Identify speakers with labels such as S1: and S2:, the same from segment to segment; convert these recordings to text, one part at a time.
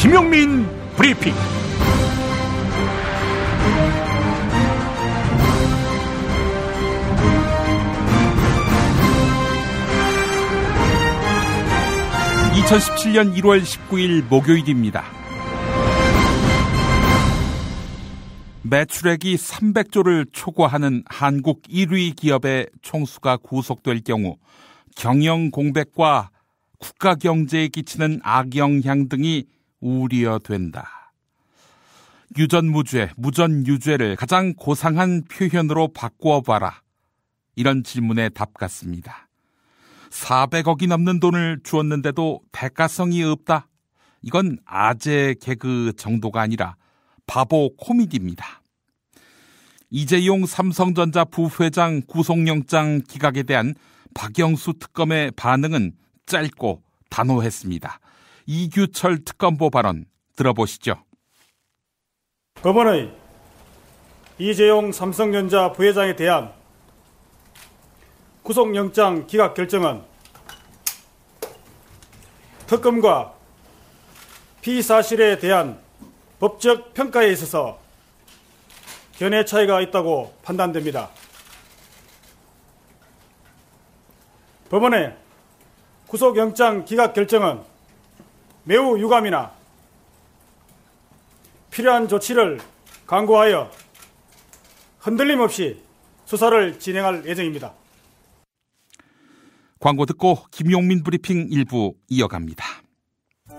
S1: 김용민 브리핑. (2017년 1월 19일) 목요일입니다. 매출액이 300조를 초과하는 한국 1위 기업의 총수가 구속될 경우 경영 공백과 국가 경제에 끼치는 악영향 등이 우려된다. 유전무죄, 무전유죄를 가장 고상한 표현으로 바꾸어봐라. 이런 질문의 답 같습니다. 400억이 넘는 돈을 주었는데도 대가성이 없다. 이건 아재 개그 정도가 아니라 바보 코미디입니다. 이재용 삼성전자 부회장 구속영장 기각에 대한 박영수 특검의 반응은 짧고 단호했습니다. 이규철 특검보 발언 들어보시죠.
S2: 법원의 이재용 삼성전자 부회장에 대한 구속영장 기각 결정은 특검과 피의사실에 대한 법적 평가에 있어서 견해 차이가 있다고 판단됩니다. 법원의 구속영장 기각 결정은 매우 유감이나 필요한 조치를 강구하여 흔들림 없이 수사를 진행할 예정입니다.
S1: 광고 듣고 김용민 브리핑 1부 이어갑니다.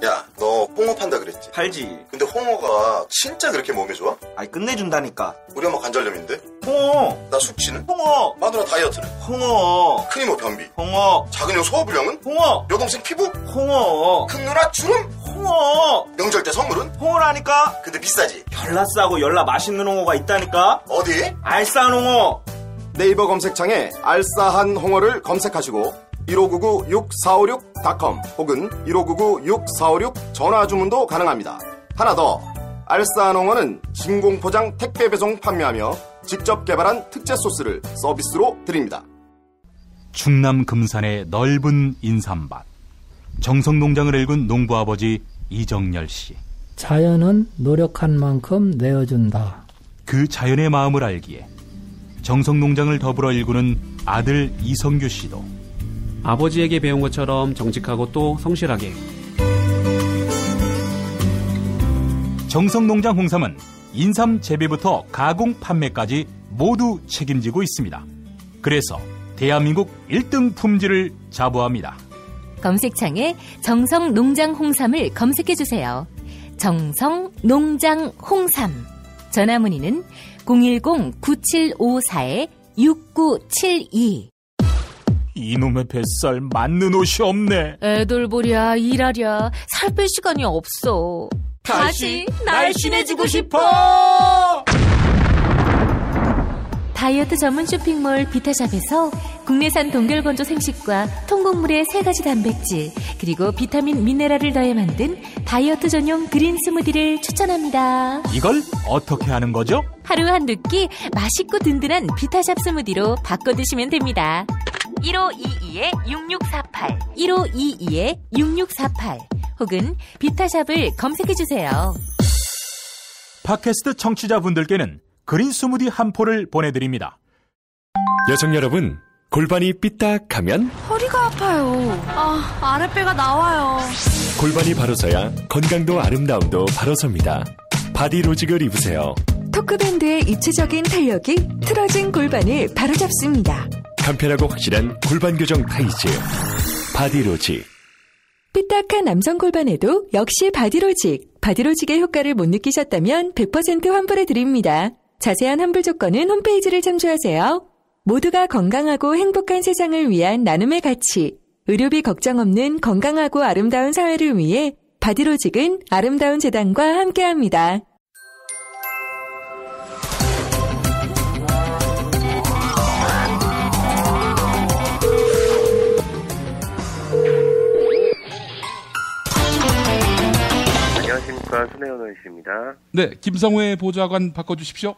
S3: 야, 너 뽕어 판다 그랬지?
S4: 팔지.
S3: 근데 홍어가 진짜 그렇게 몸에 좋아?
S4: 아니 끝내준다니까.
S3: 우리 엄마 관절염인데?
S4: 홍어.
S3: 나 숙취는?
S4: 홍어.
S3: 마누라 다이어트는?
S4: 홍어.
S3: 큰 이모 변비?
S4: 홍어.
S3: 작은 형 소화불량은?
S4: 홍어.
S3: 여동생 피부?
S4: 홍어.
S3: 큰 누나 주름?
S4: 홍어.
S3: 명절 때 선물은?
S4: 홍어라니까.
S3: 근데 비싸지?
S4: 열나 싸고 열나 맛있는 홍어가 있다니까.
S3: 어디?
S4: 알싸한 홍어.
S5: 네이버 검색창에 알싸한 홍어를 검색하시고 1599-6456.com 혹은 1599-6456 전화 주문도 가능합니다. 하나 더, 알싸한 홍어는 진공포장 택배 배송 판매하며 직접 개발한 특제 소스를 서비스로 드립니다.
S6: 충남 금산의 넓은 인삼밭, 정성농장을 일군 농부아버지 이정열 씨.
S7: 자연은 노력한 만큼 내어준다.
S6: 그 자연의 마음을 알기에 정성농장을 더불어 일구는 아들 이성규 씨도
S8: 아버지에게 배운 것처럼 정직하고 또 성실하게.
S6: 정성농장 홍삼은 인삼 재배부터 가공 판매까지 모두 책임지고 있습니다. 그래서 대한민국 1등 품질을 자부합니다.
S9: 검색창에 정성농장 홍삼을 검색해주세요. 정성농장 홍삼. 전화문의는 010-9754-6972.
S1: 이놈의 뱃살 맞는 옷이 없네.
S9: 애들 보랴 일하랴 살 뺄 시간이 없어. 다시 날씬해지고 싶어. 다이어트 전문 쇼핑몰 비타샵에서 국내산 동결건조 생식과 통곡물의 3가지 단백질 그리고 비타민 미네랄을 더해 만든 다이어트 전용 그린 스무디를 추천합니다.
S6: 이걸 어떻게 하는 거죠?
S9: 하루 한두 끼 맛있고 든든한 비타샵 스무디로 바꿔 드시면 됩니다. 1522-6648 1522-6648 혹은 비타샵을 검색해주세요.
S6: 팟캐스트 청취자분들께는 그린 스무디 한 포를 보내드립니다.
S10: 여성 여러분, 골반이 삐딱하면
S11: 허리가 아파요. 아랫배가 나와요.
S10: 골반이 바로 서야 건강도 아름다움도 바로 섭니다. 바디로직을 입으세요.
S12: 토크밴드의 입체적인 탄력이 틀어진 골반을 바로잡습니다.
S10: 간편하고 확실한 골반 교정 타이즈 바디로직.
S12: 삐딱한 남성 골반에도 역시 바디로직. 바디로직의 효과를 못 느끼셨다면 100% 환불해드립니다. 자세한 환불 조건은 홈페이지를 참조하세요. 모두가 건강하고 행복한 세상을 위한 나눔의 가치. 의료비 걱정 없는 건강하고 아름다운 사회를 위해 바디로직은 아름다운 재단과 함께합니다.
S13: 안녕하십니까, 손혜원 씨입니다.
S1: 네, 김성회 보좌관 바꿔주십시오.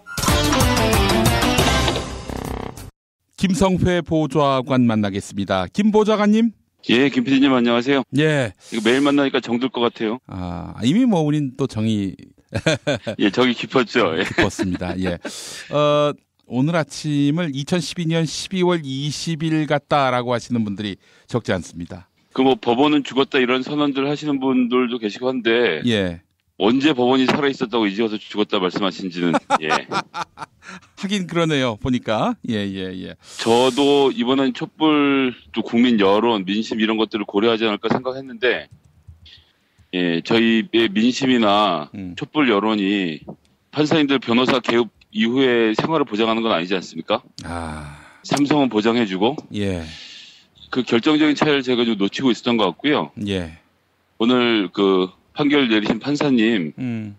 S1: 김성회 보좌관 만나겠습니다. 김 보좌관님.
S14: 예, 김 PD님 안녕하세요.
S1: 예.
S14: 이거 매일 만나니까 정들 것 같아요.
S1: 이미 뭐 우린 또 정이
S14: 예, 정이 깊었죠. 예.
S1: 깊었습니다. 예. 오늘 아침을 2012년 12월 20일 같다라고 하시는 분들이 적지 않습니다.
S14: 그 뭐 법원은 죽었다 이런 선언들 하시는 분들도 계시고 한데
S1: 예.
S14: 언제 법원이 살아 있었다고 이제 와서 죽었다 말씀하신지는 예.
S1: 하긴 그러네요. 보니까 예.
S14: 저도 이번엔 촛불 또 국민 여론, 민심 이런 것들을 고려하지 않을까 생각했는데 예, 저희의 민심이나 촛불 여론이 판사님들 변호사 개업 이후에 생활을 보장하는 건 아니지 않습니까? 삼성은 보장해주고
S1: 예.
S14: 그 결정적인 차이를 제가 좀 놓치고 있었던 것 같고요.
S1: 예.
S14: 오늘 그 판결 내리신 판사님,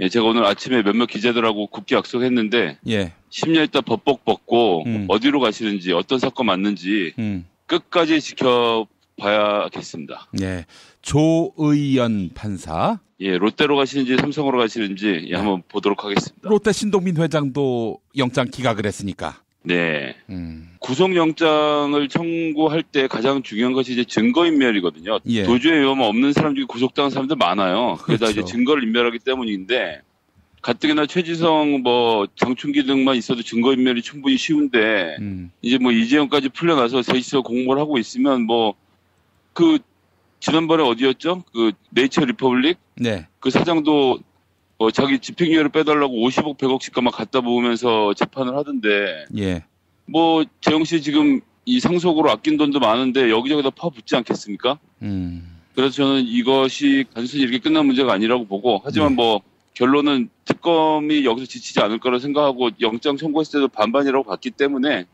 S14: 예, 제가 오늘 아침에 몇몇 기자들하고 굳게 약속했는데,
S1: 예.
S14: 10년 있다 법복 벗고 어디로 가시는지, 어떤 사건 맞는지 끝까지 지켜봐야겠습니다.
S1: 예. 조의연 판사.
S14: 예, 롯데로 가시는지 삼성으로 가시는지 예, 한번 보도록 하겠습니다.
S1: 롯데 신동민 회장도 영장 기각을 했으니까.
S14: 네. 구속영장을 청구할 때 가장 중요한 것이 이제 증거인멸이거든요.
S1: 예.
S14: 도주의 위험은 없는 사람 중에 구속당한 사람들 많아요. 그러다
S1: 그렇죠.
S14: 이제 증거를 인멸하기 때문인데, 가뜩이나 최지성, 장충기 등만 있어도 증거인멸이 충분히 쉬운데, 이제 이재용까지 풀려나서 셋이서 공모를 하고 있으면 지난번에 어디였죠? 네이처 리퍼블릭?
S1: 네.
S14: 그 사장도 자기 집행유예를 빼달라고 50억, 100억씩 막 갖다 모으면서 재판을 하던데.
S1: 예.
S14: 재용 씨 지금 이 상속으로 아낀 돈도 많은데 여기저기다 파묻지 않겠습니까? 그래서 저는 이것이 단순히 이렇게 끝난 문제가 아니라고 보고, 하지만 결론은 특검이 여기서 지치지 않을 거라 생각하고 영장 청구했을 때도 반반이라고 봤기 때문에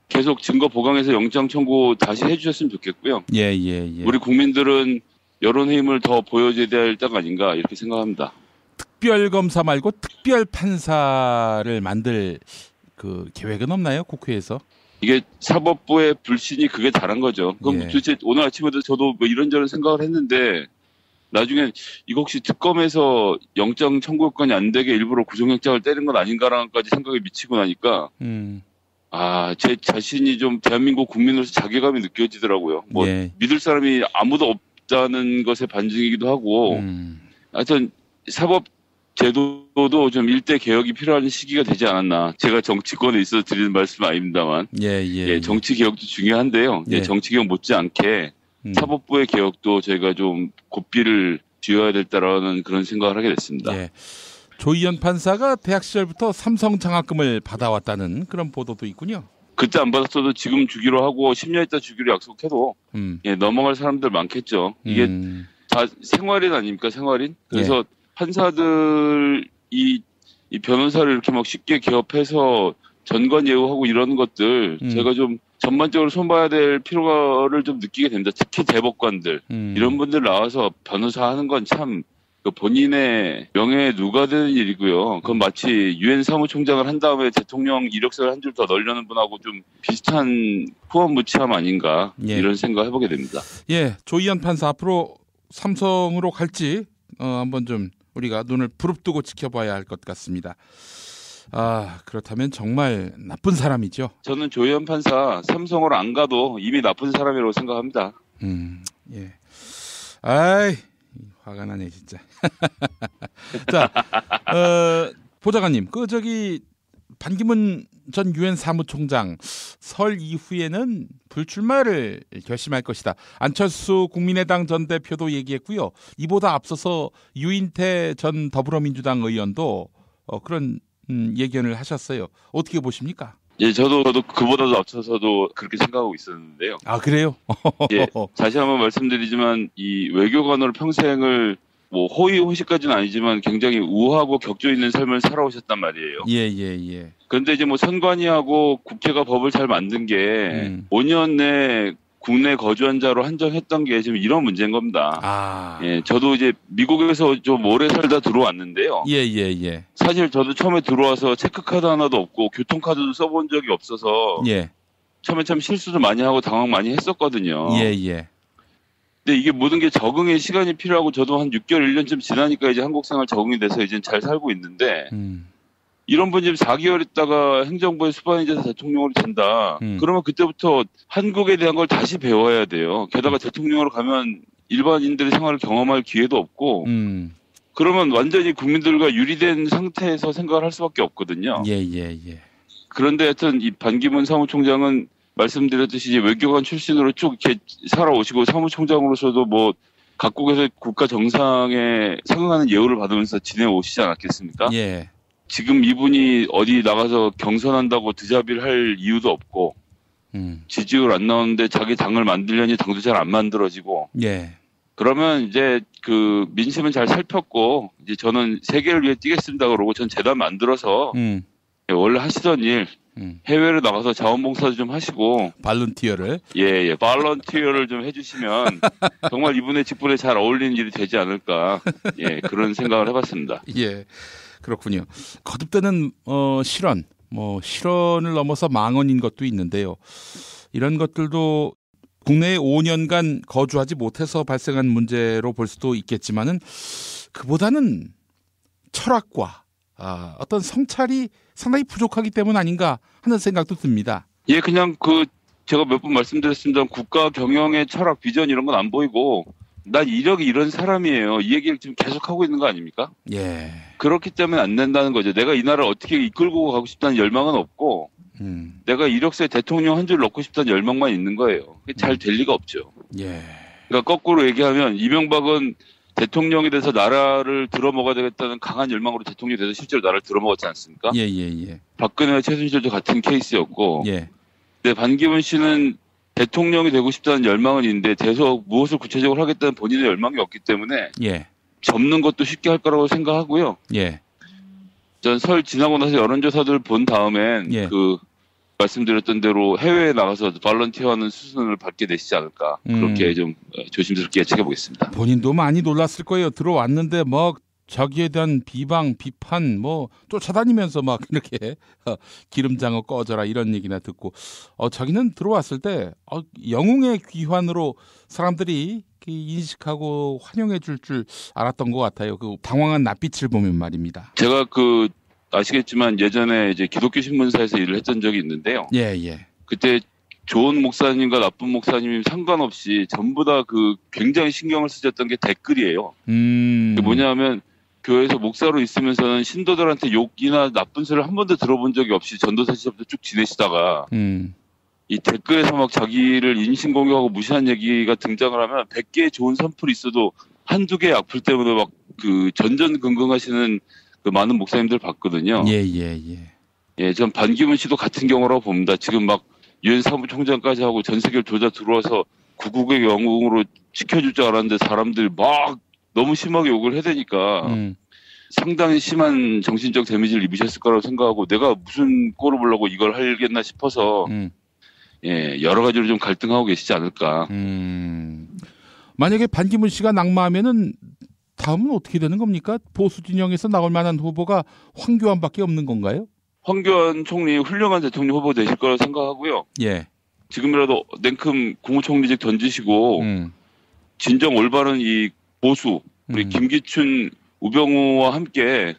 S14: 계속 증거 보강해서 영장 청구 다시 해주셨으면 좋겠고요.
S1: 예.
S14: 우리 국민들은 여론의 힘을 더 보여줘야 될 때가 아닌가 이렇게 생각합니다.
S1: 특별검사 말고 특별판사를 만들 계획은 없나요? 국회에서?
S14: 이게 사법부의 불신이 그게 잘한 거죠. 그럼
S1: 예.
S14: 도대체 오늘 아침에도 저도 이런저런 생각을 했는데 나중에 이거 혹시 특검에서 영장 청구 요건이 안 되게 일부러 구속영장을 때린 건 아닌가라는까지 생각이 미치고 나니까 제 자신이 좀 대한민국 국민으로서 자괴감이 느껴지더라고요.
S1: 예.
S14: 믿을 사람이 아무도 없다는 것의 반증이기도 하고 하여튼 사법 제도도 좀 일대 개혁이 필요한 시기가 되지 않았나. 제가 정치권에 있어서 드리는 말씀 아닙니다만.
S1: 예.
S14: 정치 개혁도 중요한데요.
S1: 예.
S14: 정치 개혁 못지않게 사법부의 개혁도 저희가 좀 고삐를 쥐어야 될다라는 그런 생각을 하게 됐습니다.
S1: 예. 조의연 판사가 대학 시절부터 삼성 장학금을 받아왔다는 그런 보도도 있군요.
S14: 그때 안 받았어도 지금 주기로 하고 10년 있다 주기로 약속해도 넘어갈 사람들 많겠죠. 이게 다 생활인 아닙니까? 생활인. 그래서 판사들 이 변호사를 이렇게 쉽게 개업해서 전관 예우하고 이러는 것들 제가 좀 전반적으로 손봐야 될 필요를 좀 느끼게 됩니다. 특히 대법관들 이런 분들 나와서 변호사 하는 건 참 본인의 명예에 누가되는 일이고요. 그건 마치 유엔 사무총장을 한 다음에 대통령 이력서를 한 줄 더 넣으려는 분하고 좀 비슷한 후원무치함 아닌가 이런 생각을 해보게 됩니다.
S1: 예, 조의연 판사 앞으로 삼성으로 갈지 한번 좀 우리가 눈을 부릅뜨고 지켜봐야 할 것 같습니다. 그렇다면 정말 나쁜 사람이죠.
S14: 저는 조의연 판사 삼성으로 안 가도 이미 나쁜 사람이라고 생각합니다.
S1: 예. 화가 나네 진짜. 자, 보좌관님, 반기문 전 유엔 사무총장 설 이후에는 불출마를 결심할 것이다. 안철수 국민의당 전 대표도 얘기했고요. 이보다 앞서서 유인태 전 더불어민주당 의원도 그런 예견을 하셨어요. 어떻게 보십니까?
S14: 예, 저도 그보다도 앞서서도 그렇게 생각하고 있었는데요.
S1: 그래요?
S14: 예, 다시 한번 말씀드리지만 이 외교관으로 평생을 호의호식까지는 아니지만 굉장히 우아하고 격조 있는 삶을 살아오셨단 말이에요.
S1: 예.
S14: 그런데 이제 선관위하고 국회가 법을 잘 만든 게 5년 내 국내 거주한 자로 한정했던 게 지금 이런 문제인 겁니다. 예, 저도 이제 미국에서 좀 오래 살다 들어왔는데요.
S1: 예.
S14: 사실 저도 처음에 들어와서 체크카드 하나도 없고 교통카드도 써본 적이 없어서 처음에 참 실수도 많이 하고 당황 많이 했었거든요.
S1: 예.
S14: 근데 이게 모든 게 적응의 시간이 필요하고 저도 한 6개월, 1년쯤 지나니까 이제 한국 생활 적응이 돼서 이제 잘 살고 있는데 이런 분이 4개월 있다가 행정부의 수반이 돼서 대통령으로 된다. 그러면 그때부터 한국에 대한 걸 다시 배워야 돼요. 게다가 대통령으로 가면 일반인들의 생활을 경험할 기회도 없고 그러면 완전히 국민들과 유리된 상태에서 생각을 할 수밖에 없거든요.
S1: 예.
S14: 그런데 하여튼 이 반기문 사무총장은 말씀드렸듯이 이제 외교관 출신으로 쭉 이렇게 살아오시고 사무총장으로서도 뭐 각국에서 국가 정상에 상응하는 예우를 받으면서 지내오시지 않았겠습니까?
S1: 예.
S14: 지금 이분이 어디 나가서 경선한다고 드자비를 할 이유도 없고 지지율 안 나오는데 자기 당을 만들려니 당도 잘 안 만들어지고
S1: 예.
S14: 그러면 이제 그 민심은 잘 살폈고 이제 저는 세계를 위해 뛰겠습니다 그러고 전 재단 만들어서 원래 하시던 일 해외로 나가서 자원봉사도 좀 하시고
S1: 발런티어를
S14: 발런티어를 좀 해주시면 정말 이분의 직분에 잘 어울리는 일이 되지 않을까 그런 생각을 해봤습니다.
S1: 예, 그렇군요. 거듭되는 실언을 넘어서 망언인 것도 있는데요. 이런 것들도 국내에 5년간 거주하지 못해서 발생한 문제로 볼 수도 있겠지만은 그보다는 철학과 어떤 성찰이 상당히 부족하기 때문 아닌가 하는 생각도 듭니다.
S14: 예, 그냥 제가 몇 번 말씀드렸습니다. 국가 경영의 철학, 비전 이런 건 안 보이고 난 이력이 이런 사람이에요. 이 얘기를 지금 계속 하고 있는 거 아닙니까?
S1: 예.
S14: 그렇기 때문에 안 된다는 거죠. 내가 이 나라를 어떻게 이끌고 가고 싶다는 열망은 없고 내가 이력서에 대통령 한 줄 넣고 싶다는 열망만 있는 거예요. 잘 될 리가 없죠.
S1: 예.
S14: 그러니까 거꾸로 얘기하면 이명박은 대통령이 돼서 나라를 들어먹어야 되겠다는 강한 열망으로 대통령이 돼서 실제로 나라를 들어먹었지 않습니까?
S1: 예.
S14: 박근혜와 최순실도 같은 케이스였고
S1: 예.
S14: 근데 반기문 씨는 대통령이 되고 싶다는 열망은 있는데 돼서 무엇을 구체적으로 하겠다는 본인의 열망이 없기 때문에 접는 것도 쉽게 할 거라고 생각하고요.
S1: 예.
S14: 전 설 지나고 나서 여론조사들 본 다음엔 말씀드렸던 대로 해외에 나가서 발런티어하는 수순을 밟게 되시지 않을까 그렇게 좀 조심스럽게 예측해 보겠습니다.
S1: 본인도 많이 놀랐을 거예요. 들어왔는데 자기에 대한 비방, 비판 쫓아다니면서 막 이렇게 기름장어 꺼져라 이런 얘기나 듣고 자기는 들어왔을 때 영웅의 귀환으로 사람들이 인식하고 환영해 줄 알았던 것 같아요. 그 당황한 낯빛을 보면 말입니다.
S14: 제가 아시겠지만 예전에 이제 기독교 신문사에서 일을 했던 적이 있는데요.
S1: 예.
S14: 그때 좋은 목사님과 나쁜 목사님이 상관없이 전부 다 굉장히 신경을 쓰셨던 게 댓글이에요. 그게 뭐냐면 교회에서 목사로 있으면서는 신도들한테 욕이나 나쁜 소리를 한 번도 들어본 적이 없이 전도사 시절부터 쭉 지내시다가 이 댓글에서 막 자기를 인신공격하고 무시한 얘기가 등장을 하면 100개의 좋은 선풀이 있어도 한두 개의 악플 때문에 막 전전긍긍하시는 많은 목사님들 봤거든요. 예, 전 반기문 씨도 같은 경우라고 봅니다. 지금 막 유엔 사무총장까지 하고 전 세계를 돌자 들어와서 구국의 영웅으로 지켜줄 줄 알았는데 사람들이 막 너무 심하게 욕을 해대니까 상당히 심한 정신적 데미지를 입으셨을 거라고 생각하고 내가 무슨 꼴을 보려고 이걸 하겠나 싶어서 여러 가지로 좀 갈등하고 계시지 않을까.
S1: 만약에 반기문 씨가 낙마하면은 다음은 어떻게 되는 겁니까? 보수 진영에서 나올 만한 후보가 황교안밖에 없는 건가요?
S14: 황교안 총리 훌륭한 대통령 후보 되실 거라고 생각하고요.
S1: 예.
S14: 지금이라도 냉큼 국무총리직 던지시고 진정 올바른 이 보수 우리 김기춘, 우병우와 함께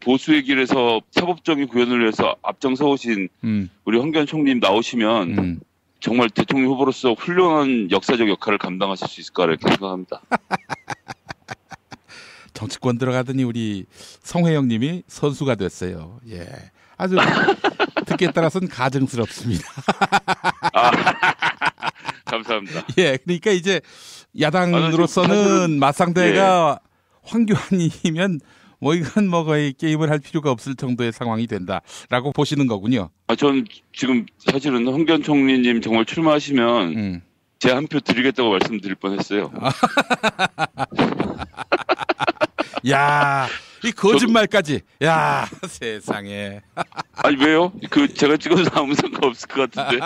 S14: 보수의 길에서 사법적인 구현을 위해서 앞장서 오신 우리 황교안 총리님 나오시면 정말 대통령 후보로서 훌륭한 역사적 역할을 감당하실 수 있을 거라 이렇게 생각합니다.
S1: 정치권 들어가더니 우리 성회영님이 선수가 됐어요. 예, 아주 듣기에 따라서는 가증스럽습니다.
S14: 감사합니다.
S1: 예, 그러니까 이제 야당으로서는 맞상대가 황교안이면 이건 거의 게임을 할 필요가 없을 정도의 상황이 된다라고 보시는 거군요.
S14: 전 지금 사실은 황교안 총리님 정말 출마하시면 제 한 표 드리겠다고 말씀드릴 뻔했어요.
S1: 야, 이 거짓말까지. 야, 세상에.
S14: 아니 왜요? 제가 찍어도 아무 상관 없을 것 같은데.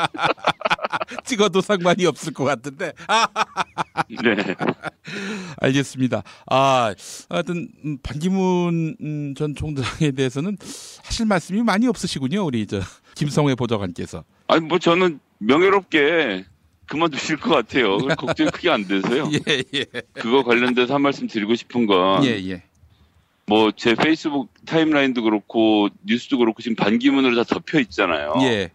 S1: 찍어도 상관이 없을 것 같은데.
S14: 네.
S1: 알겠습니다. 하여튼 반기문 전 총장에 대해서는 하실 말씀이 많이 없으시군요. 우리 김성회 보좌관께서.
S14: 아니 저는 명예롭게 그만두실 것 같아요. 걱정이 크게 안 돼서요.
S1: 예.
S14: 그거 관련돼서 한 말씀 드리고 싶은 건 뭐 제 페이스북 타임라인도 그렇고 뉴스도 그렇고 지금 반기문으로 다 덮여 있잖아요.
S1: 예.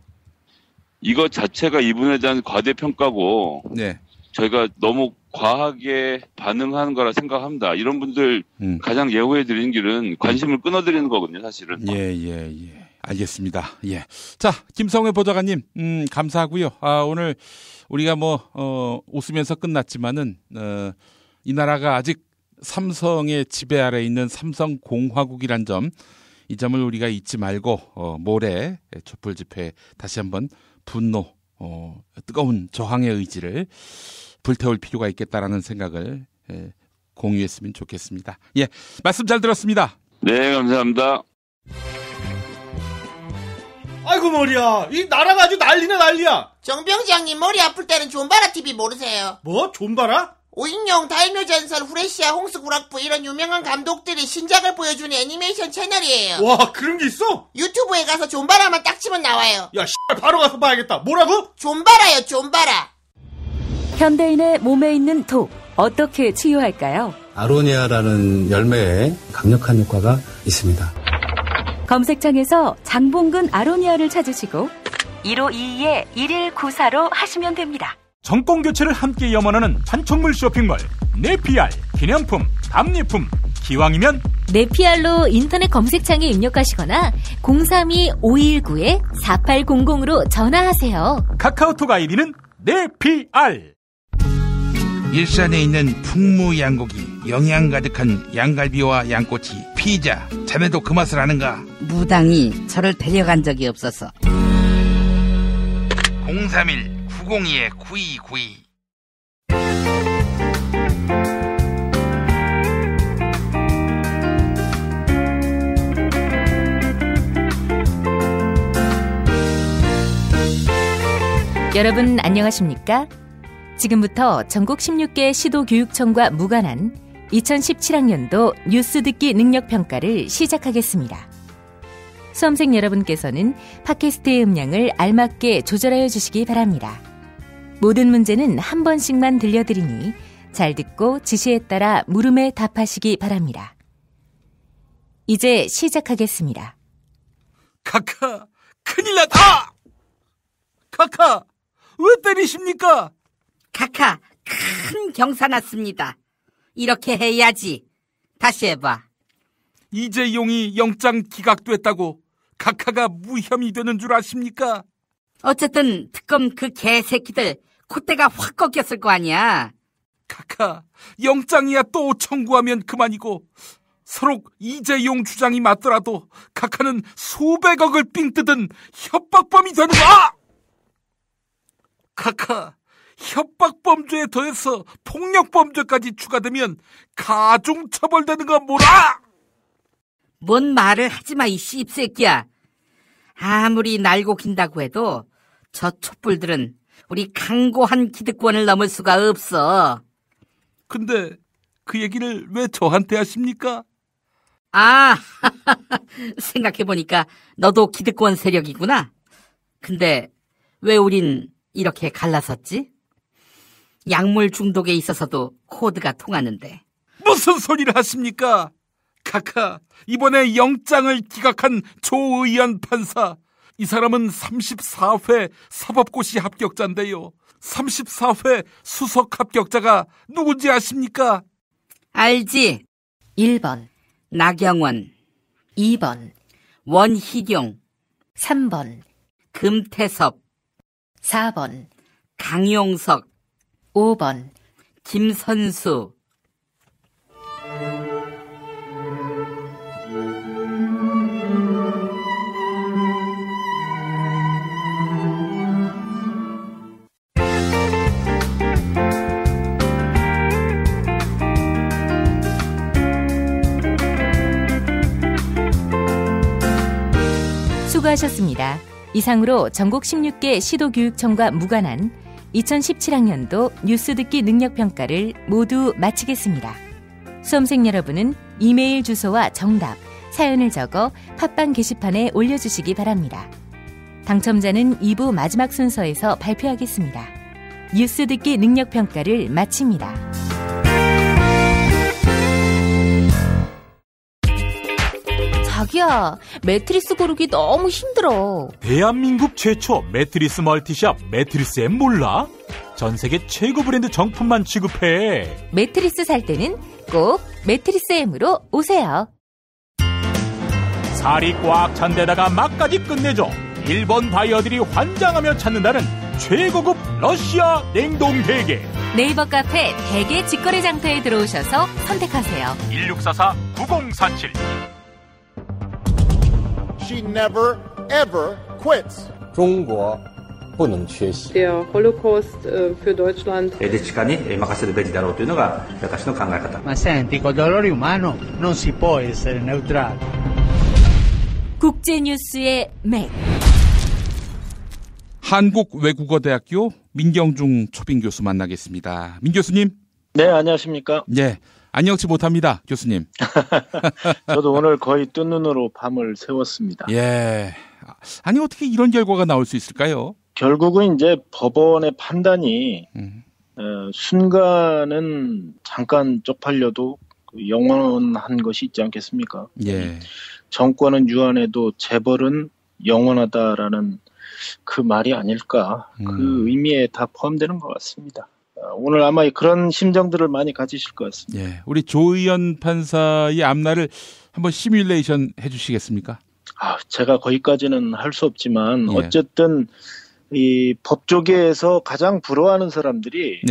S14: 이거 자체가 이분에 대한 과대평가고
S1: 네.
S14: 저희가 너무 과하게 반응하는 거라 생각합니다. 이런 분들 가장 예우해 드리는 길은 관심을 끊어드리는 거거든요, 사실은.
S1: 예. 알겠습니다. 예. 자, 김성회 보좌관님, 감사하고요. 오늘 우리가 웃으면서 끝났지만은, 이 나라가 아직 삼성의 지배 아래 있는 삼성공화국이란 점, 이 점을 우리가 잊지 말고, 모레 촛불 집회에 다시 한번 분노, 뜨거운 저항의 의지를 불태울 필요가 있겠다라는 생각을 공유했으면 좋겠습니다. 예. 말씀 잘 들었습니다.
S14: 네, 감사합니다.
S2: 아이고 머리야, 이 나라가 아주 난리네 난리야.
S15: 정병장님 머리 아플 때는 존바라 TV 모르세요?
S2: 뭐? 존바라?
S15: 오인용, 다이묘전설, 후레시아, 홍수구락부 이런 유명한 감독들이 신작을 보여주는 애니메이션 채널이에요.
S2: 와, 그런 게 있어?
S15: 유튜브에 가서 존바라만 딱 치면 나와요.
S2: 야, 바로 가서 봐야겠다. 뭐라고?
S15: 존바라요, 존바라.
S9: 현대인의 몸에 있는 독, 어떻게 치유할까요?
S16: 아로니아라는 열매에 강력한 효과가 있습니다.
S9: 검색창에서 장봉근 아로니아를 찾으시고 1522-1194로 하시면 됩니다.
S6: 정권 교체를 함께 염원하는 판촉물 쇼핑몰 네피알, 기념품, 답례품, 기왕이면
S9: 네피알로 인터넷 검색창에 입력하시거나 032-519-4800으로 전화하세요.
S6: 카카오톡 아이디는 네피알.
S1: 일산에 있는 풍무양고기, 영양 가득한 양갈비와 양꼬치, 피자, 자네도 그 맛을 아는가?
S17: 무당이 저를 데려간 적이 없어서.
S1: 031-902-9292.
S9: 여러분 안녕하십니까? 지금부터 전국 16개 시도교육청과 무관한 2017학년도 뉴스 듣기 능력평가를 시작하겠습니다. 수험생 여러분께서는 팟캐스트의 음량을 알맞게 조절하여 주시기 바랍니다. 모든 문제는 한 번씩만 들려드리니 잘 듣고 지시에 따라 물음에 답하시기 바랍니다. 이제 시작하겠습니다.
S1: 카카, 큰일 났다! 카카, 왜 때리십니까?
S17: 카카, 큰 경사 났습니다. 이렇게 해야지. 다시 해봐.
S1: 이재용이 영장 기각됐다고 카카가 무혐의 되는 줄 아십니까?
S17: 어쨌든 특검 그 개새끼들 콧대가 확 꺾였을 거 아니야.
S1: 카카, 영장이야 또 청구하면 그만이고 서로 이재용 주장이 맞더라도 카카는 수백억을 삥 뜯은 협박범이 되는 거야! 카카, 협박범죄에 더해서 폭력범죄까지 추가되면 가중처벌되는 건 뭐라!
S17: 뭔 말을 하지마 이 씹새끼야. 아무리 날고 긴다고 해도 저 촛불들은 우리 강고한 기득권을 넘을 수가 없어.
S1: 근데 그 얘기를 왜 저한테 하십니까?
S17: 아, 생각해보니까 너도 기득권 세력이구나. 근데 왜 우린 이렇게 갈라섰지? 약물 중독에 있어서도 코드가 통하는데.
S1: 무슨 소리를 하십니까? 카카, 이번에 영장을 기각한 조의연 판사, 이 사람은 34회 사법고시 합격자인데요. 34회 수석 합격자가 누군지 아십니까?
S17: 알지.
S9: 1번
S17: 나경원,
S9: 2번
S17: 원희룡,
S9: 3번
S17: 금태섭,
S9: 4번
S17: 강용석,
S9: 5번
S17: 김선수.
S9: 수고하셨습니다. 이상으로 전국 16개 시도교육청과 무관한 2017학년도 뉴스 듣기 능력평가를 모두 마치겠습니다. 수험생 여러분은 이메일 주소와 정답, 사연을 적어 팟빵 게시판에 올려주시기 바랍니다. 당첨자는 2부 마지막 순서에서 발표하겠습니다. 뉴스 듣기 능력평가를 마칩니다. 자기야, 매트리스 고르기 너무 힘들어.
S6: 대한민국 최초 매트리스 멀티샵 매트리스엠 몰라? 전 세계 최고 브랜드 정품만 취급해.
S9: 매트리스 살 때는 꼭 매트리스엠으로 오세요.
S6: 살이 꽉 찬 데다가 맛까지 끝내줘. 일본 바이어들이 환장하며 찾는다는 최고급 러시아 냉동 대게.
S9: 네이버 카페 대게 직거래 장터에 들어오셔서 선택하세요.
S6: 1644-9047.
S18: She never ever quits.
S19: 中国不能缺席。
S20: Der Holocaust für Deutschland.
S21: 歴史家に任せるべきだろうというのが私の考え方。
S22: Ma senti, col dolore umano non si può essere neutrali.
S9: 국제뉴스의 맥.
S1: 한국외국어대학교 민경중 초빙 교수 만나겠습니다. 민 교수님.
S23: 네, 안녕하십니까?
S1: 네, 안녕치 못합니다, 교수님.
S23: 저도 오늘 거의 뜬 눈으로 밤을 새웠습니다.
S1: 예. 아니, 어떻게 이런 결과가 나올 수 있을까요?
S23: 결국은 이제 법원의 판단이 순간은 잠깐 쪽팔려도 영원한 것이 있지 않겠습니까?
S1: 예.
S23: 정권은 유한해도 재벌은 영원하다라는 그 말이 아닐까. 그 의미에 다 포함되는 것 같습니다. 오늘 아마 그런 심정들을 많이 가지실 것 같습니다.
S1: 예, 우리 조의연 판사의 앞날을 한번 시뮬레이션 해주시겠습니까?
S23: 제가 거기까지는 할 수 없지만
S1: 예.
S23: 어쨌든 이 법조계에서 가장 부러워하는 사람들이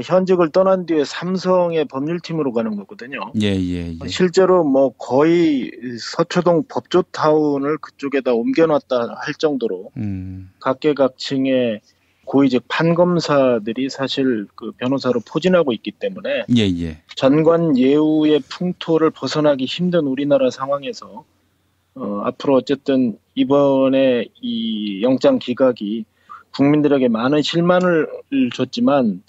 S23: 현직을 떠난 뒤에 삼성의 법률팀으로 가는 거거든요.
S1: 예.
S23: 실제로 뭐 거의 서초동 법조타운을 그쪽에다 옮겨놨다 할 정도로 각계각층의 고위직 판검사들이 사실 그 변호사로 포진하고 있기 때문에 전관 예우의 풍토를 벗어나기 힘든 우리나라 상황에서 앞으로 어쨌든 이번에 이 영장 기각이 국민들에게 많은 실망을 줬지만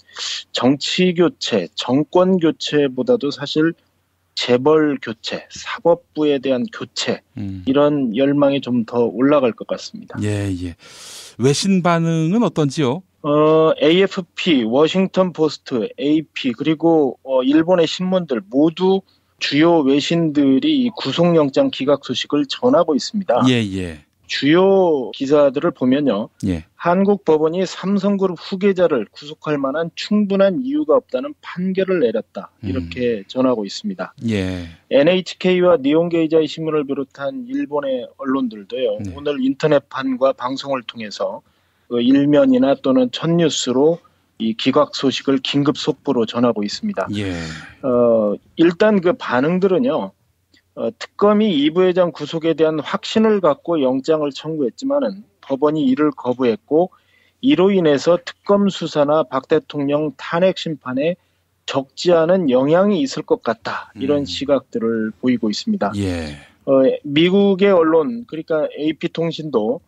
S23: 정치 교체, 정권 교체보다도 사실 재벌 교체, 사법부에 대한 교체 이런 열망이 좀 더 올라갈 것 같습니다.
S1: 예. 외신 반응은 어떤지요?
S23: AFP, 워싱턴 포스트, AP 그리고 일본의 신문들 모두 주요 외신들이 이 구속영장 기각 소식을 전하고 있습니다.
S1: 예.
S23: 주요 기사들을 보면요.
S1: 예.
S23: 한국 법원이 삼성그룹 후계자를 구속할 만한 충분한 이유가 없다는 판결을 내렸다. 이렇게 전하고 있습니다.
S1: 예.
S23: NHK와 니혼게이자이 신문을 비롯한 일본의 언론들도요. 오늘 인터넷판과 방송을 통해서 일면이나 또는 첫 뉴스로 이 기각 소식을 긴급 속보로 전하고 있습니다.
S1: 예.
S23: 일단 그 반응들은요. 특검이 이 부회장 구속에 대한 확신을 갖고 영장을 청구했지만은 법원이 이를 거부했고 이로 인해서 특검 수사나 박 대통령 탄핵 심판에 적지 않은 영향이 있을 것 같다. 이런 시각들을 보이고 있습니다.
S1: 예.
S23: 미국의 언론 그러니까 AP통신도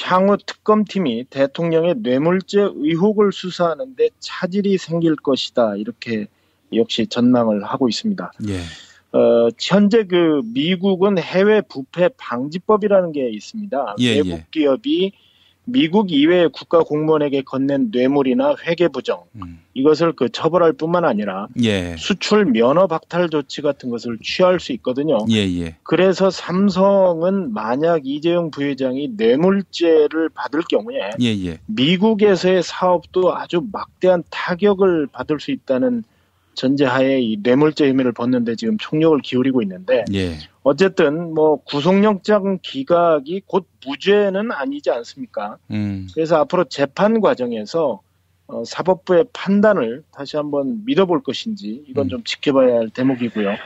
S23: 향후 특검팀이 대통령의 뇌물죄 의혹을 수사하는데 차질이 생길 것이다. 이렇게 역시 전망을 하고 있습니다.
S1: 예.
S23: 현재 그 미국은 해외 부패 방지법이라는 게 있습니다. 외국 기업이 미국 이외의 국가 공무원에게 건넨 뇌물이나 회계 부정 이것을 그 처벌할 뿐만 아니라 수출 면허 박탈 조치 같은 것을 취할 수 있거든요. 그래서 삼성은 만약 이재용 부회장이 뇌물죄를 받을 경우에 미국에서의 사업도 아주 막대한 타격을 받을 수 있다는 전제하에 이 뇌물죄 혐의를 벗는데 지금 총력을 기울이고 있는데 어쨌든 뭐 구속영장 기각이 곧 무죄는 아니지 않습니까? 그래서 앞으로 재판 과정에서 사법부의 판단을 다시 한번 믿어볼 것인지 이건 좀 지켜봐야 할 대목이고요.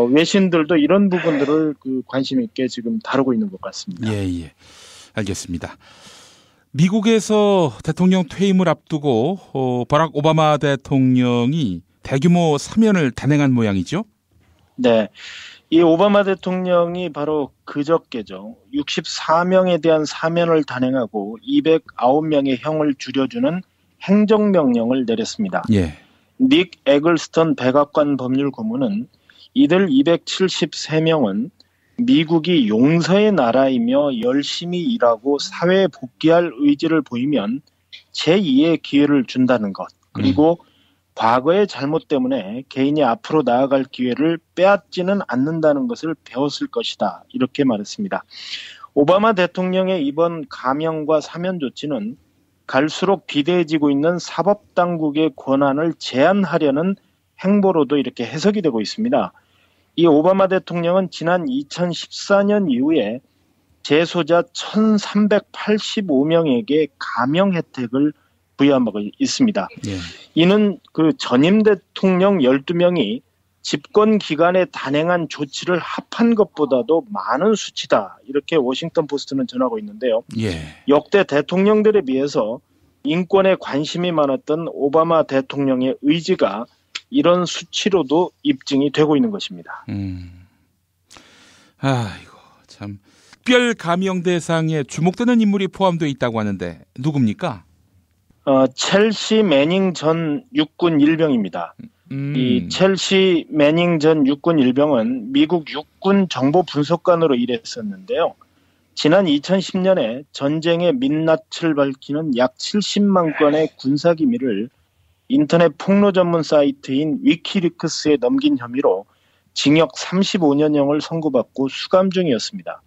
S23: 외신들도 이런 부분들을 그 관심 있게 지금 다루고 있는 것 같습니다.
S1: 예. 알겠습니다. 미국에서 대통령 퇴임을 앞두고 버락 오바마 대통령이 대규모 사면을 단행한 모양이죠?
S23: 네. 이 오바마 대통령이 바로 그저께죠. 64명에 대한 사면을 단행하고 209명의 형을 줄여주는 행정명령을 내렸습니다. 닉 에글스턴 백악관 법률고문은 이들 273명은 미국이 용서의 나라이며 열심히 일하고 사회에 복귀할 의지를 보이면 제2의 기회를 준다는 것. 그리고 과거의 잘못 때문에 개인이 앞으로 나아갈 기회를 빼앗지는 않는다는 것을 배웠을 것이다. 이렇게 말했습니다. 오바마 대통령의 이번 감형과 사면 조치는 갈수록 비대해지고 있는 사법당국의 권한을 제한하려는 행보로도 이렇게 해석이 되고 있습니다. 이 오바마 대통령은 지난 2014년 이후에 재소자 1385명에게 감형 혜택을 부여하고 있습니다. 예. 이는 그 전임 대통령 12명이 집권 기간에 단행한 조치를 합한 것보다도 많은 수치다. 이렇게 워싱턴 포스트는 전하고 있는데요. 예. 역대 대통령들에 비해서 인권에 관심이 많았던 오바마 대통령의 의지가 이런 수치로도 입증이 되고 있는 것입니다.
S1: 아이고 참 특별 감형 대상에 주목되는 인물이 포함되어 있다고 하는데 누굽니까?
S23: 첼시 매닝 전 육군 일병입니다. 이 첼시 매닝 전 육군 일병은 미국 육군 정보 분석관으로 일했었는데요. 지난 2010년에 전쟁의 민낯을 밝히는 약 70만 건의 군사기밀을 인터넷 폭로 전문 사이트인 위키리크스에 넘긴 혐의로 징역 35년형을 선고받고 수감 중이었습니다.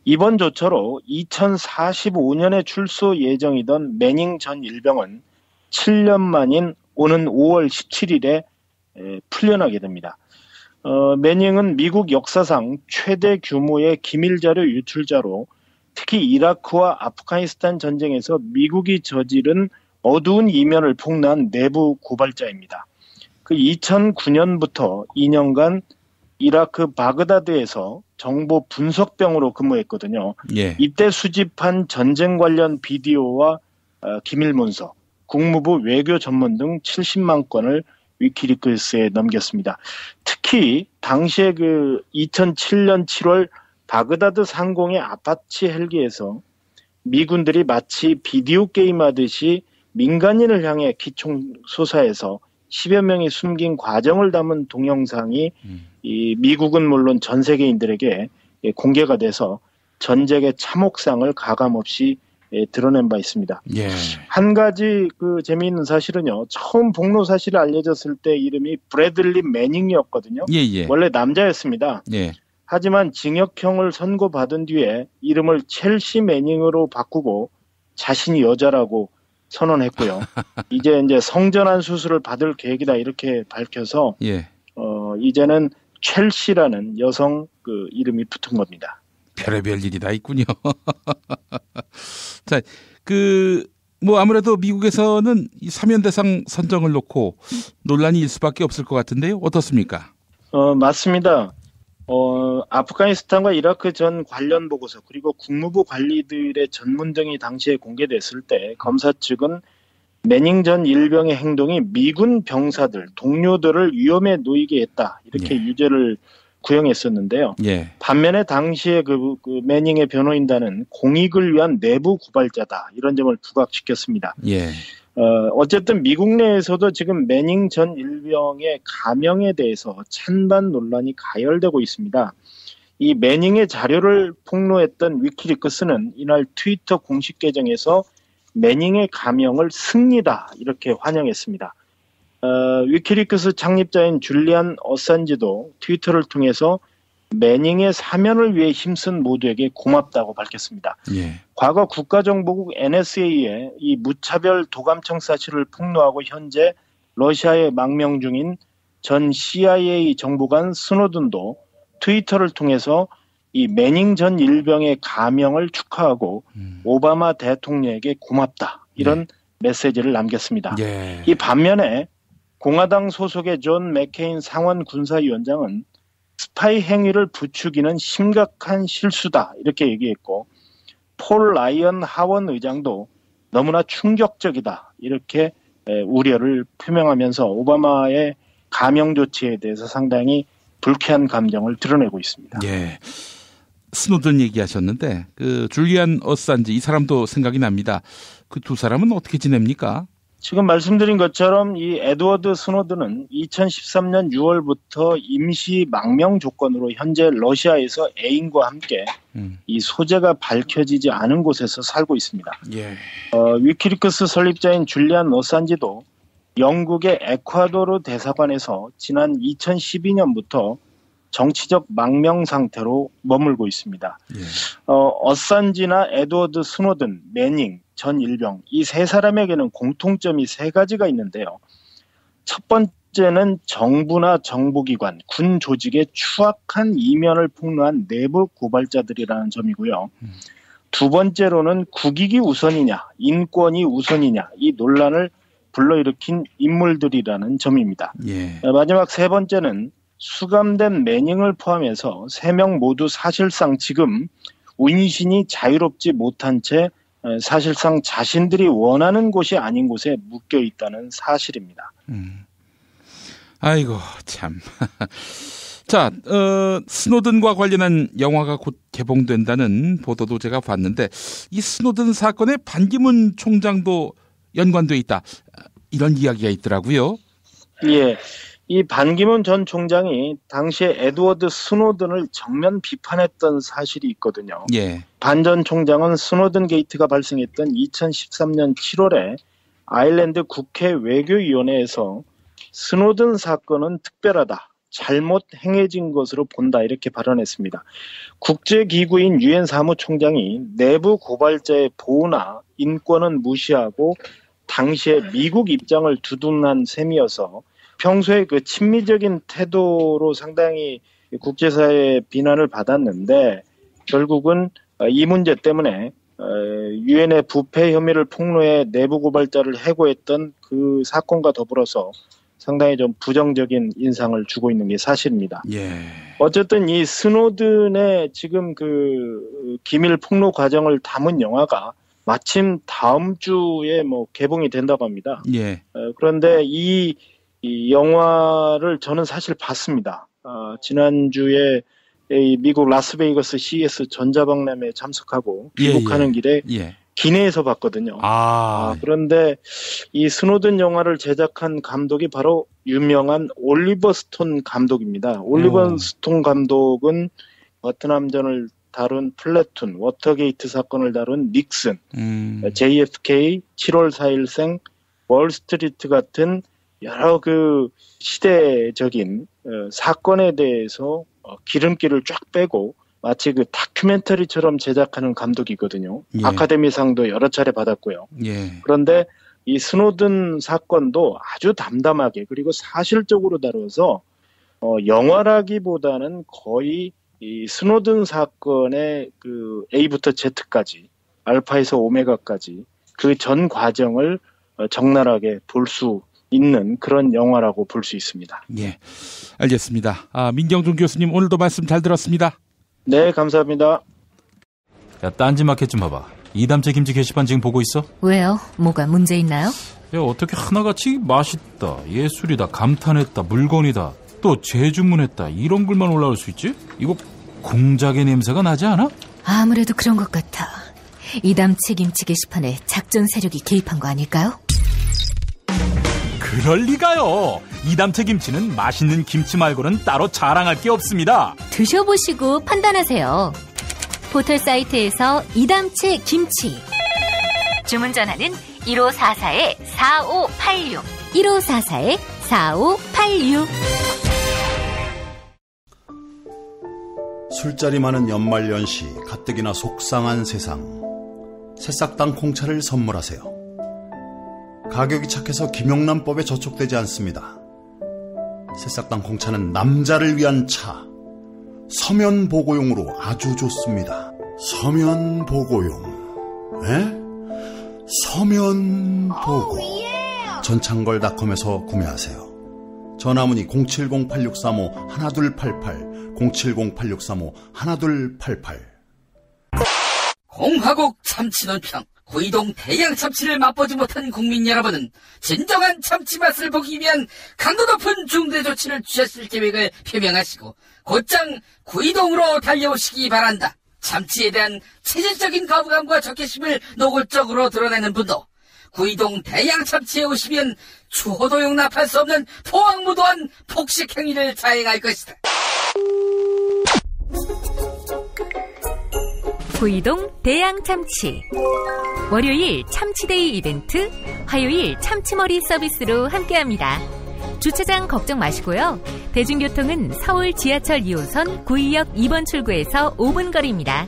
S23: 이번 조처로 2045년에 출소 예정이던 매닝 전 일병은 7년 만인 오는 5월 17일에 풀려나게 됩니다. 매닝은 미국 역사상 최대 규모의 기밀자료 유출자로 특히 이라크와 아프가니스탄 전쟁에서 미국이 저지른 어두운 이면을 폭로한 내부 고발자입니다. 그 2009년부터 2년간 이라크 바그다드에서 정보 분석병으로 근무했거든요. 예. 이때 수집한 전쟁 관련 비디오와 기밀 문서, 국무부 외교 전문 등 70만 건을 위키리크스에 넘겼습니다. 특히 당시에 그 2007년 7월 바그다드 상공의 아파치 헬기에서 미군들이 마치 비디오 게임 하듯이 민간인을 향해 기총 쏘사해서 10여 명이 숨긴 과정을 담은 동영상이 이 미국은 물론 전 세계인들에게 공개가 돼서 전쟁의 참혹상을 가감없이 드러낸 바 있습니다. 예. 한 가지 그 재미있는 사실은요. 처음 폭로 사실이 알려졌을 때 이름이 브래들리 매닝이었거든요. 예예. 원래 남자였습니다. 예. 하지만 징역형을 선고받은 뒤에 이름을 첼시 매닝으로 바꾸고 자신이 여자라고 선언했고요. 이제 성전환 수술을 받을 계획이다 이렇게 밝혀서 예. 이제는 첼시라는 여성 그 이름이 붙은 겁니다.
S1: 별의별 일이 다 있군요. 자, 아무래도 미국에서는 이 사면 대상 선정을 놓고 논란이 일 수밖에 없을 것 같은데요. 어떻습니까?
S23: 맞습니다. 아프가니스탄과 이라크 전 관련 보고서 그리고 국무부 관리들의 전문 등이 당시에 공개됐을 때 검사 측은 매닝 전 일병의 행동이 미군 병사들, 동료들을 위험에 놓이게 했다. 이렇게 예. 유죄를 구형했었는데요. 예. 반면에 당시에 그 매닝의 변호인단은 공익을 위한 내부 고발자다. 이런 점을 부각시켰습니다. 예. 어쨌든 미국 내에서도 지금 매닝 전 일병의 감형에 대해서 찬반 논란이 가열되고 있습니다. 이 매닝의 자료를 폭로했던 위키리크스는 이날 트위터 공식 계정에서 매닝의 감형을 승리다 이렇게 환영했습니다. 위키리크스 창립자인 줄리안 어산지도 트위터를 통해서 매닝의 사면을 위해 힘쓴 모두에게 고맙다고 밝혔습니다. 예. 과거 국가정보국 NSA의 이 무차별 도감청 사실을 폭로하고 현재 러시아에 망명 중인 전 CIA 정보관 스노든도 트위터를 통해서 이 매닝 전 일병의 감형을 축하하고 오바마 대통령에게 고맙다 이런 예. 메시지를 남겼습니다. 예. 이 반면에 공화당 소속의 존 맥케인 상원 군사위원장은 스파이 행위를 부추기는 심각한 실수다 이렇게 얘기했고 폴 라이언 하원 의장도 너무나 충격적이다 이렇게 우려를 표명하면서 오바마의 감형 조치에 대해서 상당히 불쾌한 감정을 드러내고 있습니다.
S1: 예. 스노든 얘기하셨는데 그 줄리안 어산지 이 사람도 생각이 납니다. 그 두 사람은 어떻게 지냅니까?
S23: 지금 말씀드린 것처럼 이 에드워드 스노든은 2013년 6월부터 임시 망명 조건으로 현재 러시아에서 애인과 함께 이 소재가 밝혀지지 않은 곳에서 살고 있습니다. 예. 위키리크스 설립자인 줄리안 어산지도 영국의 에콰도르 대사관에서 지난 2012년부터 정치적 망명 상태로 머물고 있습니다. 어산지나 에드워드 스노든, 매닝, 전 일병 이 세 사람에게는 공통점이 세 가지가 있는데요. 첫 번째는 정부나 정보기관, 군 조직의 추악한 이면을 폭로한 내부 고발자들이라는 점이고요. 두 번째로는 국익이 우선이냐, 인권이 우선이냐 이 논란을 불러일으킨 인물들이라는 점입니다. 마지막 세 번째는 수감된 매닝을 포함해서 3명 모두 사실상 지금 운신이 자유롭지 못한 채 사실상 자신들이 원하는 곳이 아닌 곳에 묶여 있다는 사실입니다.
S1: 아이고 참. 자, 스노든과 관련한 영화가 곧 개봉된다는 보도도 제가 봤는데 이 스노든 사건에 반기문 총장도 연관돼 있다. 이런 이야기가 있더라고요.
S23: 예. 이 반기문 전 총장이 당시에 에드워드 스노든을 정면 비판했던 사실이 있거든요. 반 전 총장은 스노든 게이트가 발생했던 2013년 7월에 아일랜드 국회 외교위원회에서 스노든 사건은 특별하다. 잘못 행해진 것으로 본다. 이렇게 발언했습니다. 국제기구인 유엔 사무총장이 내부 고발자의 보호나 인권은 무시하고 당시에 미국 입장을 두둔한 셈이어서 평소에 그 친미적인 태도로 상당히 국제사회의 비난을 받았는데 결국은 이 문제 때문에 유엔의 부패 혐의를 폭로해 내부 고발자를 해고했던 그 사건과 더불어서 상당히 좀 부정적인 인상을 주고 있는 게 사실입니다. 어쨌든 이 스노든의 지금 그 기밀 폭로 과정을 담은 영화가 마침 다음 주에 개봉이 된다고 합니다. 그런데 이 영화를 저는 사실 봤습니다. 지난주에 미국 라스베이거스 CES 전자박람회에 참석하고 귀국하는 길에 기내에서 봤거든요. 그런데 이 스노든 영화를 제작한 감독이 바로 유명한 올리버 스톤 감독입니다. 올리버 스톤 감독은 베트남전을 다룬 플래툰, 워터게이트 사건을 다룬 닉슨, JFK, 7월 4일생, 월스트리트 같은 여러 그 시대적인 사건에 대해서 기름기를 쫙 빼고 마치 그 다큐멘터리처럼 제작하는 감독이거든요. 아카데미상도 여러 차례 받았고요. 그런데 이 스노든 사건도 아주 담담하게 그리고 사실적으로 다뤄서 영화라기보다는 거의 이 스노든 사건의 그 A부터 Z까지 알파에서 오메가까지 그 전 과정을 적나라하게 볼 수 있는 그런 영화라고 볼 수 있습니다.
S1: 알겠습니다. 민경준 교수님 오늘도 말씀 잘 들었습니다.
S23: 네, 감사합니다.
S6: 야, 딴지마켓 좀 봐봐. 이담채 김치 게시판 지금 보고 있어?
S9: 왜요? 뭐가 문제 있나요?
S6: 야, 어떻게 하나같이 맛있다, 예술이다, 감탄했다, 물건이다, 또 재주문했다 이런 글만 올라올 수 있지? 이거 공작의 냄새가 나지 않아?
S9: 아무래도 그런 것 같아. 이담채 김치 게시판에 작전 세력이 개입한 거 아닐까요?
S6: 그럴 리가요. 이담채 김치는 맛있는 김치 말고는 따로 자랑할 게 없습니다.
S9: 드셔보시고 판단하세요. 포털 사이트에서 이담채 김치 주문 전화는 1544-4586 1544-4586.
S3: 술자리 많은 연말연시 가뜩이나 속상한 세상. 새싹당 콩차를 선물하세요. 가격이 착해서 김영란법에 저촉되지 않습니다. 새싹당 콩차는 남자를 위한 차. 서면보고용으로 아주 좋습니다. 서면보고용. 서면보고. 전창걸닷컴에서 구매하세요. 전화문의 070-8635-1288 070-8635-1288.
S17: 공화국 참치논평. 구이동 대양 참치를 맛보지 못한 국민 여러분은 진정한 참치 맛을 보기 위한 강도 높은 중대 조치를 취하실 계획을 표명하시고 곧장 구이동으로 달려오시기 바란다. 참치에 대한 체질적인 거부감과 적개심을 노골적으로 드러내는 분도 구이동 대양 참치에 오시면 추호도 용납할 수 없는 포악무도한 폭식 행위를 자행할 것이다.
S9: 구이동 대양참치. 월요일 참치데이 이벤트, 화요일 참치머리 서비스로 함께합니다. 주차장 걱정 마시고요. 대중교통은 서울 지하철 2호선 구의역 2번 출구에서 5분 거리입니다.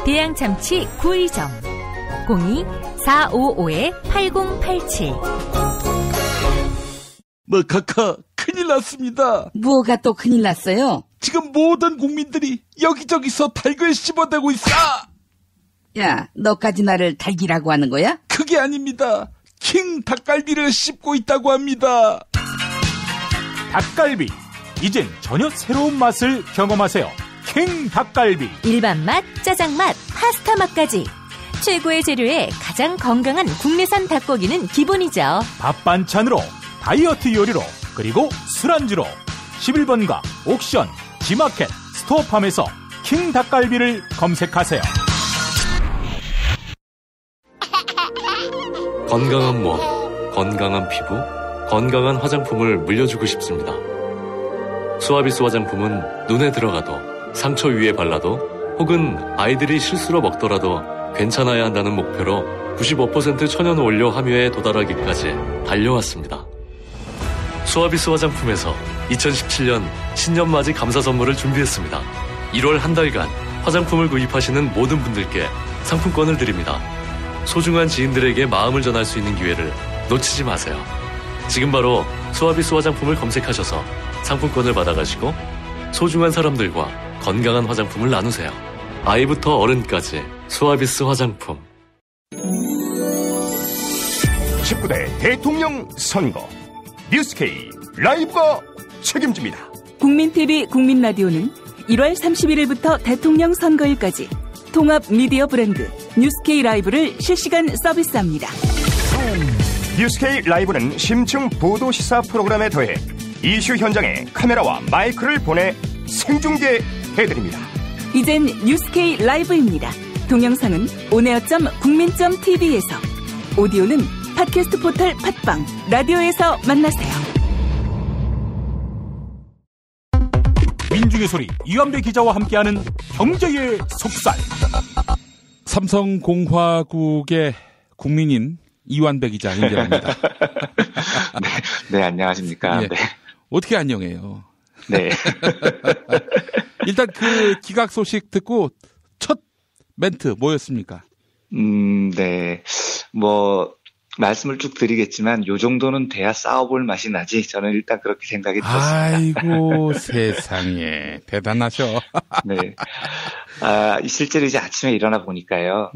S9: 대양참치 구의점 02-455-8087.
S1: 카카 큰일 났습니다.
S17: 뭐가 또 큰일 났어요?
S1: 지금 모든 국민들이 여기저기서 닭을 씹어대고 있어.
S17: 야, 너까지 나를 닭이라고 하는 거야?
S1: 그게 아닙니다. 킹 닭갈비를 씹고 있다고 합니다.
S6: 닭갈비, 이젠 전혀 새로운 맛을 경험하세요. 킹 닭갈비.
S9: 일반 맛, 짜장 맛, 파스타 맛까지 최고의 재료에 가장 건강한 국내산 닭고기는 기본이죠.
S6: 밥 반찬으로, 다이어트 요리로, 그리고 술안주로 11번가 옥션, 지마켓, 스토어팜에서 킹 닭갈비를 검색하세요.
S10: 건강한 몸, 건강한 피부, 건강한 화장품을 물려주고 싶습니다. 수아비스 화장품은 눈에 들어가도, 상처 위에 발라도, 혹은 아이들이 실수로 먹더라도 괜찮아야 한다는 목표로 95% 천연 원료 함유에 도달하기까지 달려왔습니다. 수아비스 화장품에서 2017년 신년맞이 감사 선물을 준비했습니다. 1월 한 달간 화장품을 구입하시는 모든 분들께 상품권을 드립니다. 소중한 지인들에게 마음을 전할 수 있는 기회를 놓치지 마세요. 지금 바로 수아비스 화장품을 검색하셔서 상품권을 받아가시고 소중한 사람들과 건강한 화장품을 나누세요. 아이부터 어른까지 수아비스 화장품.
S4: 19대 대통령 선거 뉴스K 라이브가 책임집니다.
S5: 국민TV 국민라디오는 1월 31일부터 대통령 선거일까지 통합 미디어 브랜드 뉴스K 라이브를 실시간 서비스합니다.
S4: 뉴스K 라이브는 심층 보도 시사 프로그램에 더해 이슈 현장에 카메라와 마이크를 보내 생중계해드립니다.
S5: 이젠 뉴스K 라이브입니다. 동영상은 온에어.국민.tv에서, 오디오는 팟캐스트 포털 팟빵, 라디오에서 만나세요.
S6: 민중의 소리 이완배 기자와 함께하는 경제의 속살.
S1: 삼성공화국의 국민인 이완배 기자 연결합니다.
S7: 네, 안녕하십니까.
S1: 네.
S7: 네.
S1: 어떻게 안녕해요?
S7: 네.
S1: 일단 그 기각 소식 듣고 첫 멘트 뭐였습니까?
S7: 네. 말씀을 쭉 드리겠지만 요 정도는 돼야 싸워볼 맛이 나지. 저는 일단 그렇게 생각이 들었습니다.
S1: 아이고 세상에 대단하셔.
S7: 네. 실제로 이제 아침에 일어나 보니까요.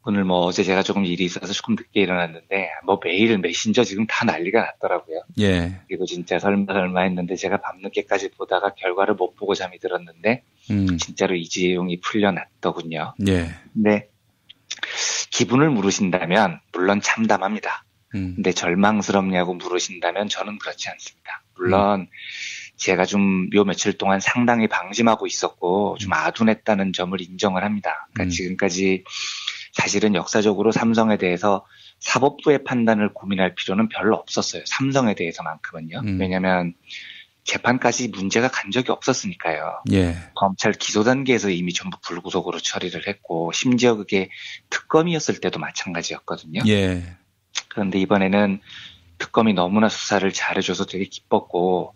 S7: 오늘 어제 제가 조금 일이 있어서 조금 늦게 일어났는데 매일 메신저 지금 다 난리가 났더라고요.
S1: 예.
S7: 그리고 진짜 설마 했는데 제가 밤늦게까지 보다가 결과를 못 보고 잠이 들었는데 진짜로 이재용이 풀려났더군요.
S1: 예.
S7: 네. 기분을 물으신다면 물론 참담합니다. 근데 절망스럽냐고 물으신다면 저는 그렇지 않습니다. 물론 제가 좀 요 며칠 동안 상당히 방심하고 있었고 좀 아둔했다는 점을 인정을 합니다. 그러니까 지금까지 사실은 역사적으로 삼성에 대해서 사법부의 판단을 고민할 필요는 별로 없었어요. 삼성에 대해서만큼은요. 왜냐하면 재판까지 문제가 간 적이 없었으니까요.
S1: 예.
S7: 검찰 기소 단계에서 이미 전부 불구속으로 처리를 했고 심지어 그게 특검이었을 때도 마찬가지였거든요.
S1: 예.
S7: 그런데 이번에는 특검이 너무나 수사를 잘해줘서 되게 기뻤고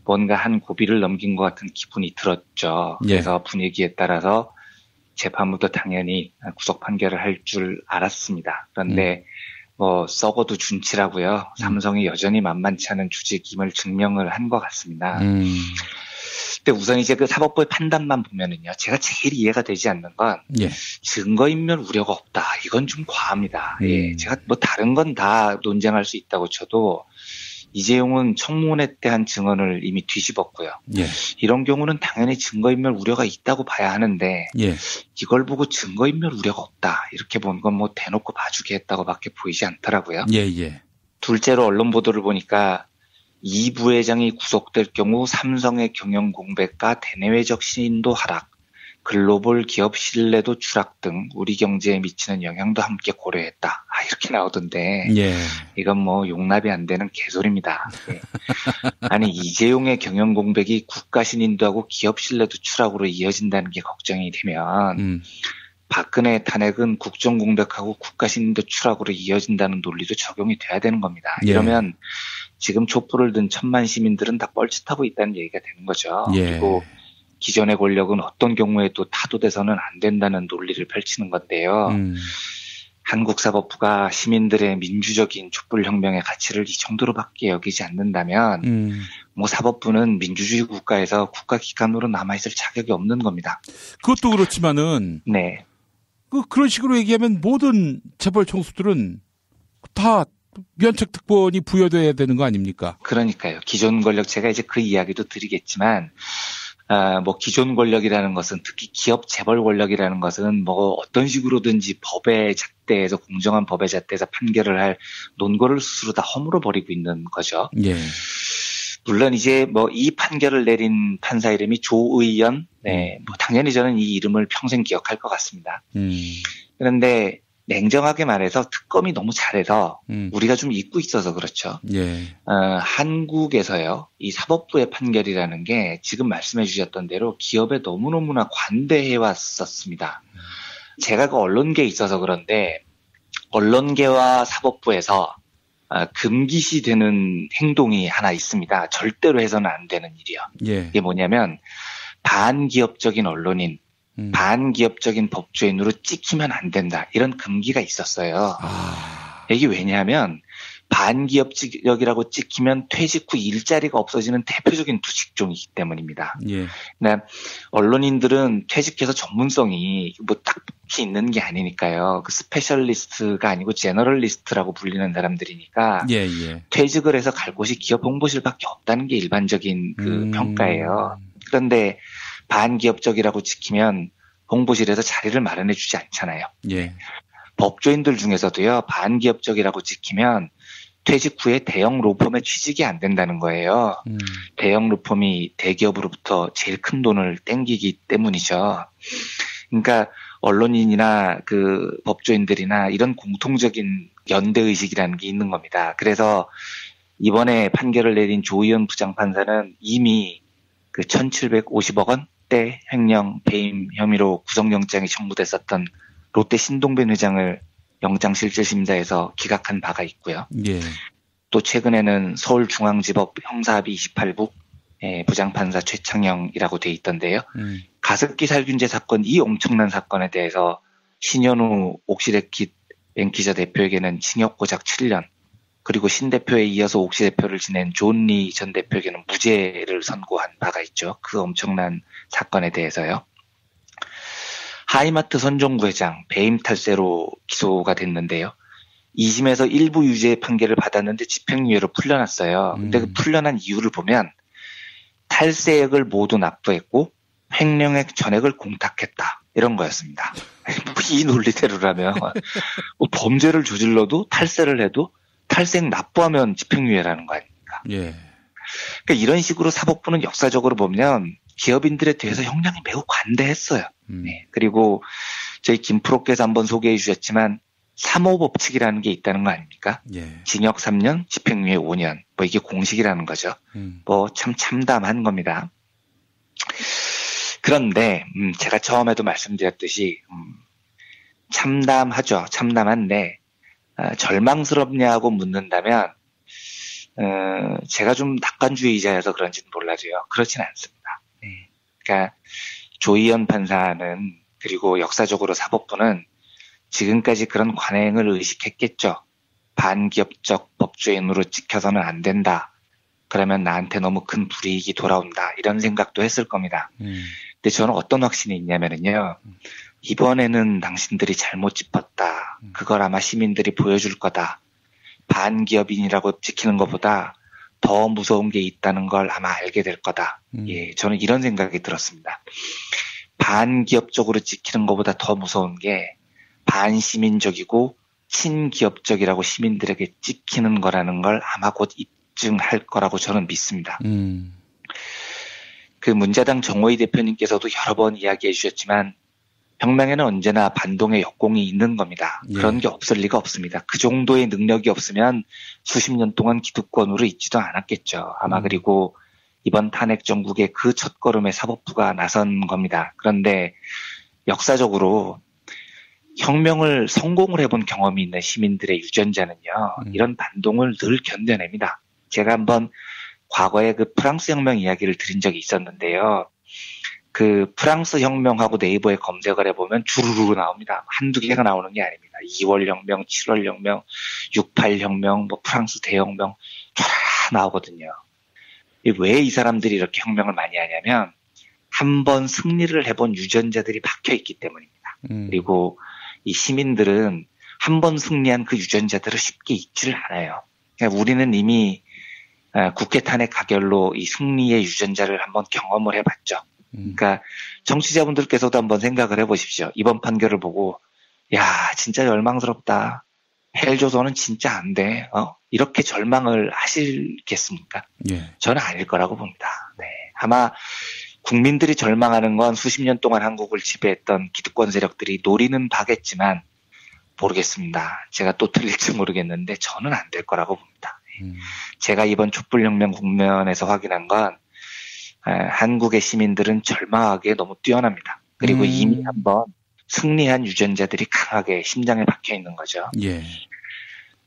S7: 뭔가 한 고비를 넘긴 것 같은 기분이 들었죠. 그래서 분위기에 따라서 재판부도 당연히 구속 판결을 할 줄 알았습니다. 그런데 썩어도 준치라고요. 삼성이 여전히 만만치 않은 주직임을 증명을 한 것 같습니다. 근데 우선 이제 그 사법부의 판단만 보면은요, 제가 제일 이해가 되지 않는 건 증거인멸 우려가 없다. 이건 좀 과합니다. 예, 제가 다른 건 다 논쟁할 수 있다고 쳐도 이재용은 청문회 때 한 증언을 이미 뒤집었고요.
S1: 예.
S7: 이런 경우는 당연히 증거인멸 우려가 있다고 봐야 하는데 이걸 보고 증거인멸 우려가 없다. 이렇게 본 건 대놓고 봐주게 했다고밖에 보이지 않더라고요.
S1: 예.
S7: 둘째로 언론 보도를 보니까 이 부회장이 구속될 경우 삼성의 경영 공백과 대내외적 신인도 하락, 글로벌 기업 신뢰도 추락 등 우리 경제에 미치는 영향도 함께 고려했다. 이렇게 나오던데 이건 용납이 안 되는 개소리입니다. 아니 이재용의 경영 공백이 국가 신인도하고 기업 신뢰도 추락으로 이어진다는 게 걱정이 되면 박근혜 탄핵은 국정공백하고 국가신도 추락으로 이어진다는 논리도 적용이 돼야 되는 겁니다.
S1: 예.
S7: 이러면 지금 촛불을 든 천만 시민들은 다 뻘짓하고 있다는 얘기가 되는 거죠.
S1: 예.
S7: 그리고 기존의 권력은 어떤 경우에도 타도돼서는 안 된다는 논리를 펼치는 건데요. 한국사법부가 시민들의 민주적인 촛불혁명의 가치를 이 정도로밖에 여기지 않는다면 뭐 사법부는 민주주의 국가에서 국가기관으로 남아있을 자격이 없는 겁니다.
S1: 그것도 그렇지만은
S7: 네.
S1: 그런 식으로 얘기하면 모든 재벌 총수들은 다 면책 특권이 부여돼야 되는 거 아닙니까?
S7: 그러니까요. 기존 권력 제가 이제 그 이야기도 드리겠지만 뭐 기존 권력이라는 것은 특히 기업 재벌 권력이라는 것은 뭐 어떤 식으로든지 법의 잣대에서 공정한 법의 잣대에서 판결을 할 논거를 스스로 다 허물어 버리고 있는 거죠.
S1: 예.
S7: 물론 이제 뭐 이 판결을 내린 판사 이름이 조의연. 네, 뭐 당연히 저는 이 이름을 평생 기억할 것 같습니다. 그런데 냉정하게 말해서 특검이 너무 잘해서 우리가 좀 잊고 있어서 그렇죠.
S1: 예.
S7: 한국에서요, 이 사법부의 판결이라는 게 지금 말씀해 주셨던 대로 기업에 너무너무나 관대해 왔었습니다. 제가 그 언론계에 있어서 그런데 언론계와 사법부에서 금기시되는 행동이 하나 있습니다. 절대로 해서는 안 되는 일이요.
S1: 예.
S7: 이게 뭐냐면 반기업적인 언론인, 반기업적인 법조인으로 찍히면 안 된다. 이런 금기가 있었어요. 이게 왜냐하면 반기업적이라고 찍히면 퇴직 후 일자리가 없어지는 대표적인 부직종이기 때문입니다.
S1: 예.
S7: 그러니까 언론인들은 퇴직해서 전문성이 뭐 딱히 있는 게 아니니까요. 그 스페셜리스트가 아니고 제너럴리스트라고 불리는 사람들이니까
S1: 예, 예.
S7: 퇴직을 해서 갈 곳이 기업 홍보실밖에 없다는 게 일반적인 그 평가예요. 그런데 반기업적이라고 지키면 홍보실에서 자리를 마련해 주지 않잖아요.
S1: 예.
S7: 법조인들 중에서도요, 반기업적이라고 지키면 퇴직 후에 대형 로펌에 취직이 안 된다는 거예요. 대형 로펌이 대기업으로부터 제일 큰 돈을 땡기기 때문이죠. 그러니까 언론인이나 그 법조인들이나 이런 공통적인 연대의식이라는 게 있는 겁니다. 그래서 이번에 판결을 내린 조의연 부장판사는 이미 그 1,750억 원대 횡령 배임 혐의로 구속영장이 청구됐었던 롯데 신동빈 회장을 영장실질심사에서 기각한 바가 있고요.
S1: 예.
S7: 또 최근에는 서울중앙지법 형사합의 28부 부장판사 최창영이라고 돼 있던데요. 가습기 살균제 사건, 이 엄청난 사건에 대해서 신현우 옥시레킷 앵키저 대표에게는 징역 고작 7년, 그리고 신 대표에 이어서 옥시 대표를 지낸 존 리 전 대표에게는 무죄를 선고한 바가 있죠. 그 엄청난 사건에 대해서요. 하이마트 손정구 회장 배임 탈세로 기소가 됐는데요. 2심에서 일부 유죄 판결을 받았는데 집행유예로 풀려났어요. 근데 그 풀려난 이유를 보면 탈세액을 모두 납부했고 횡령액 전액을 공탁했다. 이런 거였습니다. 이 논리대로라면 뭐 범죄를 저질러도 탈세를 해도 탈세액 납부하면 집행유예라는 거 아닙니까?
S1: 예.
S7: 그러니까 이런 식으로 사법부는 역사적으로 보면 기업인들에 대해서 형량이 매우 관대했어요. 네. 그리고 저희 김프로께서 한번 소개해 주셨지만 3호 법칙이라는 게 있다는 거 아닙니까?
S1: 예.
S7: 징역 3년, 집행유예 5년. 뭐 이게 공식이라는 거죠. 뭐 참 참담한 겁니다. 그런데 제가 처음에도 말씀드렸듯이 참담하죠. 참담한데 절망스럽냐고 묻는다면 제가 좀 낙관주의자여서 그런지는 몰라도요. 그렇진 않습니다. 네. 그러니까 조의연 판사는 그리고 역사적으로 사법부는 지금까지 그런 관행을 의식했겠죠. 반기업적 법조인으로 찍혀서는 안 된다. 그러면 나한테 너무 큰 불이익이 돌아온다. 이런 생각도 했을 겁니다. 근데 저는 어떤 확신이 있냐면요. 이번에는 당신들이 잘못 짚었다. 그걸 아마 시민들이 보여줄 거다. 반기업인이라고 찍히는 것보다 더 무서운 게 있다는 걸 아마 알게 될 거다. 예, 저는 이런 생각이 들었습니다. 반기업적으로 찍히는 것보다 더 무서운 게 반시민적이고 친기업적이라고 시민들에게 찍히는 거라는 걸 아마 곧 입증할 거라고 저는 믿습니다. 그 문자당 정호희 대표님께서도 여러 번 이야기해 주셨지만 혁명에는 언제나 반동의 역공이 있는 겁니다.
S1: 예.
S7: 그런 게 없을 리가 없습니다. 그 정도의 능력이 없으면 수십 년 동안 기득권으로 있지도 않았겠죠. 아마 그리고 이번 탄핵 정국의 그 첫걸음에 사법부가 나선 겁니다. 그런데 역사적으로 혁명을 성공을 해본 경험이 있는 시민들의 유전자는요, 이런 반동을 늘 견뎌냅니다. 제가 한번 과거에 그 프랑스 혁명 이야기를 드린 적이 있었는데요. 그 프랑스 혁명하고 네이버에 검색을 해보면 주르르 나옵니다. 한두 개가 나오는 게 아닙니다. 2월 혁명, 7월 혁명, 68 혁명, 뭐 프랑스 대혁명 쫙 나오거든요. 왜 이 사람들이 이렇게 혁명을 많이 하냐면 한 번 승리를 해본 유전자들이 박혀 있기 때문입니다. 그리고 이 시민들은 한 번 승리한 그 유전자들을 쉽게 잊지를 않아요. 그러니까 우리는 이미 국회 탄핵 가결로 이 승리의 유전자를 한번 경험을 해봤죠. 그러니까 정치자분들께서도 한번 생각을 해보십시오. 이번 판결을 보고 야 진짜 열망스럽다. 헬조선은 진짜 안 돼. 이렇게 절망을 하시겠습니까?
S1: 예.
S7: 저는 아닐 거라고 봅니다. 네. 아마 국민들이 절망하는 건 수십 년 동안 한국을 지배했던 기득권 세력들이 노리는 바겠지만 모르겠습니다. 제가 또 틀릴지 모르겠는데 저는 안 될 거라고 봅니다. 제가 이번 촛불혁명 국면에서 확인한 건 한국의 시민들은 절망하기에 너무 뛰어납니다. 그리고 이미 한번 승리한 유전자들이 강하게 심장에 박혀 있는 거죠.
S1: 예.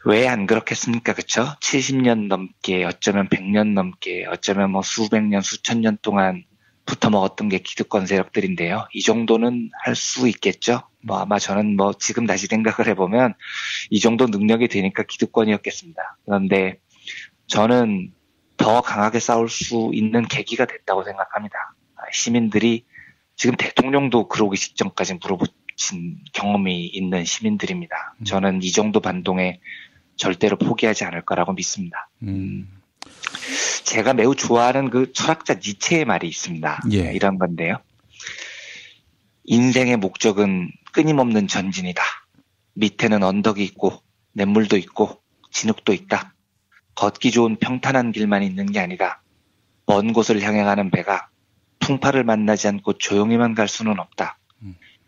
S7: 왜 안 그렇겠습니까? 그쵸? 70년 넘게, 어쩌면 100년 넘게, 어쩌면 뭐 수백 년, 수천 년 동안 붙어 먹었던 게 기득권 세력들인데요. 이 정도는 할 수 있겠죠? 뭐 아마 저는 뭐 지금 다시 생각을 해보면 이 정도 능력이 되니까 기득권이었겠습니다. 그런데 저는 더 강하게 싸울 수 있는 계기가 됐다고 생각합니다. 시민들이 지금 대통령도 그러기 직전까지 물어붙인 경험이 있는 시민들입니다. 저는 이 정도 반동에 절대로 포기하지 않을 거라고 믿습니다. 제가 매우 좋아하는 그 철학자 니체의 말이 있습니다.
S1: 예.
S7: 이런 건데요. 인생의 목적은 끊임없는 전진이다. 밑에는 언덕이 있고 냇물도 있고 진흙도 있다. 걷기 좋은 평탄한 길만 있는 게 아니다. 먼 곳을 향해 가는 배가 풍파를 만나지 않고 조용히만 갈 수는 없다.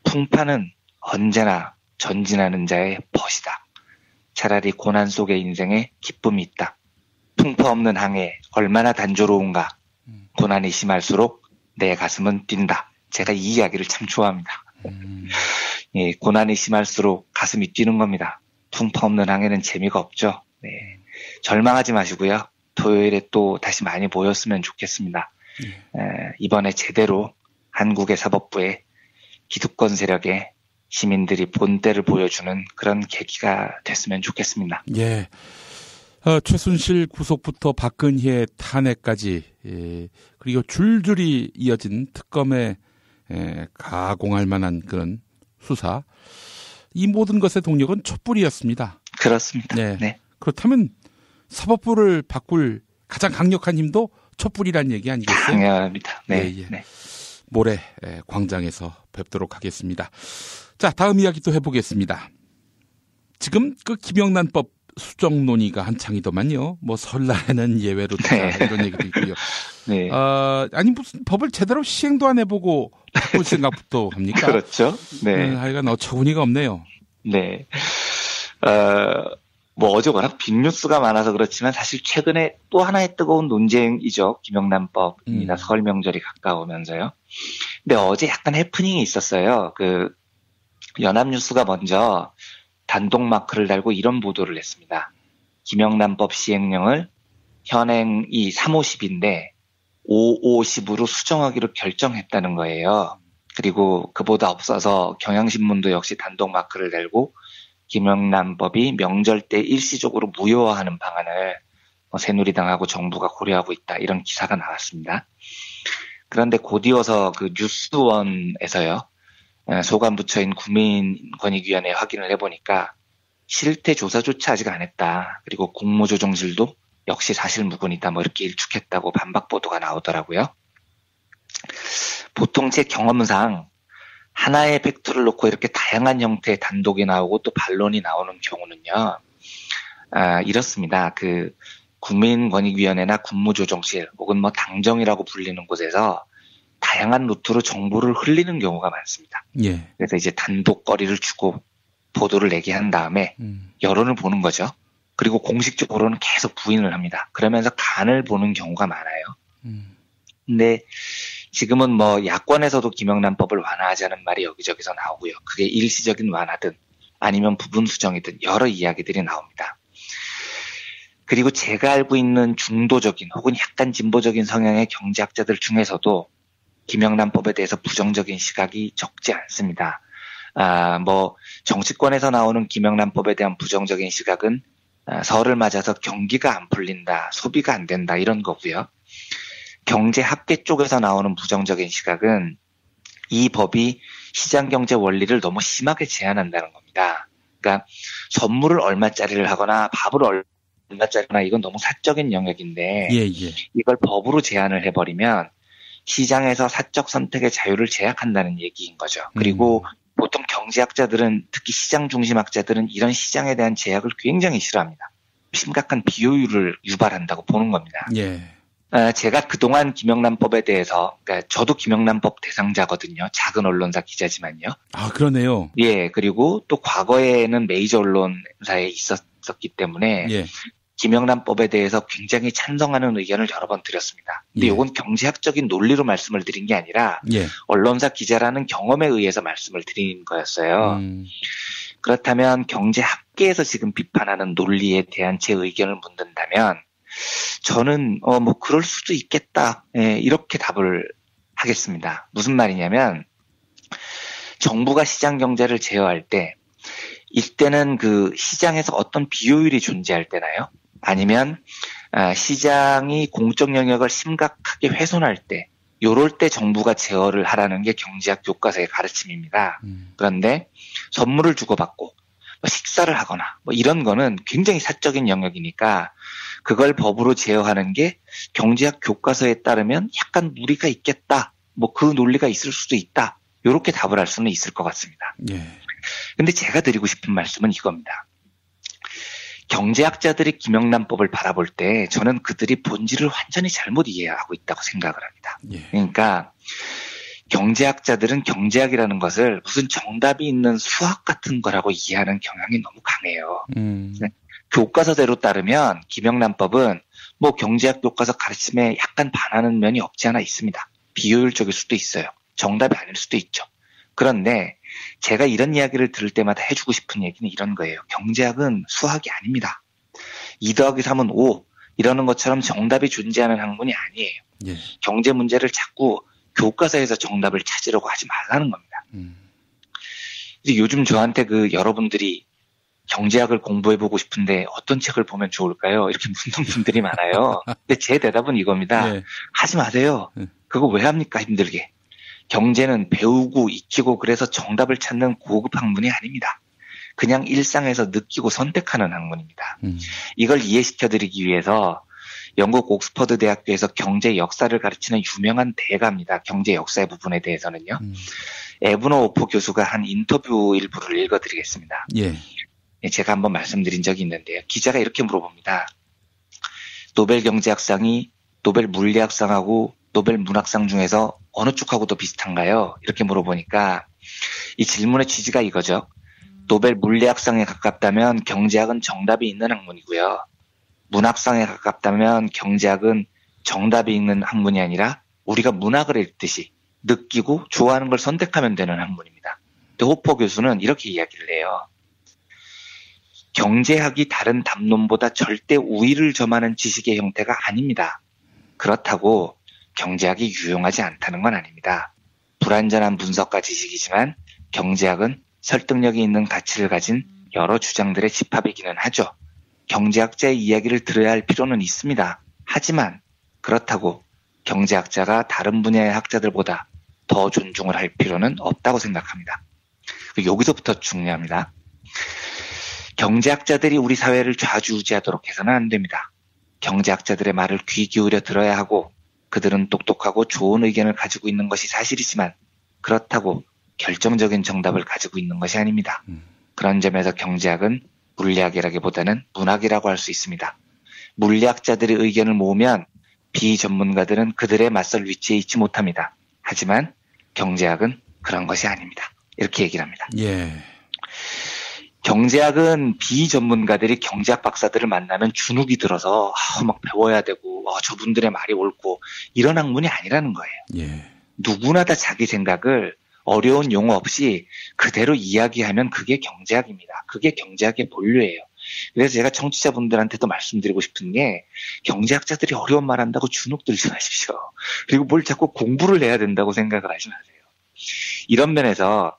S7: 풍파는 언제나 전진하는 자의 벗이다. 차라리 고난 속의 인생에 기쁨이 있다. 풍파 없는 항해 얼마나 단조로운가. 고난이 심할수록 내 가슴은 뛴다. 제가 이 이야기를 참 좋아합니다. 예, 고난이 심할수록 가슴이 뛰는 겁니다. 풍파 없는 항해는 재미가 없죠. 네. 절망하지 마시고요. 토요일에 또 다시 많이 모였으면 좋겠습니다. 이번에 제대로 한국의 사법부에 기득권 세력에 시민들이 본때를 보여주는 그런 계기가 됐으면 좋겠습니다.
S1: 예. 최순실 구속부터 박근혜 탄핵까지, 그리고 줄줄이 이어진 특검에 가공할 만한 그런 수사. 이 모든 것의 동력은 촛불이었습니다.
S7: 그렇습니다.
S1: 네.
S7: 네.
S1: 그렇다면 사법부를 바꿀 가장 강력한 힘도 촛불이란 얘기 아니겠어요?
S7: 당연합니다. 네.
S1: 예, 예.
S7: 네.
S1: 모레 광장에서 뵙도록 하겠습니다. 자, 다음 이야기 또 해보겠습니다. 지금 그 김영란법 수정 논의가 한창이더만요. 뭐 설날에는 예외로 두자 이런 얘기도 있고요.
S7: 네.
S1: 아니 무슨 법을 제대로 시행도 안 해보고 바꿀 생각부터 합니까?
S7: 그렇죠. 네.
S1: 하여간 어처구니가 없네요.
S7: 네. 뭐 어제 워낙 빅뉴스가 많아서 그렇지만 사실 최근에 또 하나의 뜨거운 논쟁이죠. 김영란법입니다. 설 명절이 가까우면서요. 근데 어제 약간 해프닝이 있었어요. 그 연합뉴스가 먼저 단독 마크를 달고 이런 보도를 했습니다. 김영란법 시행령을 현행이 350인데 550으로 수정하기로 결정했다는 거예요. 그리고 그보다 앞서서 경향신문도 역시 단독 마크를 달고 김영란법이 명절 때 일시적으로 무효화하는 방안을 새누리당하고 정부가 고려하고 있다. 이런 기사가 나왔습니다. 그런데 곧이어서 그 뉴스원에서요. 소관부처인 국민권익위원회에 확인을 해보니까 실태 조사조차 아직 안 했다. 그리고 공모조정실도 역시 사실 무근이다. 뭐 이렇게 일축했다고 반박 보도가 나오더라고요. 보통 제 경험상 하나의 팩트를 놓고 이렇게 다양한 형태의 단독이 나오고 또 반론이 나오는 경우는요. 이렇습니다. 그 국민권익위원회나 국무조정실 혹은 뭐 당정이라고 불리는 곳에서 다양한 루트로 정보를 흘리는 경우가 많습니다.
S1: 예.
S7: 그래서 이제 단독 거리를 주고 보도를 내게 한 다음에 여론을 보는 거죠. 그리고 공식적으로는 계속 부인을 합니다. 그러면서 간을 보는 경우가 많아요. 근데 지금은 뭐 야권에서도 김영란법을 완화하자는 말이 여기저기서 나오고요. 그게 일시적인 완화든 아니면 부분 수정이든 여러 이야기들이 나옵니다. 그리고 제가 알고 있는 중도적인 혹은 약간 진보적인 성향의 경제학자들 중에서도 김영란법에 대해서 부정적인 시각이 적지 않습니다. 뭐 정치권에서 나오는 김영란법에 대한 부정적인 시각은 설을 맞아서 경기가 안 풀린다, 소비가 안 된다 이런 거고요. 경제학계 쪽에서 나오는 부정적인 시각은 이 법이 시장경제 원리를 너무 심하게 제한한다는 겁니다. 그러니까 선물을 얼마짜리를 하거나 밥을 얼마짜리나 이건 너무 사적인 영역인데 이걸 법으로 제한을 해버리면 시장에서 사적 선택의 자유를 제약한다는 얘기인 거죠. 그리고 보통 경제학자들은 특히 시장 중심학자들은 이런 시장에 대한 제약을 굉장히 싫어합니다. 심각한 비효율을 유발한다고 보는 겁니다. 제가 그동안 김영란법에 대해서, 그러니까 저도 김영란법 대상자거든요. 작은 언론사 기자지만요.
S1: 아, 그러네요.
S7: 예, 그리고 또 과거에는 메이저 언론사에 있었기 때문에 김영란법에 대해서 굉장히 찬성하는 의견을 여러 번 드렸습니다. 근데 이건 경제학적인 논리로 말씀을 드린 게 아니라 언론사 기자라는 경험에 의해서 말씀을 드린 거였어요. 그렇다면 경제학계에서 지금 비판하는 논리에 대한 제 의견을 묻는다면 저는 뭐 그럴 수도 있겠다. 이렇게 답을 하겠습니다. 무슨 말이냐면 정부가 시장 경제를 제어할 때 이때는 그 시장에서 어떤 비효율이 존재할 때나요? 아니면 시장이 공적 영역을 심각하게 훼손할 때 요럴 때 정부가 제어를 하라는 게 경제학 교과서의 가르침입니다. 그런데 선물을 주고받고 뭐 식사를 하거나 뭐 이런 거는 굉장히 사적인 영역이니까 그걸 법으로 제어하는 게 경제학 교과서에 따르면 약간 무리가 있겠다. 뭐 그 논리가 있을 수도 있다. 이렇게 답을 할 수는 있을 것 같습니다. 근데 제가 드리고 싶은 말씀은 이겁니다. 경제학자들이 김영란법을 바라볼 때 저는 그들이 본질을 완전히 잘못 이해하고 있다고 생각을 합니다. 그러니까 경제학자들은 경제학이라는 것을 무슨 정답이 있는 수학 같은 거라고 이해하는 경향이 너무 강해요. 교과서대로 따르면 김영란법은 뭐 경제학 교과서 가르침에 약간 반하는 면이 없지 않아 있습니다. 비효율적일 수도 있어요. 정답이 아닐 수도 있죠. 그런데 제가 이런 이야기를 들을 때마다 해주고 싶은 얘기는 이런 거예요. 경제학은 수학이 아닙니다. 2 더하기 3은 5 이러는 것처럼 정답이 존재하는 학문이 아니에요. 경제 문제를 자꾸 교과서에서 정답을 찾으려고 하지 말라는 겁니다. 요즘 저한테 여러분들이 경제학을 공부해보고 싶은데 어떤 책을 보면 좋을까요? 이렇게 묻는 분들이 많아요. 근데 제 대답은 이겁니다. 하지 마세요. 그거 왜 합니까? 힘들게. 경제는 배우고 익히고 그래서 정답을 찾는 고급 학문이 아닙니다. 그냥 일상에서 느끼고 선택하는 학문입니다. 이걸 이해시켜드리기 위해서 영국 옥스퍼드 대학교에서 경제 역사를 가르치는 유명한 대가입니다. 경제 역사의 부분에 대해서는요. 에브너 오포 교수가 한 인터뷰 일부를 읽어드리겠습니다. 제가 한번 말씀드린 적이 있는데요. 기자가 이렇게 물어봅니다. 노벨 경제학상이 노벨 물리학상하고 노벨 문학상 중에서 어느 쪽하고 더 비슷한가요? 이렇게 물어보니까 이 질문의 취지가 이거죠. 노벨 물리학상에 가깝다면 경제학은 정답이 있는 학문이고요. 문학상에 가깝다면 경제학은 정답이 있는 학문이 아니라 우리가 문학을 읽듯이 느끼고 좋아하는 걸 선택하면 되는 학문입니다. 근데 호퍼 교수는 이렇게 이야기를 해요. 경제학이 다른 담론보다 절대 우위를 점하는 지식의 형태가 아닙니다. 그렇다고 경제학이 유용하지 않다는 건 아닙니다. 불완전한 분석과 지식이지만 경제학은 설득력이 있는 가치를 가진 여러 주장들의 집합이기는 하죠. 경제학자의 이야기를 들어야 할 필요는 있습니다. 하지만 그렇다고 경제학자가 다른 분야의 학자들보다 더 존중을 할 필요는 없다고 생각합니다. 여기서부터 중요합니다. 경제학자들이 우리 사회를 좌지우지하도록 해서는 안 됩니다. 경제학자들의 말을 귀 기울여 들어야 하고 그들은 똑똑하고 좋은 의견을 가지고 있는 것이 사실이지만 그렇다고 결정적인 정답을 가지고 있는 것이 아닙니다. 그런 점에서 경제학은 물리학이라기보다는 문학이라고 할 수 있습니다. 물리학자들의 의견을 모으면 비전문가들은 그들의 맞설 위치에 있지 못합니다. 하지만 경제학은 그런 것이 아닙니다. 이렇게 얘기를 합니다. 경제학은 비전문가들이 경제학 박사들을 만나면 주눅이 들어서 막 배워야 되고 저분들의 말이 옳고 이런 학문이 아니라는 거예요. 누구나 다 자기 생각을 어려운 용어 없이 그대로 이야기하면 그게 경제학입니다. 그게 경제학의 본류예요. 그래서 제가 청취자분들한테도 말씀드리고 싶은 게 경제학자들이 어려운 말 한다고 주눅 들지 마십시오. 그리고 뭘 자꾸 공부를 해야 된다고 생각을 하지 마세요. 이런 면에서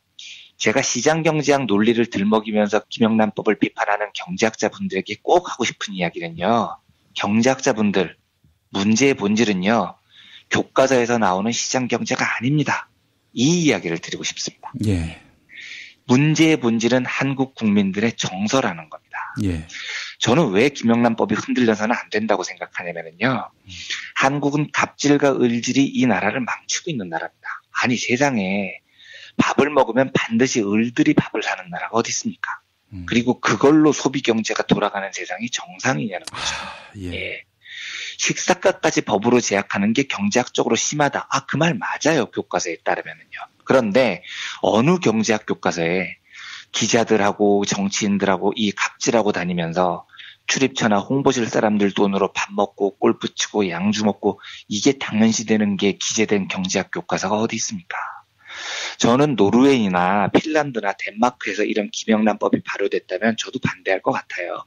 S7: 제가 시장경제학 논리를 들먹이면서 김영란법을 비판하는 경제학자분들에게 꼭 하고 싶은 이야기는요. 경제학자분들, 문제의 본질은요. 교과서에서 나오는 시장경제가 아닙니다. 이 이야기를 드리고 싶습니다.
S1: 예.
S7: 문제의 본질은 한국 국민들의 정서라는 겁니다.
S1: 예.
S7: 저는 왜 김영란법이 흔들려서는 안 된다고 생각하냐면요. 한국은 갑질과 을질이 이 나라를 망치고 있는 나라입니다. 아니 세상에 밥을 먹으면 반드시 을들이 밥을 사는 나라가 어디 있습니까? 그리고 그걸로 소비 경제가 돌아가는 세상이 정상이냐는 거죠. 예. 식사가까지 법으로 제약하는 게 경제학적으로 심하다. 그 말 맞아요. 교과서에 따르면은요. 그런데 어느 경제학 교과서에 기자들하고 정치인들하고 이 갑질하고 다니면서 출입처나 홍보실 사람들 돈으로 밥 먹고 골프 치고 양주 먹고 이게 당연시 되는 게 기재된 경제학 교과서가 어디 있습니까? 저는 노르웨이나 핀란드나 덴마크에서 이런 김영란법이 발효됐다면 저도 반대할 것 같아요.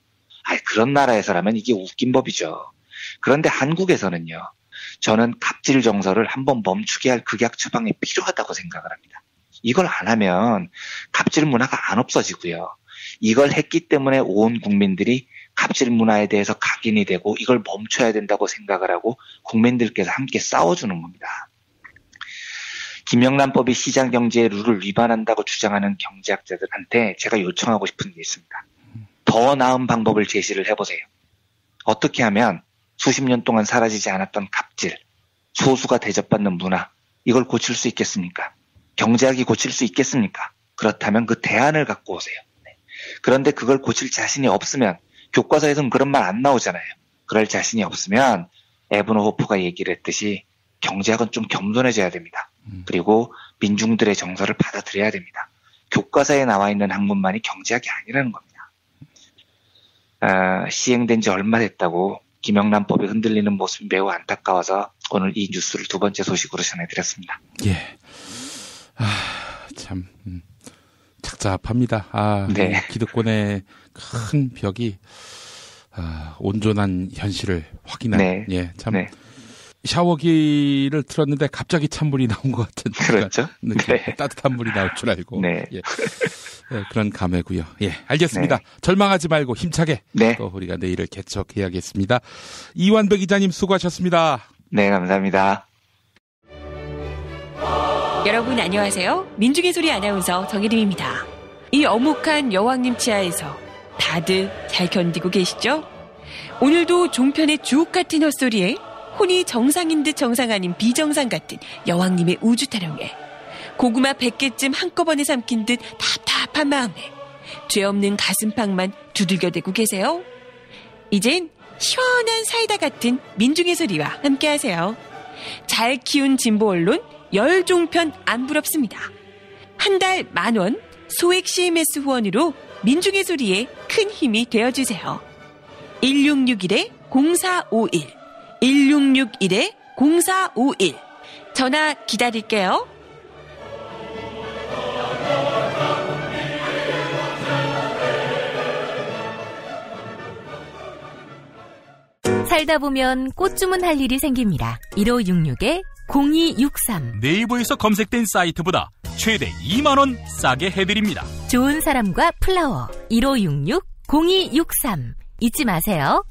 S7: 그런 나라에서라면 이게 웃긴 법이죠. 그런데 한국에서는요. 저는 갑질 정서를 한번 멈추게 할 극약 처방이 필요하다고 생각을 합니다. 이걸 안 하면 갑질 문화가 안 없어지고요. 이걸 했기 때문에 온 국민들이 갑질 문화에 대해서 각인이 되고 이걸 멈춰야 된다고 생각을 하고 국민들께서 함께 싸워주는 겁니다. 김영란법이 시장경제의 룰을 위반한다고 주장하는 경제학자들한테 제가 요청하고 싶은 게 있습니다. 더 나은 방법을 제시를 해보세요. 어떻게 하면 수십 년 동안 사라지지 않았던 갑질, 소수가 대접받는 문화, 이걸 고칠 수 있겠습니까? 경제학이 고칠 수 있겠습니까? 그렇다면 그 대안을 갖고 오세요. 그런데 그걸 고칠 자신이 없으면 교과서에서는 그런 말 안 나오잖아요. 그럴 자신이 없으면 에브너 호프가 얘기를 했듯이 경제학은 좀 겸손해져야 됩니다. 그리고 민중들의 정서를 받아들여야 됩니다. 교과서에 나와 있는 학문만이 경제학이 아니라는 겁니다. 시행된 지 얼마 됐다고 김영란법이 흔들리는 모습이 매우 안타까워서 오늘 이 뉴스를 두 번째 소식으로 전해드렸습니다.
S1: 예. 참 착잡합니다.
S7: 네.
S1: 기득권의 큰 벽이 온전한 현실을 확인한.
S7: 네.
S1: 예, 참.
S7: 네.
S1: 샤워기를 틀었는데 갑자기 찬물이 나온 것 같은.
S7: 그렇죠.
S1: 네. 따뜻한 물이 나올 줄 알고.
S7: 네.
S1: 예. 네, 그런 감회고요. 예, 알겠습니다.
S7: 네.
S1: 절망하지 말고 힘차게.
S7: 네.
S1: 또 우리가 내일을 개척해야겠습니다. 이완배 기자님 수고하셨습니다.
S7: 네, 감사합니다.
S8: 여러분 안녕하세요. 민중의 소리 아나운서 정혜림입니다. 이 어묵한 여왕님 치하에서 다들 잘 견디고 계시죠? 오늘도 종편의 주옥 같은 헛소리에 혼이 정상인 듯 정상 아닌 비정상 같은 여왕님의 우주 타령에 고구마 100개쯤 한꺼번에 삼킨 듯 답답한 마음에 죄 없는 가슴팍만 두들겨대고 계세요. 이젠 시원한 사이다 같은 민중의 소리와 함께하세요. 잘 키운 진보 언론 열종편 안 부럽습니다. 한 달 10,000원 소액 CMS 후원으로 민중의 소리에 큰 힘이 되어주세요. 1661-0451 1661-0451 전화 기다릴게요.
S9: 살다 보면 꽃 주문할 일이 생깁니다. 1566-0263
S6: 네이버에서 검색된 사이트보다 최대 2만원 싸게 해드립니다.
S9: 좋은 사람과 플라워 1566-0263 잊지 마세요.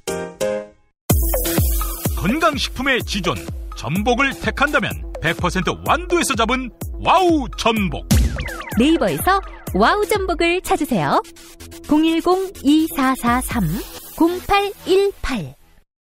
S6: 건강식품의 지존 전복을 택한다면 100% 완도에서 잡은 와우 전복.
S9: 네이버에서 와우 전복을 찾으세요. 010-2443-0818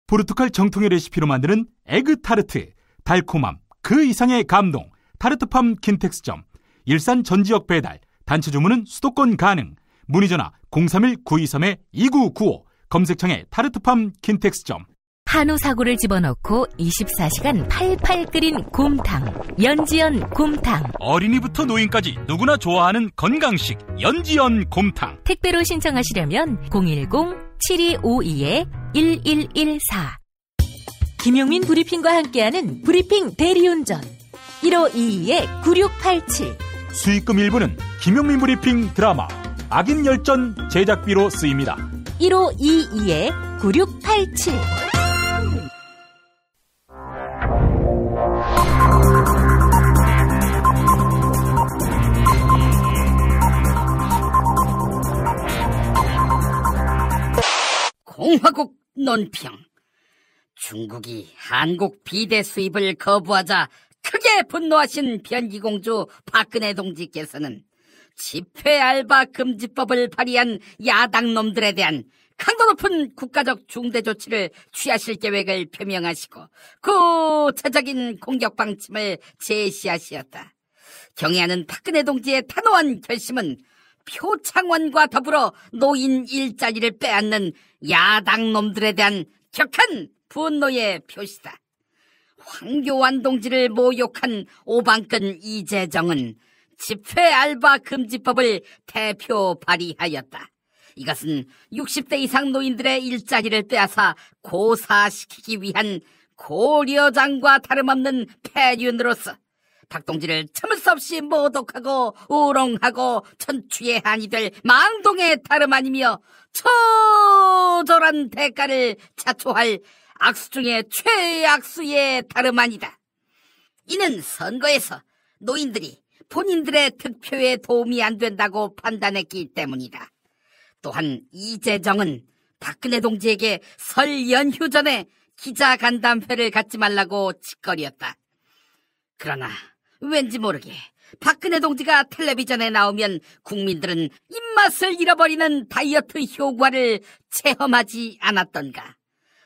S6: 포르투갈 정통의 레시피로 만드는 에그 타르트, 달콤함 그 이상의 감동. 타르트팜 킨텍스점. 일산 전 지역 배달, 단체 주문은 수도권 가능. 문의 전화 031-923-2995 검색창에 타르트팜 킨텍스점.
S9: 한우 사고를 집어넣고 24시간 팔팔 끓인 곰탕, 연지연 곰탕.
S6: 어린이부터 노인까지 누구나 좋아하는 건강식 연지연 곰탕.
S9: 택배로 신청하시려면 010-7252-1114 김용민 브리핑과 함께하는 브리핑 대리운전. 1522-9687.
S6: 수익금 일부는 김용민 브리핑 드라마 악인 열전 제작비로 쓰입니다.
S9: 1522-9687.
S17: 공화국 논평. 중국이 한국 비대 수입을 거부하자 크게 분노하신 변기공주 박근혜 동지께서는 집회 알바 금지법을 발의한 야당놈들에 대한 강도 높은 국가적 중대 조치를 취하실 계획을 표명하시고 구체적인 공격 방침을 제시하시었다. 경애하는 박근혜 동지의 단호한 결심은 표창원과 더불어 노인 일자리를 빼앗는 야당놈들에 대한 격한 분노의 표시다. 황교안 동지를 모욕한 오방근 이재정은 집회 알바 금지법을 대표 발의하였다. 이것은 60대 이상 노인들의 일자리를 빼앗아 고사시키기 위한 고려장과 다름없는 폐륜으로서 박 동지를 참을 수 없이 모독하고 우롱하고 천추의 한이 될 망동의 다름 아니며 처절한 대가를 자초할 악수 중에 최악수의 다름 아니다. 이는 선거에서 노인들이 본인들의 득표에 도움이 안 된다고 판단했기 때문이다. 또한 이재정은 박근혜 동지에게 설 연휴 전에 기자간담회를 갖지 말라고 짓거렸다. 그러나 왠지 모르게 박근혜 동지가 텔레비전에 나오면 국민들은 입맛을 잃어버리는 다이어트 효과를 체험하지 않았던가.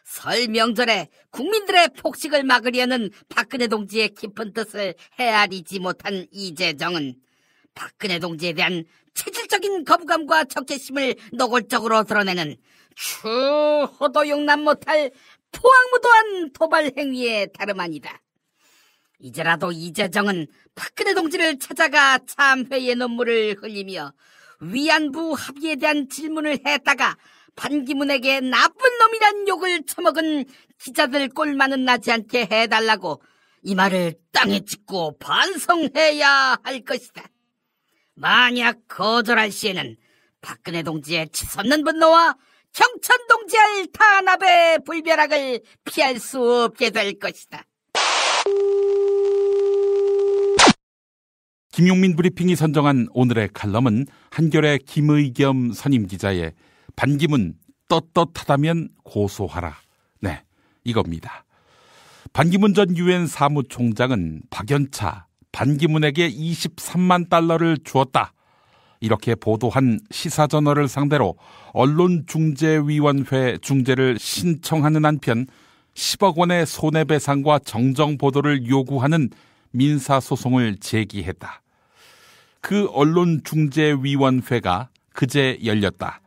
S17: 설 명절에 국민들의 폭식을 막으려는 박근혜 동지의 깊은 뜻을 헤아리지 못한 이재정은 박근혜 동지에 대한 체질적인 거부감과 적개심을 노골적으로 드러내는 추호도 용납 못할 포악무도한 도발 행위에 다름 아니다. 이제라도 이재정은 박근혜 동지를 찾아가 참회의 눈물을 흘리며 위안부 합의에 대한 질문을 했다가 반기문에게 나쁜 놈이란 욕을 처먹은 기자들 꼴만은 나지 않게 해달라고 이 말을 땅에 찍고 반성해야 할 것이다. 만약 거절할 시에는 박근혜 동지의 치솟는 분노와 경천 동지의 탄압의 불벼락을 피할 수 없게 될 것이다.
S1: 김용민 브리핑이 선정한 오늘의 칼럼은 한겨레 김의겸 선임기자의 반기문 떳떳하다면 고소하라. 네, 이겁니다. 반기문 전 유엔 사무총장은 박연차, 반기문에게 23만 달러를 주었다. 이렇게 보도한 시사저널을 상대로 언론중재위원회 중재를 신청하는 한편 10억 원의 손해배상과 정정보도를 요구하는 민사소송을 제기했다. 그 언론중재위원회가 그제 열렸다.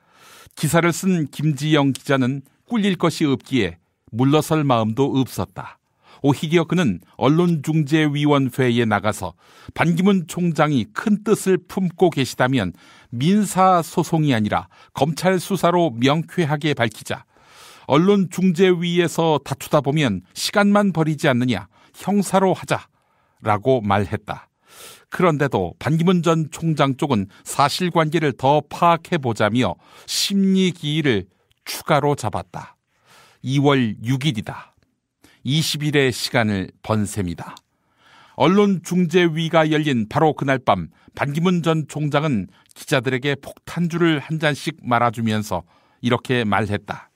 S1: 기사를 쓴 김지영 기자는 꿀릴 것이 없기에 물러설 마음도 없었다. 오히려 그는 언론중재위원회에 나가서 반기문 총장이 큰 뜻을 품고 계시다면 민사소송이 아니라 검찰 수사로 명쾌하게 밝히자. 언론중재위에서 다투다 보면 시간만 버리지 않느냐, 형사로 하자라고 말했다. 그런데도 반기문 전 총장 쪽은 사실관계를 더 파악해보자며 심리기일을 추가로 잡았다. 2월 6일이다. 20일의 시간을 번 셈이다. 언론중재위가 열린 바로 그날 밤 반기문 전 총장은 기자들에게 폭탄주를 한 잔씩 말아주면서 이렇게 말했다.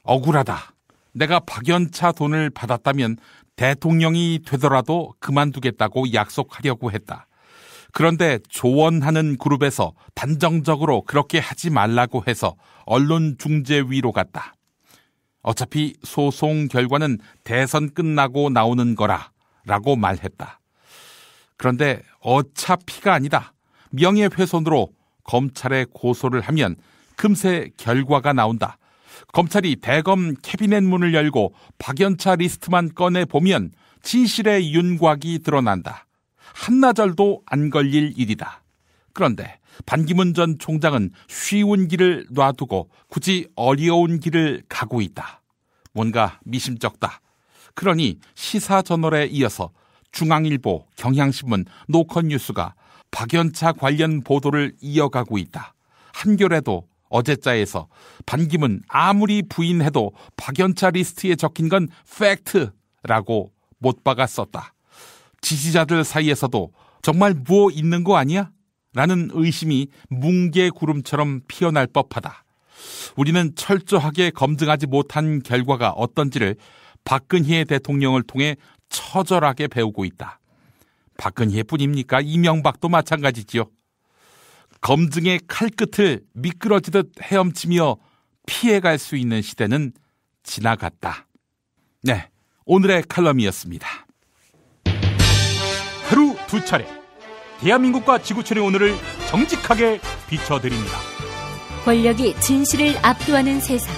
S1: 억울하다. 내가 박연차 돈을 받았다면 대통령이 되더라도 그만두겠다고 약속하려고 했다. 그런데 조언하는 그룹에서 단정적으로 그렇게 하지 말라고 해서 언론중재위로 갔다. 어차피 소송 결과는 대선 끝나고 나오는 거라 라고 말했다. 그런데 어차피가 아니다. 명예훼손으로 검찰에 고소를 하면 금세 결과가 나온다. 검찰이 대검 캐비넷 문을 열고 박연차 리스트만 꺼내보면 진실의 윤곽이 드러난다. 한나절도 안 걸릴 일이다. 그런데 반기문 전 총장은 쉬운 길을 놔두고 굳이 어려운 길을 가고 있다. 뭔가 미심쩍다. 그러니 시사저널에 이어서 중앙일보, 경향신문, 노컷뉴스가 박연차 관련 보도를 이어가고 있다. 한겨레도 어제자에서 반기문 아무리 부인해도 박연차 리스트에 적힌 건 팩트라고 못 박았었다. 지지자들 사이에서도 정말 뭐 있는 거 아니야? 라는 의심이 뭉게구름처럼 피어날 법하다. 우리는 철저하게 검증하지 못한 결과가 어떤지를 박근혜 대통령을 통해 처절하게 배우고 있다. 박근혜뿐입니까? 이명박도 마찬가지지요. 검증의 칼끝을 미끄러지듯 헤엄치며 피해갈 수 있는 시대는 지나갔다. 네, 오늘의 칼럼이었습니다.
S6: 하루 두 차례 대한민국과 지구촌의 오늘을 정직하게 비춰드립니다.
S9: 권력이 진실을 압도하는 세상.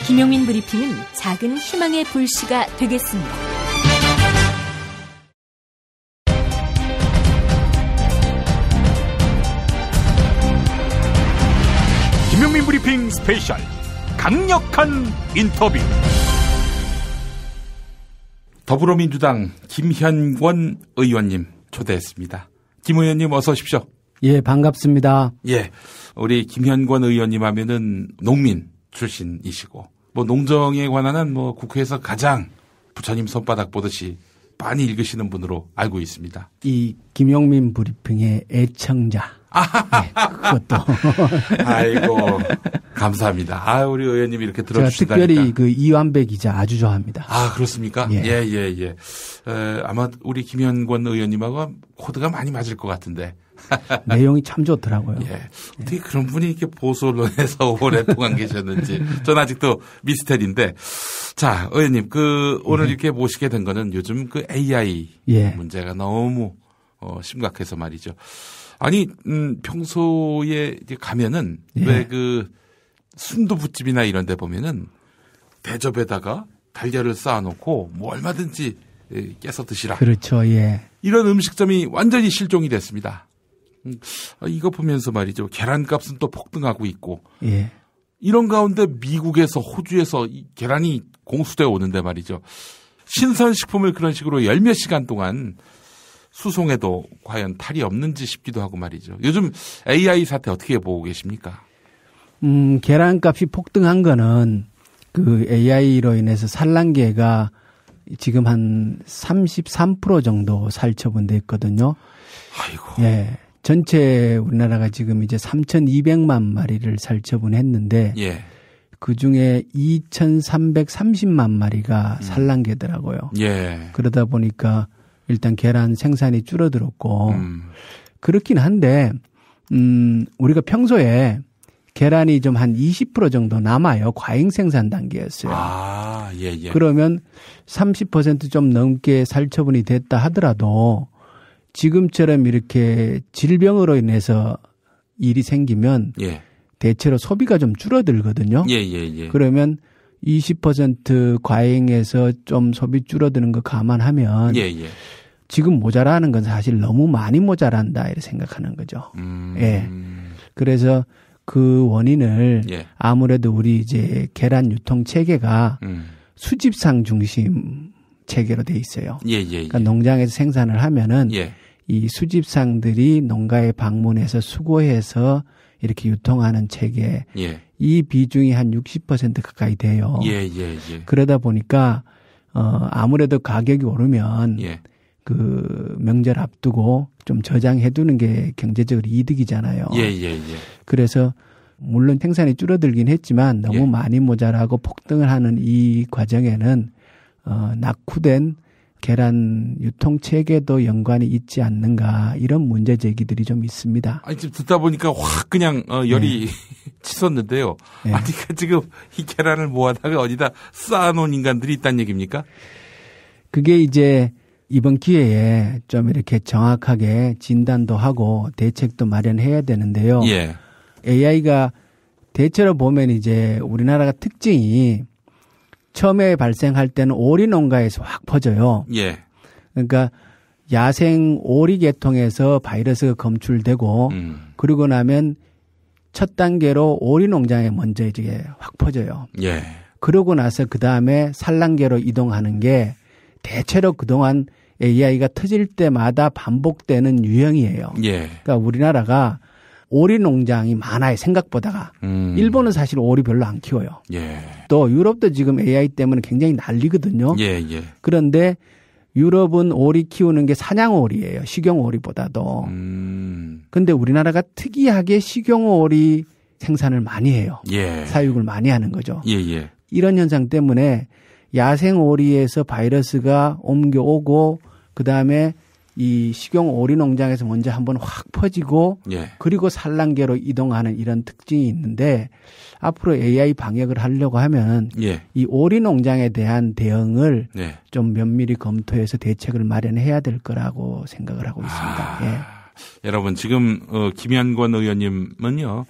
S9: 김용민 브리핑은 작은 희망의 불씨가 되겠습니다.
S6: 김용민 브리핑 스페셜 강력한 인터뷰.
S1: 더불어민주당 김현권 의원님 초대했습니다. 김 의원님 어서 오십시오.
S11: 예, 반갑습니다.
S1: 예, 우리 김현권 의원님 하면은 농민 출신이시고 뭐 농정에 관한 뭐 국회에서 가장 부처님 손바닥 보듯이 많이 읽으시는 분으로 알고 있습니다.
S11: 이 김용민 브리핑의 애청자. 네, 그것도.
S1: 아이고, 감사합니다. 아, 우리 의원님이 이렇게 들어주신다니까.
S11: 제가 특별히 그 이완배 기자 아주 좋아합니다.
S1: 아, 그렇습니까? 예. 아마 우리 김현권 의원님하고 코드가 많이 맞을 것 같은데.
S11: 내용이 참 좋더라고요.
S1: 예. 어떻게 그런 분이 이렇게 보수 언론에서 오랫동안 계셨는지. 전 아직도 미스터리인데. 자, 의원님, 오늘 이렇게 모시게 된 거는 요즘 그 AI 문제가 너무 심각해서 말이죠. 아니, 평소에 이제 가면은 왜 순두부집이나 이런 데 보면은 대접에다가 달걀을 쌓아놓고 뭐 얼마든지 깨서 드시라.
S11: 그렇죠, 예.
S1: 이런 음식점이 완전히 실종이 됐습니다. 이거 보면서 말이죠. 계란값은 또 폭등하고 있고.
S11: 예.
S1: 이런 가운데 미국에서 호주에서 이 계란이 공수되어 오는데 말이죠. 신선식품을 그런 식으로 열몇 시간 동안 수송해도 과연 탈이 없는지 싶기도 하고 말이죠. 요즘 AI 사태 어떻게 보고 계십니까?
S11: 계란값이 폭등한 거는 그 AI로 인해서 산란계가 지금 한 33% 정도 살처분돼 있거든요.
S1: 아이고.
S11: 예. 전체 우리나라가 지금 이제 3,200만 마리를 살처분했는데
S1: 예.
S11: 그 중에 2,330만 마리가 산란계더라고요.
S1: 예.
S11: 그러다 보니까 일단 계란 생산이 줄어들었고 그렇긴 한데 우리가 평소에 계란이 좀 한 20% 정도 남아요. 과잉 생산 단계였어요.
S1: 아, 예.
S11: 그러면 30% 좀 넘게 살처분이 됐다 하더라도 지금처럼 이렇게 질병으로 인해서 일이 생기면 대체로 소비가 좀 줄어들거든요.
S1: 예.
S11: 그러면 20% 과잉해서 좀 소비 줄어드는 거 감안하면 지금 모자라는 건 사실 너무 많이 모자란다 이렇게 생각하는 거죠. 예. 그래서 그 원인을 아무래도 우리 이제 계란 유통 체계가 수집상 중심 체계로 돼 있어요. 그러니까 농장에서 생산을 하면은 이 수집상들이 농가에 방문해서 수거해서 이렇게 유통하는 체계. 이 비중이 한 60% 가까이 돼요. 그러다 보니까 아무래도 가격이 오르면 그 명절 앞두고 좀 저장해 두는 게 경제적으로 이득이잖아요. 그래서 물론 생산이 줄어들긴 했지만 너무 많이 모자라고 폭등을 하는 이 과정에는 낙후된 계란 유통 체계도 연관이 있지 않는가 이런 문제 제기들이 좀 있습니다.
S1: 아니 지금 듣다 보니까 확 그냥 열이 치솟는데요. 아니 지금 이 계란을 모아다가 어디다 쌓아놓은 인간들이 있다는 얘기입니까?
S11: 그게 이제 이번 기회에 좀 이렇게 정확하게 진단도 하고 대책도 마련해야 되는데요. AI가 대체로 보면 이제 우리나라가 특징이 처음에 발생할 때는 오리 농가에서 확 퍼져요. 그러니까 야생 오리 계통에서 바이러스가 검출되고 그러고 나면 첫 단계로 오리 농장에 먼저 이제 확 퍼져요. 그러고 나서 그 다음에 산란계로 이동하는 게 대체로 그동안 AI가 터질 때마다 반복되는 유형이에요.
S1: 예.
S11: 그러니까 우리나라가 오리 농장이 많아요. 생각보다가. 일본은 사실 오리 별로 안 키워요.
S1: 예.
S11: 또 유럽도 지금 AI 때문에 굉장히 난리거든요.
S1: 예, 예.
S11: 그런데 유럽은 오리 키우는 게 사냥오리예요. 식용오리보다도. 근데 우리나라가 특이하게 식용오리 생산을 많이 해요.
S1: 예.
S11: 사육을 많이 하는 거죠.
S1: 예, 예.
S11: 이런 현상 때문에 야생오리에서 바이러스가 옮겨오고 그다음에 이 식용오리 농장에서 먼저 한번 확 퍼지고
S1: 예.
S11: 그리고 산란계로 이동하는 이런 특징이 있는데 앞으로 AI 방역을 하려고 하면
S1: 예.
S11: 이 오리 농장에 대한 대응을
S1: 예.
S11: 좀 면밀히 검토해서 대책을 마련해야 될 거라고 생각을 하고 있습니다. 예.
S1: 여러분 지금 김현권 의원님은요.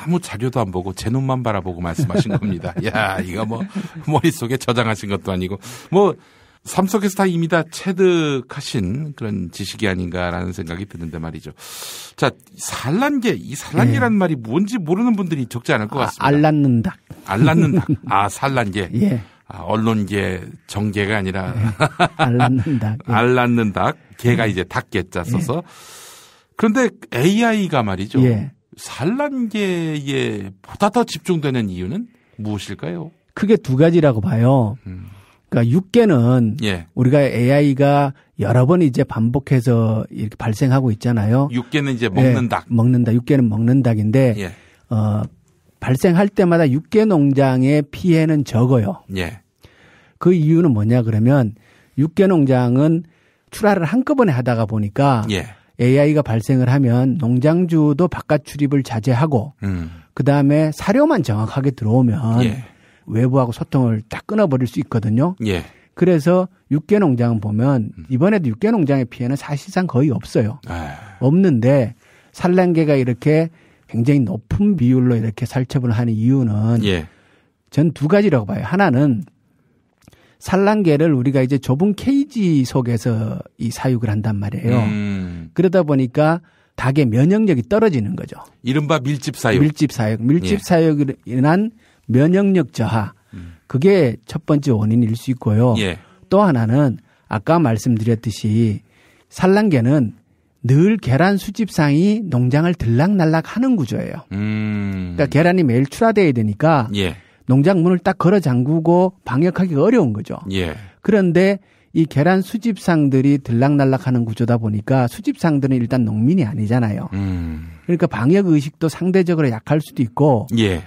S1: 아무 자료도 안 보고 제 눈만 바라보고 말씀하신 겁니다. 야, 이거 뭐 머릿속에 저장하신 것도 아니고 뭐 삶 속에서 다 이미 다 체득하신 그런 지식이 아닌가라는 생각이 드는데 말이죠. 자, 산란계, 이 산란계라는 말이 뭔지 모르는 분들이 적지 않을 것 같습니다.
S11: 알 낳는 닭.
S1: 알 낳는 닭. 아, 산란계.
S11: 예.
S1: 언론계, 정계가 아니라
S11: 알 낳는 닭.
S1: 예. 알 낳는 닭. 개가 이제 닭개자 써서. 예. 그런데 AI가 말이죠.
S11: 예.
S1: 산란계에 보다 더 집중되는 이유는 무엇일까요?
S11: 크게 두 가지라고 봐요. 그러니까 육계는
S1: 예.
S11: 우리가 AI가 여러 번 이제 반복해서 이렇게 발생하고 있잖아요.
S1: 육계는 이제 먹는 닭.
S11: 먹는다. 육계는 먹는 닭인데
S1: 예.
S11: 발생할 때마다 육계 농장의 피해는 적어요.
S1: 예.
S11: 그 이유는 뭐냐 그러면 육계 농장은 출하를 한꺼번에 하다가 보니까
S1: 예.
S11: AI가 발생을 하면 농장주도 바깥 출입을 자제하고 그다음에 사료만 정확하게 들어오면
S1: 예.
S11: 외부하고 소통을 딱 끊어버릴 수 있거든요.
S1: 예.
S11: 그래서 육계 농장은 보면 이번에도 육계 농장의 피해는 사실상 거의 없어요. 없는데 산란계가 이렇게 굉장히 높은 비율로 이렇게 살처분을 하는 이유는
S1: 예.
S11: 전 두 가지라고 봐요. 하나는 산란계를 우리가 이제 좁은 케이지 속에서 이 사육을 한단 말이에요. 그러다 보니까 닭의 면역력이 떨어지는 거죠.
S1: 이른바 밀집 사육.
S11: 밀집 사육으로 인한 면역력 저하. 그게 첫 번째 원인일 수 있고요.
S1: 예.
S11: 또 하나는 아까 말씀드렸듯이 산란계는 늘 계란 수집상이 농장을 들락날락 하는 구조예요. 그러니까 계란이 매일 출하돼야 되니까
S1: 예.
S11: 농장 문을 딱 걸어 잠그고 방역하기가 어려운 거죠.
S1: 예.
S11: 그런데 이 계란 수집상들이 들락날락하는 구조다 보니까 수집상들은 일단 농민이 아니잖아요. 그러니까 방역 의식도 상대적으로 약할 수도 있고
S1: 예.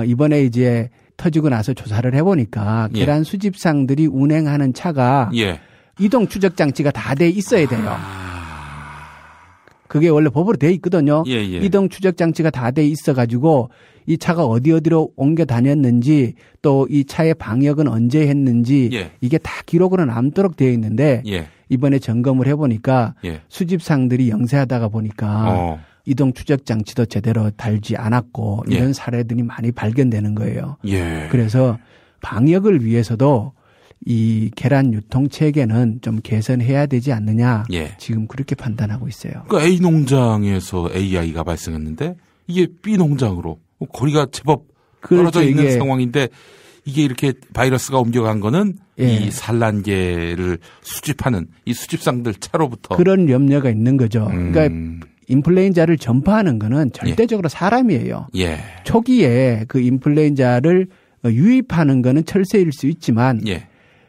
S11: 이번에 이제 터지고 나서 조사를 해보니까 계란 수집상들이 운행하는 차가
S1: 예.
S11: 이동 추적 장치가 다 돼 있어야 돼요. 그게 원래 법으로 돼 있거든요.
S1: 예.
S11: 이동 추적 장치가 다 돼 있어가지고 이 차가 어디로 옮겨 다녔는지 또 이 차의 방역은 언제 했는지
S1: 예.
S11: 이게 다 기록으로 남도록 되어 있는데
S1: 예.
S11: 이번에 점검을 해보니까
S1: 예.
S11: 수집상들이 영세하다가 보니까 이동 추적 장치도 제대로 달지 않았고 이런
S1: 예.
S11: 사례들이 많이 발견되는 거예요.
S1: 예.
S11: 그래서 방역을 위해서도 이 계란 유통 체계는 좀 개선해야 되지 않느냐.
S1: 예.
S11: 지금 그렇게 판단하고 있어요.
S1: 그 A 농장에서 AI가 발생했는데 이게 B 농장으로 거리가 제법 떨어져 있는 상황인데 이게 이렇게 바이러스가 옮겨간 거는
S11: 예.
S1: 이 산란계를 수집하는 이 수집상들 차로부터
S11: 그런 염려가 있는 거죠. 그러니까 인플루엔자를 전파하는 거는 절대적으로 사람이에요.
S1: 예.
S11: 초기에 그 인플루엔자를 유입하는 거는 철새일 수 있지만
S1: 예.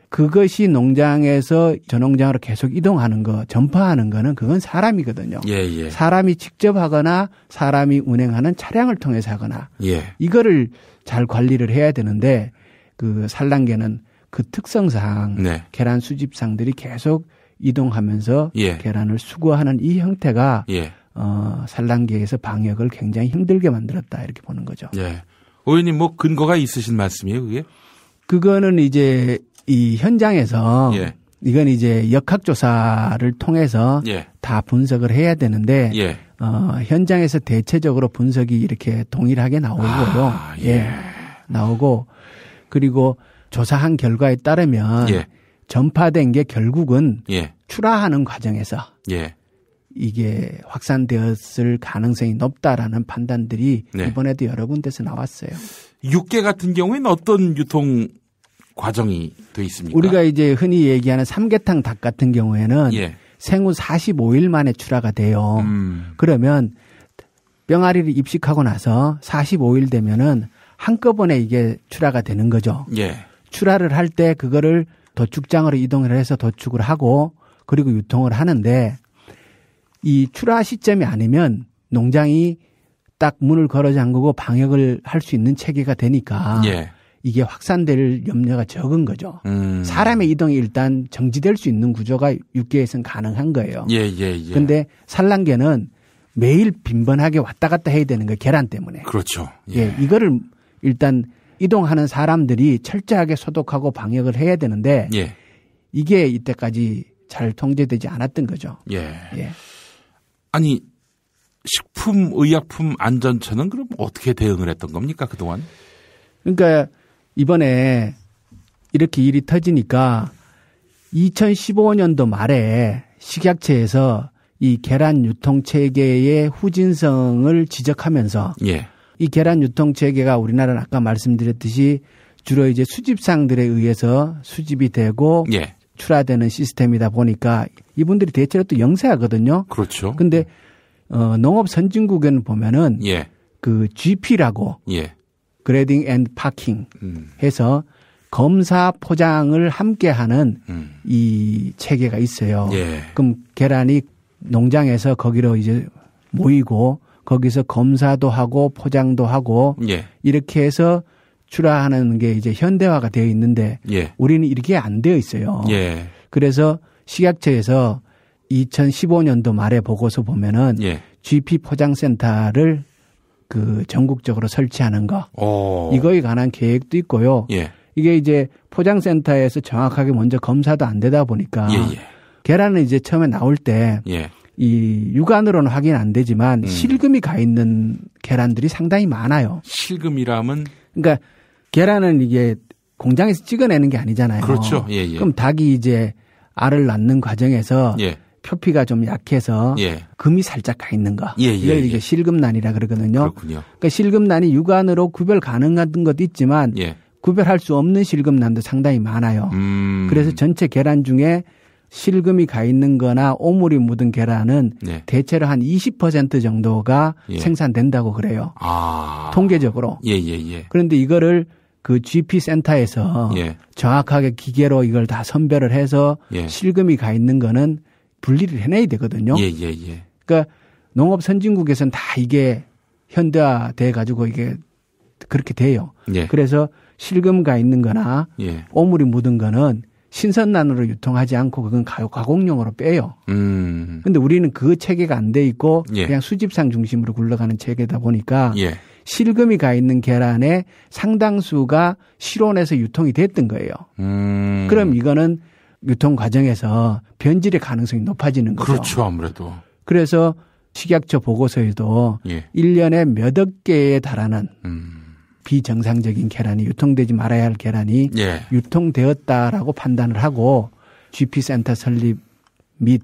S11: 그것이 농장에서 저 농장으로 계속 이동하는 거, 전파하는 거는 그건 사람이거든요.
S1: 예.
S11: 사람이 직접 하거나 사람이 운행하는 차량을 통해서 하거나
S1: 예.
S11: 이거를 잘 관리를 해야 되는데 그 산란계는 그 특성상
S1: 네.
S11: 계란 수집상들이 계속 이동하면서
S1: 예.
S11: 계란을 수거하는 이 형태가
S1: 예.
S11: 산란계에서 방역을 굉장히 힘들게 만들었다 이렇게 보는 거죠.
S1: 예. 의원님 뭐 근거가 있으신 말씀이에요, 그게?
S11: 그거는 이제 이 현장에서
S1: 예.
S11: 이건 이제 역학조사를 통해서
S1: 예.
S11: 다 분석을 해야 되는데
S1: 예.
S11: 현장에서 대체적으로 분석이 이렇게 동일하게 나오고요.
S1: 예.
S11: 나오고 그리고 조사한 결과에 따르면
S1: 예.
S11: 전파된 게 결국은
S1: 예.
S11: 출하하는 과정에서
S1: 예.
S11: 이게 확산되었을 가능성이 높다라는 판단들이
S1: 네.
S11: 이번에도 여러 군데서 나왔어요.
S1: 육계 같은 경우에는 어떤 유통 과정이 돼 있습니까?
S11: 우리가 이제 흔히 얘기하는 삼계탕 닭 같은 경우에는
S1: 예.
S11: 생후 45일 만에 출하가 돼요. 그러면 병아리를 입식하고 나서 45일 되면은 한꺼번에 이게 출하가 되는 거죠.
S1: 예.
S11: 출하를 할 때 그거를 도축장으로 이동을 해서 도축을 하고 그리고 유통을 하는데 이 출하 시점이 아니면 농장이 딱 문을 걸어 잠그고 방역을 할 수 있는 체계가 되니까
S1: 예.
S11: 이게 확산될 염려가 적은 거죠. 사람의 이동이 일단 정지될 수 있는 구조가 육계에서는 가능한 거예요. 그런데
S1: 예.
S11: 산란계는 매일 빈번하게 왔다 갔다 해야 되는 거예요. 계란 때문에.
S1: 그렇죠.
S11: 예. 이거를 일단 이동하는 사람들이 철저하게 소독하고 방역을 해야 되는데
S1: 예.
S11: 이게 이때까지 잘 통제되지 않았던 거죠.
S1: 예.
S11: 예.
S1: 아니 식품의약품 안전처는 그럼 어떻게 대응을 했던 겁니까 그동안?
S11: 그러니까 이번에 이렇게 일이 터지니까 2015년도 말에 식약처에서 이 계란 유통 체계의 후진성을 지적하면서
S1: 예.
S11: 이 계란 유통 체계가 우리나라는 아까 말씀드렸듯이 주로 이제 수집상들에 의해서 수집이 되고
S1: 예.
S11: 출하되는 시스템이다 보니까 이분들이 대체로 또 영세하거든요.
S1: 그렇죠.
S11: 근데 농업 선진국에는 보면은
S1: 예.
S11: 그 GP라고
S1: 예.
S11: 그레딩 앤 파킹 해서 검사 포장을 함께 하는 이 체계가 있어요.
S1: 예.
S11: 그럼 계란이 농장에서 거기로 이제 모이고 거기서 검사도 하고 포장도 하고
S1: 예.
S11: 이렇게 해서 출하하는 게 이제 현대화가 되어 있는데
S1: 예.
S11: 우리는 이렇게 안 되어 있어요.
S1: 예.
S11: 그래서 식약처에서 2015년도 말에 보고서 보면은
S1: 예.
S11: GP 포장센터를 그 전국적으로 설치하는 거 이거에 관한 계획도 있고요.
S1: 예.
S11: 이게 이제 포장센터에서 정확하게 먼저 검사도 안 되다 보니까
S1: 예.
S11: 계란은 이제 처음에 나올 때 이 육안으로는 확인 안 되지만 실금이 가 있는 계란들이 상당히 많아요.
S1: 실금이라면
S11: 그러니까 계란은 이게 공장에서 찍어내는 게 아니잖아요.
S1: 그렇죠. 예.
S11: 그럼 닭이 이제 알을 낳는 과정에서
S1: 예.
S11: 표피가 좀 약해서
S1: 예.
S11: 금이 살짝 가 있는 거.
S1: 예.
S11: 이걸 이게 실금난이라 그러거든요.
S1: 그렇군요.
S11: 그러니까 실금난이 육안으로 구별 가능한 것도 있지만
S1: 예.
S11: 구별할 수 없는 실금난도 상당히 많아요. 그래서 전체 계란 중에 실금이 가 있는 거나 오물이 묻은 계란은
S1: 네.
S11: 대체로 한 20% 정도가
S1: 예.
S11: 생산된다고 그래요. 통계적으로.
S1: 예.
S11: 그런데 이거를 그 GP 센터에서
S1: 예.
S11: 정확하게 기계로 이걸 다 선별을 해서
S1: 예.
S11: 실금이 가 있는 거는 분리를 해내야 되거든요.
S1: 예.
S11: 그러니까 농업 선진국에서는 다 이게 현대화돼 가지고 이게 그렇게 돼요.
S1: 예.
S11: 그래서 실금 가 있는 거나
S1: 예.
S11: 오물이 묻은 거는 신선란으로 유통하지 않고 그건 가공용으로 빼요. 근데 우리는 그 체계가 안 돼 있고
S1: 예.
S11: 그냥 수집상 중심으로 굴러가는 체계다 보니까
S1: 예.
S11: 실금이 가 있는 계란의 상당수가 실온에서 유통이 됐던 거예요. 그럼 이거는 유통 과정에서 변질의 가능성이 높아지는 거죠.
S1: 그렇죠. 아무래도.
S11: 그래서 식약처 보고서에도
S1: 예.
S11: 1년에 몇억 개에 달하는 비정상적인 계란이 유통되지 말아야 할 계란이
S1: 예.
S11: 유통되었다라고 판단을 하고 GP센터 설립 및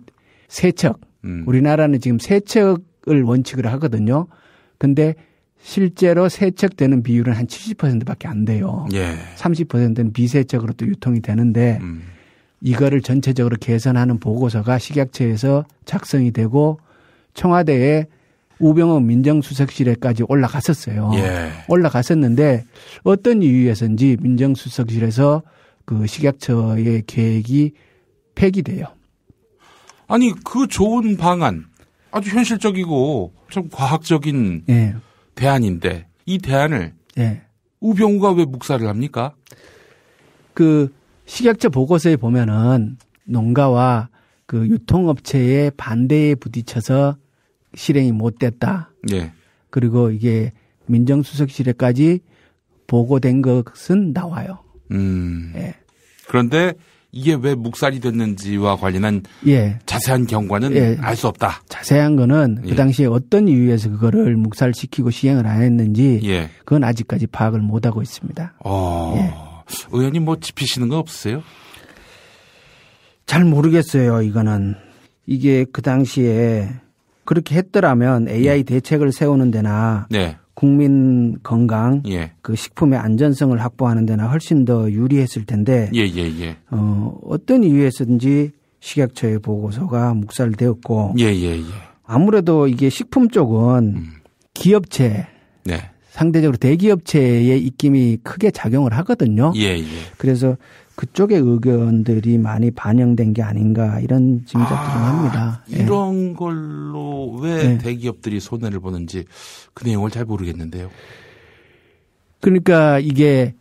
S11: 세척. 우리나라는 지금 세척을 원칙으로 하거든요. 근데 실제로 세척되는 비율은 한 70%밖에 안 돼요.
S1: 예.
S11: 30%는 비세척으로 또 유통이 되는데 이거를 전체적으로 개선하는 보고서가 식약처에서 작성이 되고 청와대에 우병우 민정수석실에까지 올라갔었어요.
S1: 예.
S11: 올라갔었는데 어떤 이유에서인지 민정수석실에서 그 식약처의 계획이 폐기돼요.
S1: 아니 그 좋은 방안 아주 현실적이고 좀 과학적인
S11: 예.
S1: 대안인데 이 대안을
S11: 예.
S1: 우병우가 왜 묵살을 합니까?
S11: 그 식약처 보고서에 보면은 농가와 그 유통업체의 반대에 부딪혀서 실행이 못 됐다.
S1: 예.
S11: 그리고 이게 민정수석실에까지 보고된 것은 나와요. 예.
S1: 그런데 이게 왜 묵살이 됐는지와 관련한
S11: 예.
S1: 자세한 경과는
S11: 예.
S1: 알 수 없다.
S11: 자세한 거는
S1: 예.
S11: 그 당시에 어떤 이유에서 그거를 묵살시키고 시행을 안 했는지
S1: 예.
S11: 그건 아직까지 파악을 못 하고 있습니다. 예.
S1: 의원님 뭐 짚으시는 거 없으세요?
S11: 잘 모르겠어요. 이거는 이게 그 당시에 그렇게 했더라면 AI 대책을 세우는 데나
S1: 네.
S11: 국민 건강,
S1: 예.
S11: 그 식품의 안전성을 확보하는 데나 훨씬 더 유리했을 텐데 어떤 이유에서든지 식약처의 보고서가 묵살되었고 아무래도 이게 식품 쪽은 기업체
S1: 네.
S11: 상대적으로 대기업체의 입김이 크게 작용을 하거든요. 그래서 그쪽의 의견들이 많이 반영된 게 아닌가 이런 짐작도 좀 합니다.
S1: 이런 걸로 왜 대기업들이 손해를 보는지 그 내용을 잘 모르겠는데요.
S11: 그러니까 이게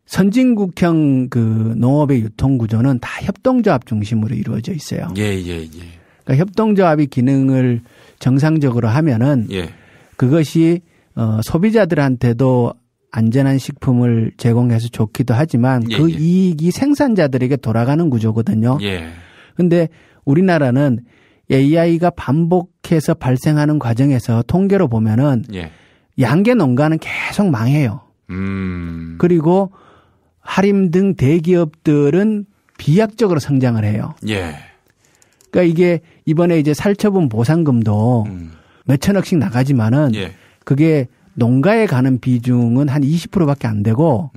S11: 선진국형 그 농업의 유통 구조는 다 협동조합 중심으로 이루어져 있어요. 그러니까 협동조합이 기능을 정상적으로 하면은 그것이 소비자들한테도 안전한 식품을 제공해서 좋기도 하지만 그 이익이 생산자들에게 돌아가는 구조거든요. 그런데 우리나라는 AI가 반복해서 발생하는 과정에서 통계로 보면은 양계 농가는 계속 망해요. 그리고 하림 등 대기업들은 비약적으로 성장을 해요. 그러니까 이게 이번에 이제 살처분 보상금도 몇천억씩 나가지만은 그게 농가에 가는 비중은 한 20%밖에 안 되고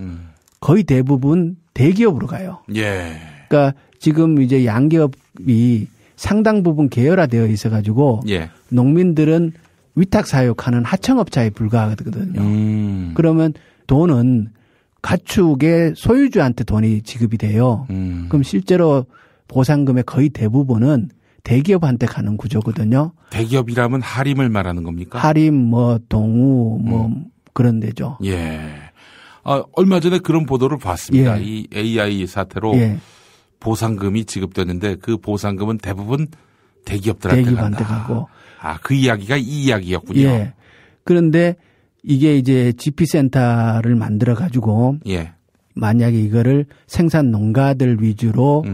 S11: 거의 대부분 대기업으로 가요. 그러니까 지금 이제 양기업이 상당 부분 계열화되어 있어가지고 농민들은 위탁 사육하는 하청업자에 불과하거든요. 그러면 돈은 가축의 소유주한테 돈이 지급이 돼요. 그럼 실제로 보상금의 거의 대부분은 대기업한테 가는 구조거든요.
S1: 대기업이라면 하림을 말하는 겁니까?
S11: 하림, 뭐 동우, 뭐 그런 데죠.
S1: 얼마 전에 그런 보도를 봤습니다. 이 AI 사태로 보상금이 지급되는데 그 보상금은 대부분 대기업들한테 가고. 그 이야기가 이 이야기였군요.
S11: 그런데 이게 이제 GP센터를 만들어 가지고 만약에 이거를 생산 농가들 위주로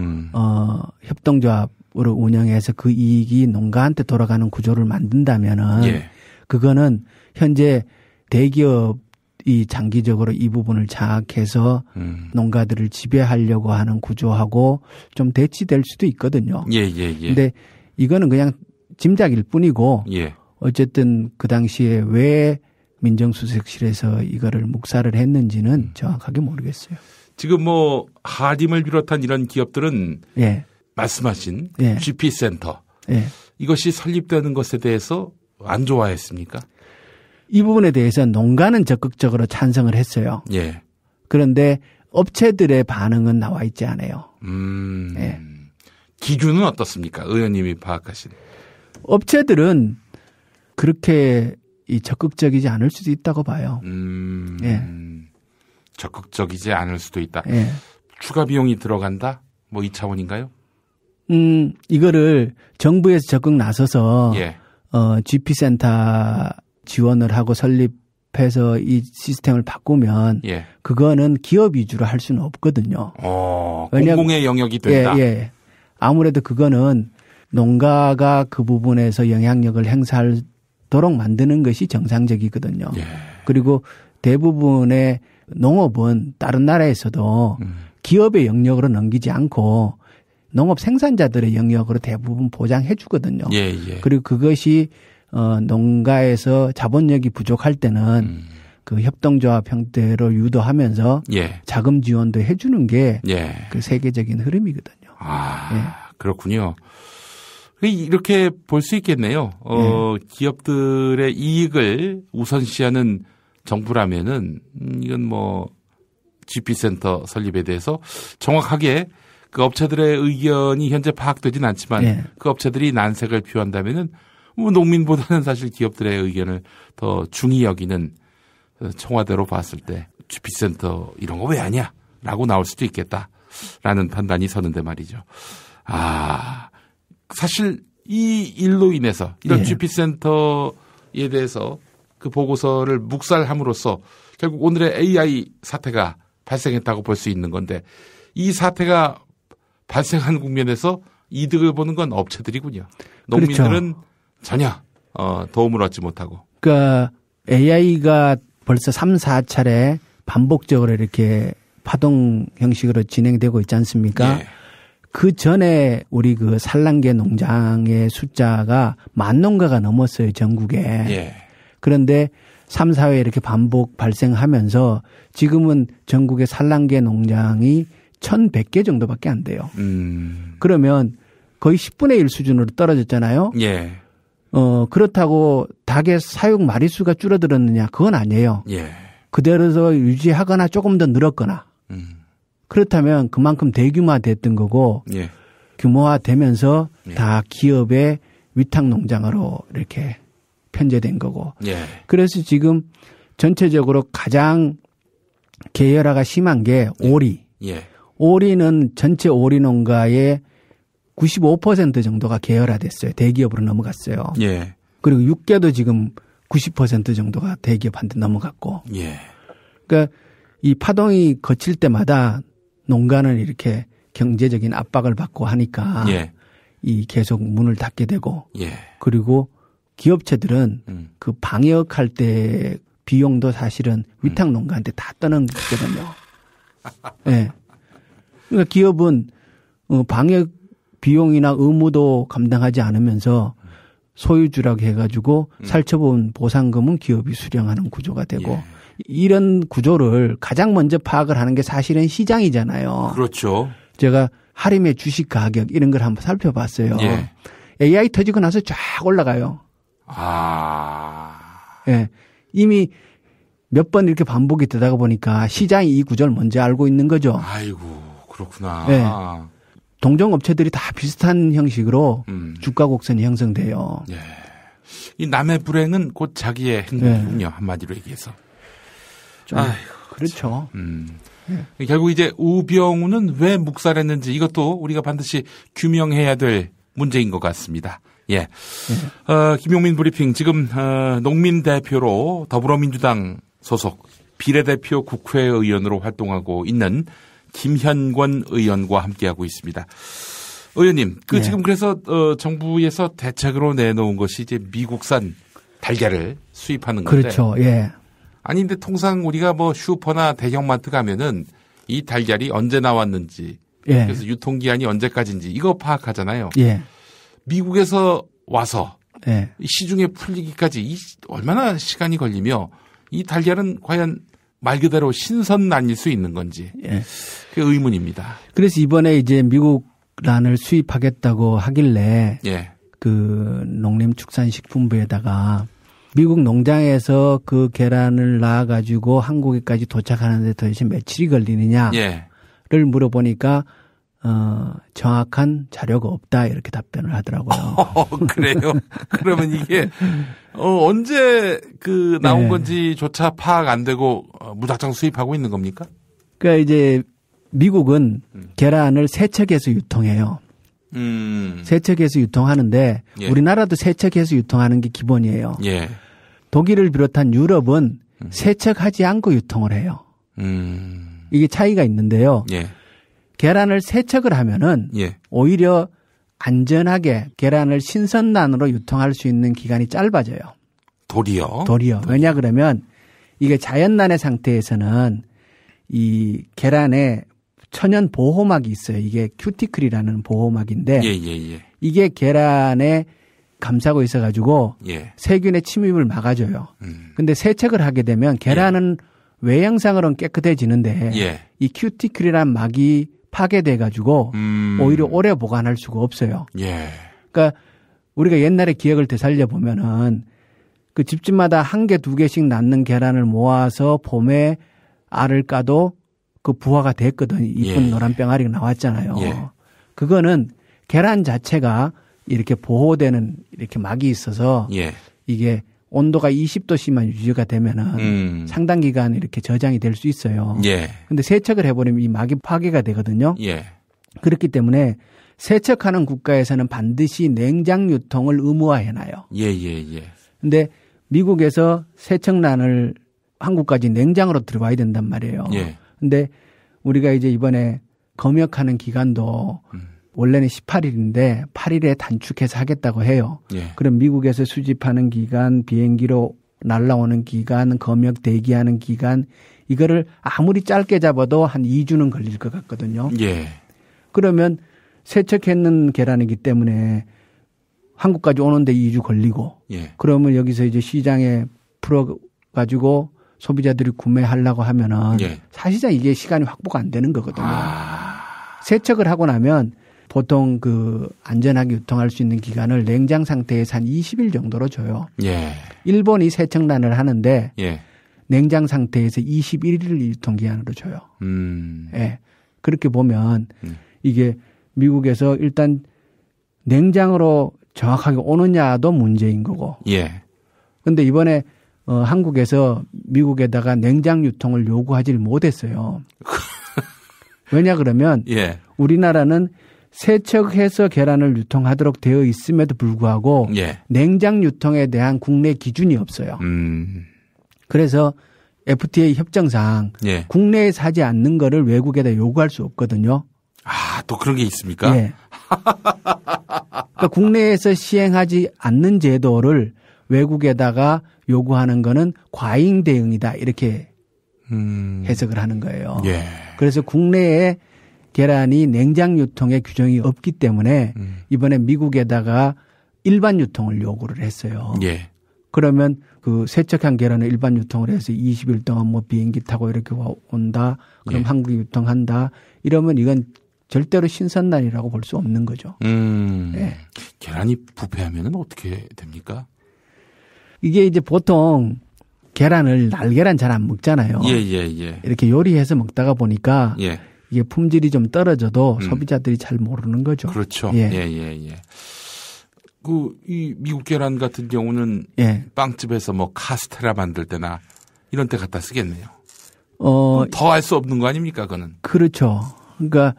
S11: 협동조합으로 운영해서 그 이익이 농가한테 돌아가는 구조를 만든다면은 그거는 현재 대기업이 장기적으로 이 부분을 장악해서 농가들을 지배하려고 하는 구조하고 좀 대치될 수도 있거든요. 근데 이거는 그냥 짐작일 뿐이고 어쨌든 그 당시에 왜 민정수석실에서 이거를 묵살을 했는지는 정확하게 모르겠어요.
S1: 지금 뭐 하림을 비롯한 이런 기업들은 말씀하신 GP센터 이것이 설립되는 것에 대해서 안 좋아했습니까?
S11: 이 부분에 대해서 농가는 적극적으로 찬성을 했어요. 그런데 업체들의 반응은 나와 있지 않아요.
S1: 기준은 어떻습니까? 의원님이 파악하신.
S11: 업체들은 그렇게 적극적이지 않을 수도 있다고 봐요.
S1: 적극적이지 않을 수도 있다. 추가 비용이 들어간다? 뭐 이 차원인가요?
S11: 이거를 정부에서 적극 나서서 GP센터 지원을 하고 설립해서 이 시스템을 바꾸면 그거는 기업 위주로 할 수는 없거든요.
S1: 공공의 영역이 된다.
S11: 아무래도 그거는 농가가 그 부분에서 영향력을 행사하도록 만드는 것이 정상적이거든요. 그리고 대부분의 농업은 다른 나라에서도 기업의 영역으로 넘기지 않고 농업 생산자들의 영역으로 대부분 보장해 주거든요. 그리고 그것이 농가에서 자본력이 부족할 때는 그 협동조합 형태로 유도하면서 자금 지원도 해 주는 게 그 세계적인 흐름이거든요.
S1: 그렇군요. 이렇게 볼 수 있겠네요. 기업들의 이익을 우선시하는 정부라면은 이건 뭐 GP센터 설립에 대해서 정확하게 그 업체들의 의견이 현재 파악되진 않지만 그 업체들이 난색을 표한다면은 뭐 농민보다는 사실 기업들의 의견을 더 중히 여기는 청와대로 봤을 때 GP센터 이런 거 왜 하냐? 라고 나올 수도 있겠다라는 판단이 서는데 말이죠. 사실 이 일로 인해서 이런 GP센터에 대해서 그 보고서를 묵살함으로써 결국 오늘의 AI 사태가 발생했다고 볼 수 있는 건데 이 사태가 발생한 국면에서 이득을 보는 건 업체들이군요. 농민들은 전혀 도움을 얻지 못하고.
S11: 그러니까 AI가 벌써 3, 4차례 반복적으로 이렇게 파동 형식으로 진행되고 있지 않습니까? 그 전에 우리 그 산란계 농장의 숫자가 10,000농가가 넘었어요, 전국에. 그런데 3, 4회 이렇게 반복 발생하면서 지금은 전국의 산란계 농장이 1,100개 정도밖에 안 돼요. 그러면 거의 10분의 1 수준으로 떨어졌잖아요.
S1: 예.
S11: 그렇다고 닭의 사육 마리수가 줄어들었느냐? 그건 아니에요.
S1: 예.
S11: 그대로서 유지하거나 조금 더 늘었거나. 그렇다면 그만큼 대규모화됐던 거고
S1: 예.
S11: 규모화되면서
S1: 예.
S11: 다 기업의 위탁 농장으로 이렇게 편제된 거고.
S1: 예.
S11: 그래서 지금 전체적으로 가장 계열화가 심한 게 오리.
S1: 예.
S11: 오리는 전체 오리 농가의 95% 정도가 계열화됐어요. 대기업으로 넘어갔어요.
S1: 예.
S11: 그리고 육계도 지금 90% 정도가 대기업한테 넘어갔고.
S1: 예.
S11: 그러니까 이 파동이 거칠 때마다 농가는 이렇게 경제적인 압박을 받고 하니까
S1: 예.
S11: 이 계속 문을 닫게 되고.
S1: 예.
S11: 그리고 기업체들은 그 방역할 때 비용도 사실은 위탁 농가한테 다 떠넘기거든요. 예. 그러니까 기업은 방역 비용이나 의무도 감당하지 않으면서 소유주라고 해가지고 살처분 보상금은 기업이 수령하는 구조가 되고
S1: 예.
S11: 이런 구조를 가장 먼저 파악을 하는 게 사실은 시장이잖아요.
S1: 그렇죠.
S11: 제가 하림의 주식 가격 이런 걸 한번 살펴봤어요.
S1: 예.
S11: AI 터지고 나서 쫙 올라가요. 예. 이미 몇 번 이렇게 반복이 되다가 보니까 시장이 이 구조를 먼저 알고 있는 거죠.
S1: 아이고, 그렇구나.
S11: 예. 동종업체들이 다 비슷한 형식으로 주가 곡선이 형성돼요.
S1: 예. 이 남의 불행은 곧 자기의 행복이군요. 한마디로 얘기해서.
S11: 그렇죠.
S1: 결국 이제 우병우는 왜 묵살했는지 이것도 우리가 반드시 규명해야 될 문제인 것 같습니다. 예. 김용민 브리핑 지금 농민 대표로 더불어민주당 소속 비례대표 국회의원으로 활동하고 있는 김현권 의원과 함께하고 있습니다. 의원님,
S11: 네.
S1: 지금 그래서 정부에서 대책으로 내놓은 것이 이제 미국산 달걀을 수입하는 건데.
S11: 그렇죠. 예.
S1: 아니 근데 통상 우리가 뭐 슈퍼나 대형마트 가면은 이 달걀이 언제 나왔는지,
S11: 예.
S1: 그래서 유통기한이 언제까지인지 이거 파악하잖아요.
S11: 예.
S1: 미국에서 와서
S11: 예.
S1: 시중에 풀리기까지 얼마나 시간이 걸리며 이 달걀은 과연 말 그대로 신선란일 수 있는 건지
S11: 예.
S1: 그게 의문입니다.
S11: 그래서 이번에 이제 미국 란을 수입하겠다고 하길래
S1: 예.
S11: 그 농림축산식품부에다가 미국 농장에서 그 계란을 낳아가지고 한국에까지 도착하는데 도대체 며칠이 걸리느냐를
S1: 예.
S11: 물어보니까 정확한 자료가 없다 이렇게 답변을 하더라고요.
S1: 그래요? 그러면 이게 언제 나온
S11: 네.
S1: 건지조차 파악 안 되고 무작정 수입하고 있는 겁니까?
S11: 그러니까 이제 미국은 계란을 세척해서 유통해요. 세척해서 유통하는데
S1: 예.
S11: 우리나라도 세척해서 유통하는 게 기본이에요.
S1: 예.
S11: 독일을 비롯한 유럽은 세척하지 않고 유통을 해요. 이게 차이가 있는데요.
S1: 예.
S11: 계란을 세척을 하면은
S1: 예.
S11: 오히려 안전하게 계란을 신선란으로 유통할 수 있는 기간이 짧아져요.
S1: 도리어.
S11: 왜냐 그러면 이게 자연란의 상태에서는 이 계란에 천연 보호막이 있어요. 이게 큐티클이라는 보호막인데
S1: 예.
S11: 이게 계란에 감싸고 있어가지고
S1: 예.
S11: 세균의 침입을 막아줘요. 근데 세척을 하게 되면 계란은 외형상으로는 깨끗해지는데
S1: 예.
S11: 이 큐티클이라는 막이 파괴돼가지고 오히려 오래 보관할 수가 없어요.
S1: 예.
S11: 그러니까 우리가 옛날에 기억을 되살려 보면은 그 집집마다 한 개, 두 개씩 낳는 계란을 모아서 봄에 알을 까도 그 부화가 됐거든. 이쁜
S1: 예.
S11: 노란 병아리가 나왔잖아요.
S1: 예.
S11: 그거는 계란 자체가 이렇게 보호되는 이렇게 막이 있어서
S1: 예.
S11: 이게 온도가 20도씨만 유지가 되면은 상당 기간 이렇게 저장이 될 수 있어요.
S1: 예.
S11: 근데 세척을 해버리면 이 막이 파괴가 되거든요.
S1: 예.
S11: 그렇기 때문에 세척하는 국가에서는 반드시 냉장 유통을 의무화해놔요.
S1: 예.
S11: 근데 미국에서 세척란을 한국까지 냉장으로 들어와야 된단 말이에요.
S1: 예.
S11: 근데 우리가 이제 이번에 검역하는 기간도 원래는 18일인데 8일에 단축해서 하겠다고 해요.
S1: 예.
S11: 그럼 미국에서 수집하는 기간, 비행기로 날라오는 기간, 검역 대기하는 기간 이거를 아무리 짧게 잡아도 한 2주는 걸릴 것 같거든요.
S1: 예.
S11: 그러면 세척했는 계란이기 때문에 한국까지 오는데 2주 걸리고
S1: 예.
S11: 그러면 여기서 이제 시장에 풀어 가지고 소비자들이 구매하려고 하면은
S1: 예.
S11: 사실상 이게 시간이 확보가 안 되는 거거든요. 세척을 하고 나면 보통 그 안전하게 유통할 수 있는 기간을 냉장 상태에서 한 20일 정도로 줘요.
S1: 예.
S11: 일본이 세척란을 하는데
S1: 예.
S11: 냉장 상태에서 21일 유통기한으로 줘요. 예. 그렇게 보면 이게 미국에서 일단 냉장으로 정확하게 오느냐도 문제인 거고.
S1: 예.
S11: 근데 이번에 한국에서 미국에다가 냉장 유통을 요구하지를 못했어요. 왜냐 그러면
S1: 예.
S11: 우리나라는 세척해서 계란을 유통하도록 되어 있음에도 불구하고
S1: 예.
S11: 냉장 유통에 대한 국내 기준이 없어요. 그래서 FTA 협정상
S1: 예.
S11: 국내에 사지 않는 거를 외국에다 요구할 수 없거든요.
S1: 아, 또 그런 게 있습니까?
S11: 예. 그러니까 국내에서 시행하지 않는 제도를 외국에다가 요구하는 거는 과잉 대응이다 이렇게 해석을 하는 거예요.
S1: 예.
S11: 그래서 국내에 계란이 냉장 유통에 규정이 없기 때문에 이번에 미국에다가 일반 유통을 요구를 했어요.
S1: 예.
S11: 그러면 그 세척한 계란을 일반 유통을 해서 20일 동안 뭐 비행기 타고 이렇게 온다. 그럼
S1: 예.
S11: 한국에 유통한다. 이러면 이건 절대로 신선란이라고 볼 수 없는 거죠. 예.
S1: 계란이 부패하면 어떻게 됩니까?
S11: 이게 이제 보통 계란을 날계란 잘 안 먹잖아요.
S1: 예.
S11: 이렇게 요리해서 먹다가 보니까
S1: 예.
S11: 이게 품질이 좀 떨어져도 소비자들이 잘 모르는 거죠.
S1: 그렇죠.
S11: 예.
S1: 이 미국 계란 같은 경우는
S11: 예.
S1: 빵집에서 뭐 카스테라 만들 때나 이런 때 갖다 쓰겠네요. 더 알 수 없는 거 아닙니까, 그거는?
S11: 그렇죠. 그러니까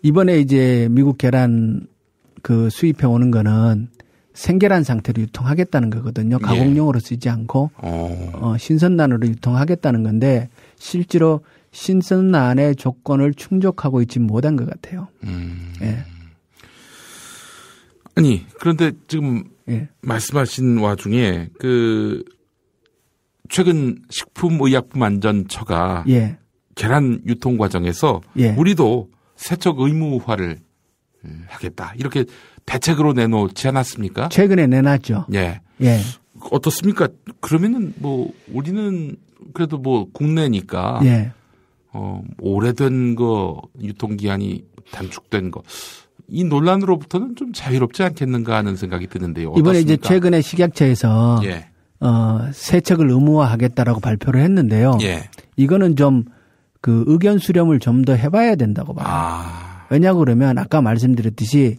S11: 이번에 이제 미국 계란 그 수입해 오는 거는 생계란 상태로 유통하겠다는 거거든요. 가공용으로 쓰지 않고 신선란으로 유통하겠다는 건데 실제로 신선란의 조건을 충족하고 있지 못한 것 같아요. 예.
S1: 아니 그런데 지금
S11: 예.
S1: 말씀하신 와중에 그 최근 식품의약품안전처가
S11: 예.
S1: 계란 유통 과정에서
S11: 예.
S1: 우리도 세척 의무화를 하겠다 이렇게 대책으로 내놓지 않았습니까?
S11: 최근에 내놨죠.
S1: 예.
S11: 예.
S1: 어떻습니까? 그러면은 뭐 우리는 그래도 뭐 국내니까
S11: 예.
S1: 오래된 거 유통기한이 단축된 거 이 논란으로부터는 좀 자유롭지 않겠는가 하는 생각이 드는데요. 어떻습니까?
S11: 이번에 이제 최근에 식약처에서
S1: 예.
S11: 세척을 의무화하겠다라고 발표를 했는데요.
S1: 예.
S11: 이거는 좀 그 의견 수렴을 좀 더 해봐야 된다고 봐요. 왜냐 그러면 아까 말씀드렸듯이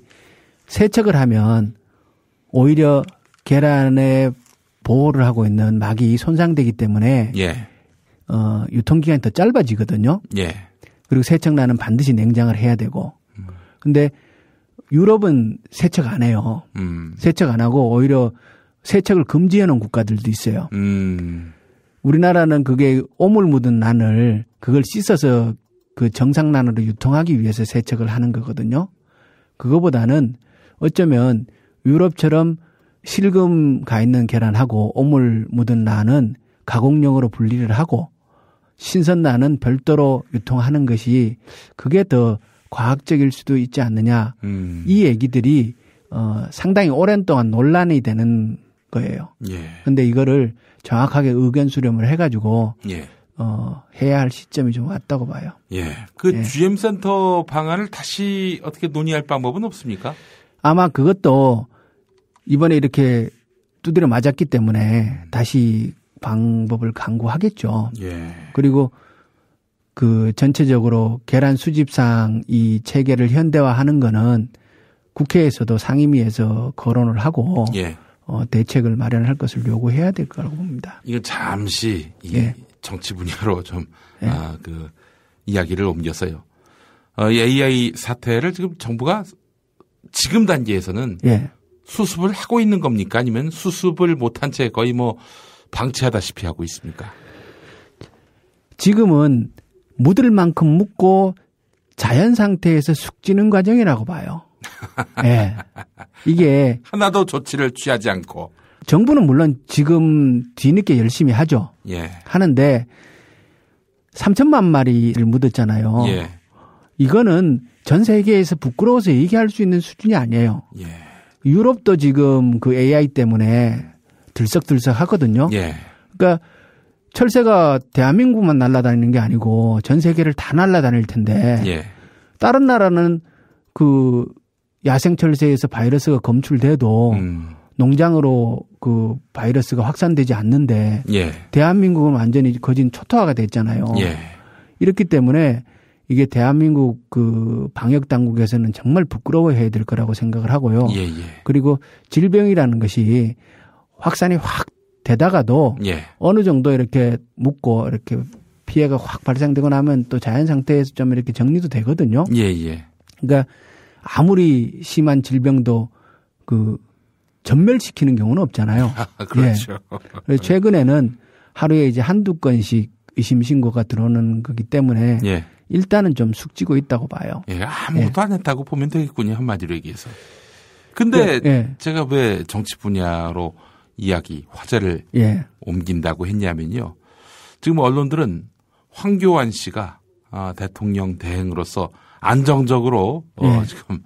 S11: 세척을 하면 오히려 계란에 보호를 하고 있는 막이 손상되기 때문에
S1: 예.
S11: 유통기간이 더 짧아지거든요.
S1: 예.
S11: 그리고 세척란은 반드시 냉장을 해야 되고. 근데 유럽은 세척 안 해요. 세척 안 하고 오히려 세척을 금지해 놓은 국가들도 있어요. 우리나라는 그게 오물 묻은 난을 그걸 씻어서 그 정상난으로 유통하기 위해서 세척을 하는 거거든요. 그거보다는 어쩌면 유럽처럼 실금 가 있는 계란하고 오물 묻은 난은 가공용으로 분리를 하고 신선 난은 별도로 유통하는 것이 그게 더 과학적일 수도 있지 않느냐. 이 얘기들이 상당히 오랜 동안 논란이 되는 거예요. 그런데 이거를 정확하게 의견 수렴을 해가지고 해야 할 시점이 좀 왔다고 봐요.
S1: 예. 그 GM센터 방안을 다시 어떻게 논의할 방법은 없습니까?
S11: 아마 그것도 이번에 이렇게 두드려 맞았기 때문에 다시 방법을 강구하겠죠.
S1: 예.
S11: 그리고 그 전체적으로 계란 수집상 이 체계를 현대화하는 거는 국회에서도 상임위에서 거론을 하고 대책을 마련할 것을 요구해야 될 거라고 봅니다.
S1: 이건 잠시 이 정치 분야로 좀 그 이야기를 옮겨서요. AI 사태를 지금 정부가 지금 단계에서는 수습을 하고 있는 겁니까? 아니면 수습을 못한 채 거의 뭐 방치하다시피 하고 있습니까?
S11: 지금은 묻을 만큼 묻고 자연 상태에서 숙지는 과정이라고 봐요. 예. 이게
S1: 하나도 조치를 취하지 않고
S11: 정부는 물론 지금 뒤늦게 열심히 하죠. 하는데 3천만 마리를 묻었잖아요. 이거는 전 세계에서 부끄러워서 얘기할 수 있는 수준이 아니에요. 유럽도 지금 그 AI 때문에 들썩들썩 하거든요. 그러니까 철새가 대한민국만 날아다니는 게 아니고 전 세계를 다 날아다닐 텐데
S1: 예.
S11: 다른 나라는 그 야생 철새에서 바이러스가 검출돼도 농장으로 그 바이러스가 확산되지 않는데
S1: 예.
S11: 대한민국은 완전히 거진 초토화가 됐잖아요.
S1: 예.
S11: 이렇기 때문에 이게 대한민국 그 방역 당국에서는 정말 부끄러워해야 될 거라고 생각을 하고요.
S1: 예, 예.
S11: 그리고 질병이라는 것이 확산이 확 되다가도
S1: 예.
S11: 어느 정도 이렇게 묻고 이렇게 피해가 확 발생되고 나면 또 자연 상태에서 좀 이렇게 정리도 되거든요.
S1: 예, 예.
S11: 그러니까 아무리 심한 질병도 그 전멸시키는 경우는 없잖아요.
S1: 그렇죠.
S11: 예. 그래서 최근에는 하루에 이제 한두 건씩 의심 신고가 들어오는 거기 때문에
S1: 예.
S11: 일단은 좀 숙지고 있다고 봐요.
S1: 예, 아무것도 안 했다고 보면 되겠군요. 한마디로 얘기해서. 근데 제가 왜 정치 분야로 이야기, 화제를 옮긴다고 했냐면요. 지금 언론들은 황교안 씨가 대통령 대행으로서 안정적으로 지금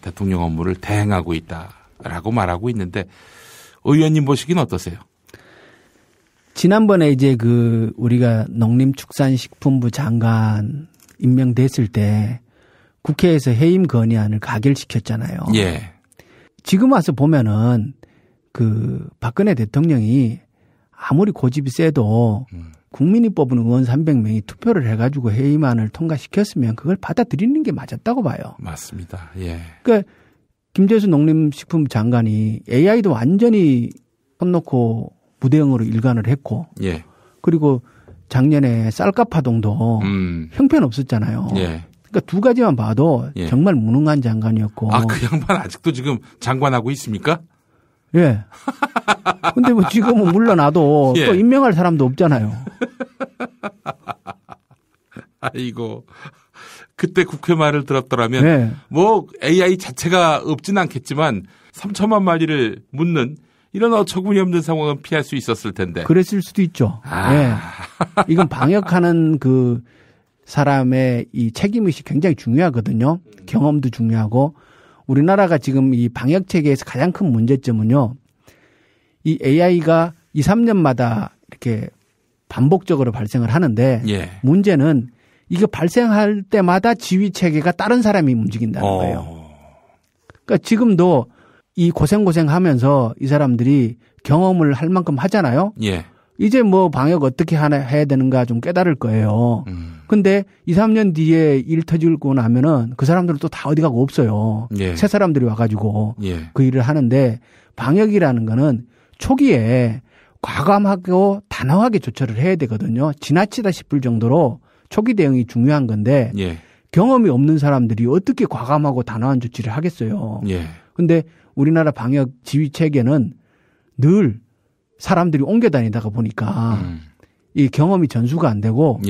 S1: 대통령 업무를 대행하고 있다라고 말하고 있는데 의원님 보시기는 어떠세요?
S11: 지난번에 이제 그 우리가 농림축산식품부 장관 임명됐을 때 국회에서 해임 건의안을 가결시켰잖아요.
S1: 예.
S11: 지금 와서 보면은 그 박근혜 대통령이 아무리 고집이 세도 국민이 뽑은 의원 300명이 투표를 해가지고 해임안을 통과시켰으면 그걸 받아들이는 게 맞았다고 봐요.
S1: 맞습니다. 예.
S11: 그러니까 김재수 농림식품부 장관이 AI도 완전히 손 놓고 무대응으로 일관을 했고,
S1: 예.
S11: 그리고 작년에 쌀값파동도 형편없었잖아요.
S1: 예.
S11: 그러니까 두 가지만 봐도 정말 무능한 장관이었고.
S1: 그 양반 아직도 지금 장관하고 있습니까?
S11: 예. 근데 뭐 지금은 물러나도 또 임명할 사람도 없잖아요.
S1: 아이고. 그때 국회 말을 들었더라면 뭐 AI 자체가 없진 않겠지만 3천만 마리를 묻는 이런 어처구니 없는 상황은 피할 수 있었을 텐데.
S11: 그랬을 수도 있죠. 예. 이건 방역하는 그 사람의 이 책임의식 굉장히 중요하거든요. 경험도 중요하고 우리나라가 지금 이 방역 체계에서 가장 큰 문제점은요. 이 AI가 2, 3년마다 이렇게 반복적으로 발생을 하는데 문제는 이게 발생할 때마다 지휘 체계가 다른 사람이 움직인다는 거예요. 그러니까 지금도 이 고생하면서 이 사람들이 경험을 할 만큼 하잖아요.
S1: 예.
S11: 이제 뭐 방역 어떻게 해야 되는가 좀 깨달을 거예요. 근데 2, 3년 뒤에 일 터지고 나면은 그 사람들은 또 다 어디 가고 없어요. 새 사람들이 와가지고 그 일을 하는데 방역이라는 거는 초기에 과감하고 단호하게 조처를 해야 되거든요. 지나치다 싶을 정도로 초기 대응이 중요한 건데 경험이 없는 사람들이 어떻게 과감하고 단호한 조치를 하겠어요. 근데 우리나라 방역 지휘 체계는 늘 사람들이 옮겨 다니다가 보니까 이 경험이 전수가 안 되고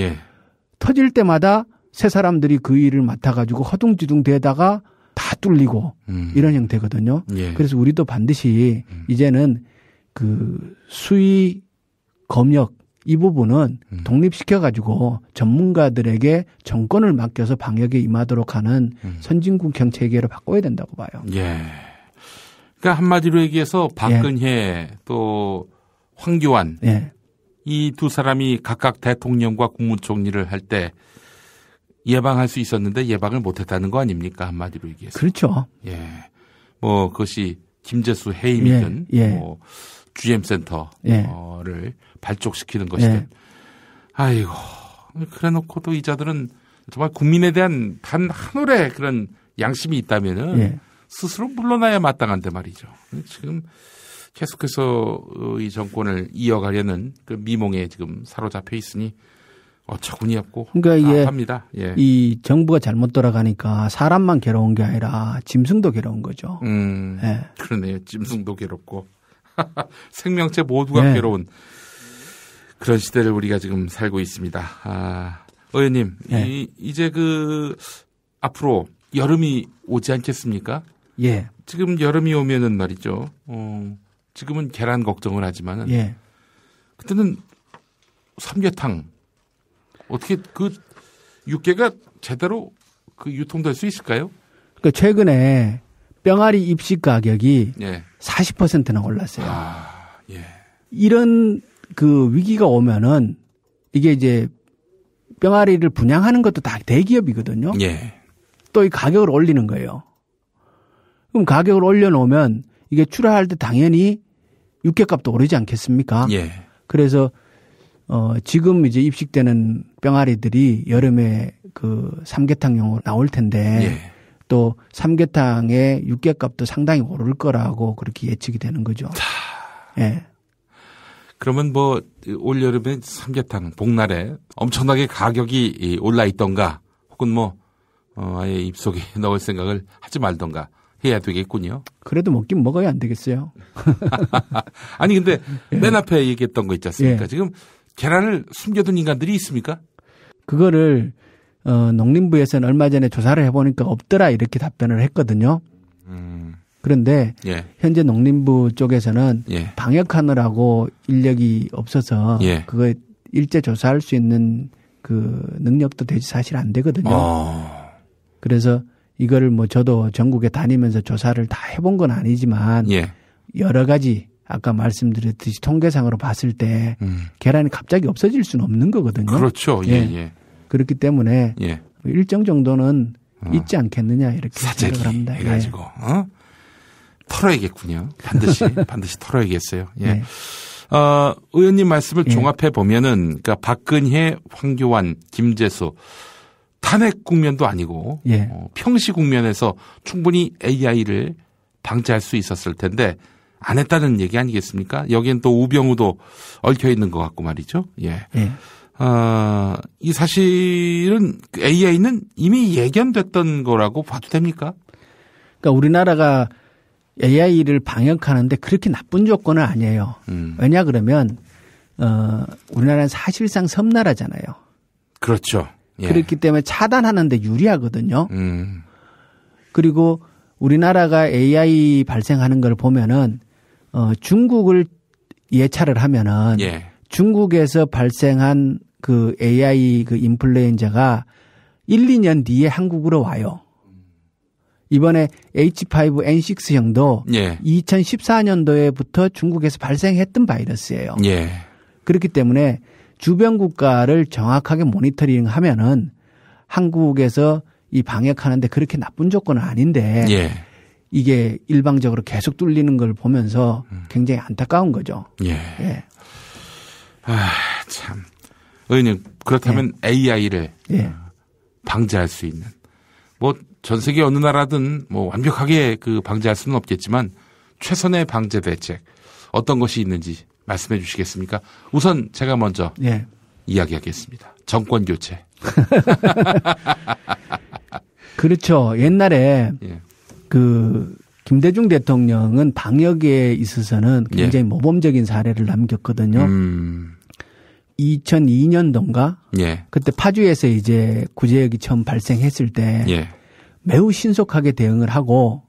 S11: 터질 때마다 새 사람들이 그 일을 맡아가지고 허둥지둥 대다가 다 뚫리고 이런 형태거든요. 그래서 우리도 반드시 이제는 그 수의 검역 이 부분은 독립시켜가지고 전문가들에게 정권을 맡겨서 방역에 임하도록 하는 선진국형 체계로 바꿔야 된다고 봐요.
S1: 예. 그러니까 한마디로 얘기해서 박근혜 또 황교안 이 두 사람이 각각 대통령과 국무총리를 할 때 예방할 수 있었는데 예방을 못했다는 거 아닙니까? 한마디로 얘기해서.
S11: 그렇죠.
S1: 예. 뭐 그것이 김재수 해임이든 뭐 GM센터를 발족시키는 것이든. 아이고 그래놓고도 이 자들은 정말 국민에 대한 단 한 올의 그런 양심이 있다면은 스스로 물러나야 마땅한데 말이죠. 지금 계속해서 이 정권을 이어가려는 그 미몽에 지금 사로잡혀 있으니 어처구니 없고
S11: 그러니까
S1: 합니다.
S11: 이 정부가 잘못 돌아가니까 사람만 괴로운 게 아니라 짐승도 괴로운 거죠.
S1: 그러네요. 짐승도 괴롭고 생명체 모두가 괴로운 그런 시대를 우리가 지금 살고 있습니다. 의원님, 이제 그 앞으로 여름이 오지 않겠습니까? 지금 여름이 오면은 말이죠. 지금은 계란 걱정을 하지만은 그때는 삼계탕 어떻게 그 육개가 제대로 그 유통될 수 있을까요?
S11: 그러니까 최근에 병아리 입식 가격이 40%나 올랐어요. 이런 그 위기가 오면은 이게 이제 병아리를 분양하는 것도 다 대기업이거든요.
S1: 예.
S11: 또 이 가격을 올리는 거예요. 그럼 가격을 올려놓으면 이게 출하할 때 당연히 육개값도 오르지 않겠습니까?
S1: 예.
S11: 그래서 지금 이제 입식되는 병아리들이 여름에 그 삼계탕용으로 나올 텐데
S1: 예.
S11: 또 삼계탕의 육개값도 상당히 오를 거라고 그렇게 예측이 되는 거죠. 예.
S1: 그러면 뭐 올여름에 삼계탕 복날에 엄청나게 가격이 올라 있던가 혹은 뭐 아예 입속에 넣을 생각을 하지 말던가 해야 되겠군요.
S11: 그래도 먹긴 먹어야 안 되겠어요.
S1: 아니 근데
S11: 예.
S1: 맨 앞에 얘기했던 거 있지 않습니까?
S11: 예.
S1: 지금 계란을 숨겨둔 인간들이 있습니까?
S11: 그거를 농림부에서는 얼마 전에 조사를 해보니까 없더라 이렇게 답변을 했거든요. 그런데
S1: 예.
S11: 현재 농림부 쪽에서는
S1: 예.
S11: 방역하느라고 인력이 없어서
S1: 예.
S11: 그거 일제 조사할 수 있는 그 능력도 되지 사실 안 되거든요. 그래서 이거를 뭐 저도 전국에 다니면서 조사를 다 해본 건 아니지만
S1: 예.
S11: 여러 가지 아까 말씀드렸듯이 통계상으로 봤을 때 계란이 갑자기 없어질 수는 없는 거거든요.
S1: 그렇죠. 예, 예.
S11: 그렇기 때문에
S1: 예.
S11: 일정 정도는 있지 않겠느냐 이렇게 생각을 합니다.
S1: 해가지고 털어야겠군요. 반드시 털어야겠어요. 예.
S11: 네.
S1: 의원님 말씀을 종합해 보면은 그러니까 박근혜, 황교안, 김재수 탄핵 국면도 아니고 평시 국면에서 충분히 AI를 방지할 수 있었을 텐데 안 했다는 얘기 아니겠습니까? 여기엔 또 우병우도 얽혀 있는 것 같고 말이죠. 예. 이 사실은 AI는 이미 예견됐던 거라고 봐도 됩니까?
S11: 그러니까 우리나라가 AI를 방역하는데 그렇게 나쁜 조건은 아니에요. 왜냐 그러면 우리나라는 사실상 섬나라잖아요.
S1: 그렇죠. 예.
S11: 그렇기 때문에 차단하는데 유리하거든요. 그리고 우리나라가 AI 발생하는 걸 보면은 중국을 예찰을 하면은 중국에서 발생한 그 AI 그 인플루엔자가 1, 2년 뒤에 한국으로 와요. 이번에 H5N6형도 2014년도에부터 중국에서 발생했던 바이러스예요. 그렇기 때문에 주변 국가를 정확하게 모니터링 하면은 한국에서 이 방역하는데 그렇게 나쁜 조건은 아닌데 이게 일방적으로 계속 뚫리는 걸 보면서 굉장히 안타까운 거죠. 예.
S1: 참. 의원님, 그렇다면 AI를 방지할 수 있는 뭐 전 세계 어느 나라든 뭐 완벽하게 그 방지할 수는 없겠지만 최선의 방제 대책 어떤 것이 있는지 말씀해 주시겠습니까? 우선 제가 먼저 이야기하겠습니다. 정권 교체.
S11: 그렇죠. 옛날에 그 김대중 대통령은 방역에 있어서는 굉장히 모범적인 사례를 남겼거든요. 2002년도인가? 그때 파주에서 이제 구제역이 처음 발생했을 때 매우 신속하게 대응을 하고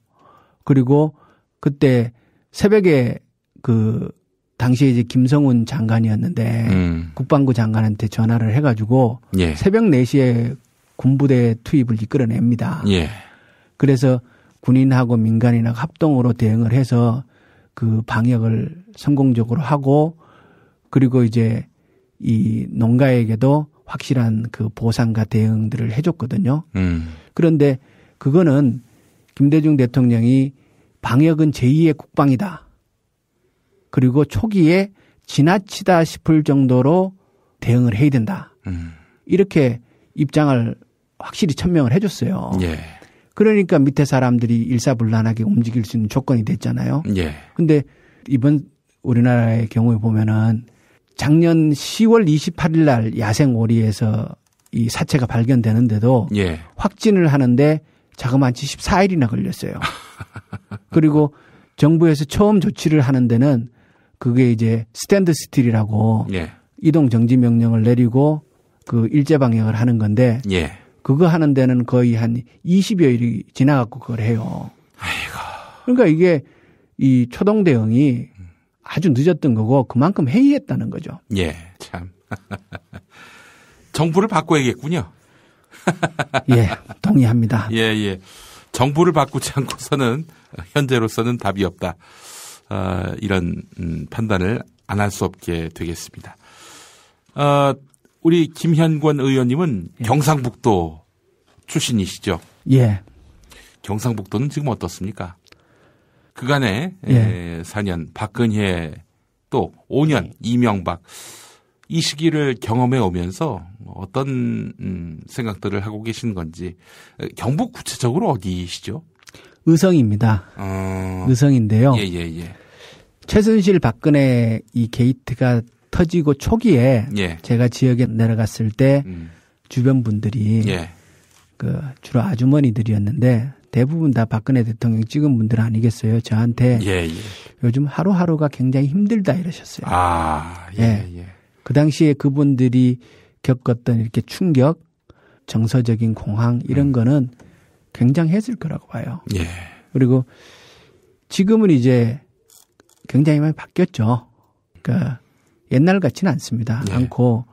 S11: 그리고 그때 새벽에 그 당시에 이제 김성훈 장관이었는데 국방부 장관한테 전화를 해가지고 새벽 4시에 군부대 투입을 이끌어냅니다. 그래서 군인하고 민간인하고 합동으로 대응을 해서 그 방역을 성공적으로 하고 그리고 이제 이 농가에게도 확실한 그 보상과 대응들을 해줬거든요. 그런데 그거는 김대중 대통령이 방역은 제2의 국방이다. 그리고 초기에 지나치다 싶을 정도로 대응을 해야 된다. 이렇게 입장을 확실히 천명을 해줬어요. 그러니까 밑에 사람들이 일사불란하게 움직일 수 있는 조건이 됐잖아요. 근데 이번 우리나라의 경우에 보면은 작년 10월 28일 날 야생 오리에서 이 사체가 발견되는데도 확진을 하는데 자그마치 14일이나 걸렸어요. 그리고 정부에서 처음 조치를 하는 데는 그게 이제 스탠드 스틸이라고 이동 정지 명령을 내리고 그 일제 방역을 하는 건데 그거 하는 데는 거의 한 20여일이 지나갖고 그걸 해요. 그러니까 이게 이 초동 대응이 아주 늦었던 거고 그만큼 해이했다는 거죠.
S1: 참. 정부를 바꿔야겠군요.
S11: 동의합니다.
S1: 정부를 바꾸지 않고서는 현재로서는 답이 없다. 이런 판단을 안 할 수 없게 되겠습니다. 우리 김현권 의원님은 경상북도 출신이시죠?
S11: 예.
S1: 경상북도는 지금 어떻습니까? 그간에 4년 박근혜 또 5년 이명박 이 시기를 경험해 오면서 어떤 생각들을 하고 계신 건지. 경북 구체적으로 어디시죠?
S11: 의성입니다. 의성인데요.
S1: 예.
S11: 최순실 박근혜 이 게이트가 터지고 초기에 제가 지역에 내려갔을 때 주변 분들이 그 주로 아주머니들이었는데 대부분 다 박근혜 대통령 찍은 분들 아니겠어요? 저한테 요즘 하루하루가 굉장히 힘들다 이러셨어요. 그 당시에 그분들이 겪었던 이렇게 충격, 정서적인 공황 이런 거는 굉장했을 거라고 봐요. 그리고 지금은 이제 굉장히 많이 바뀌었죠. 그러니까 옛날 같지는 않습니다. 않고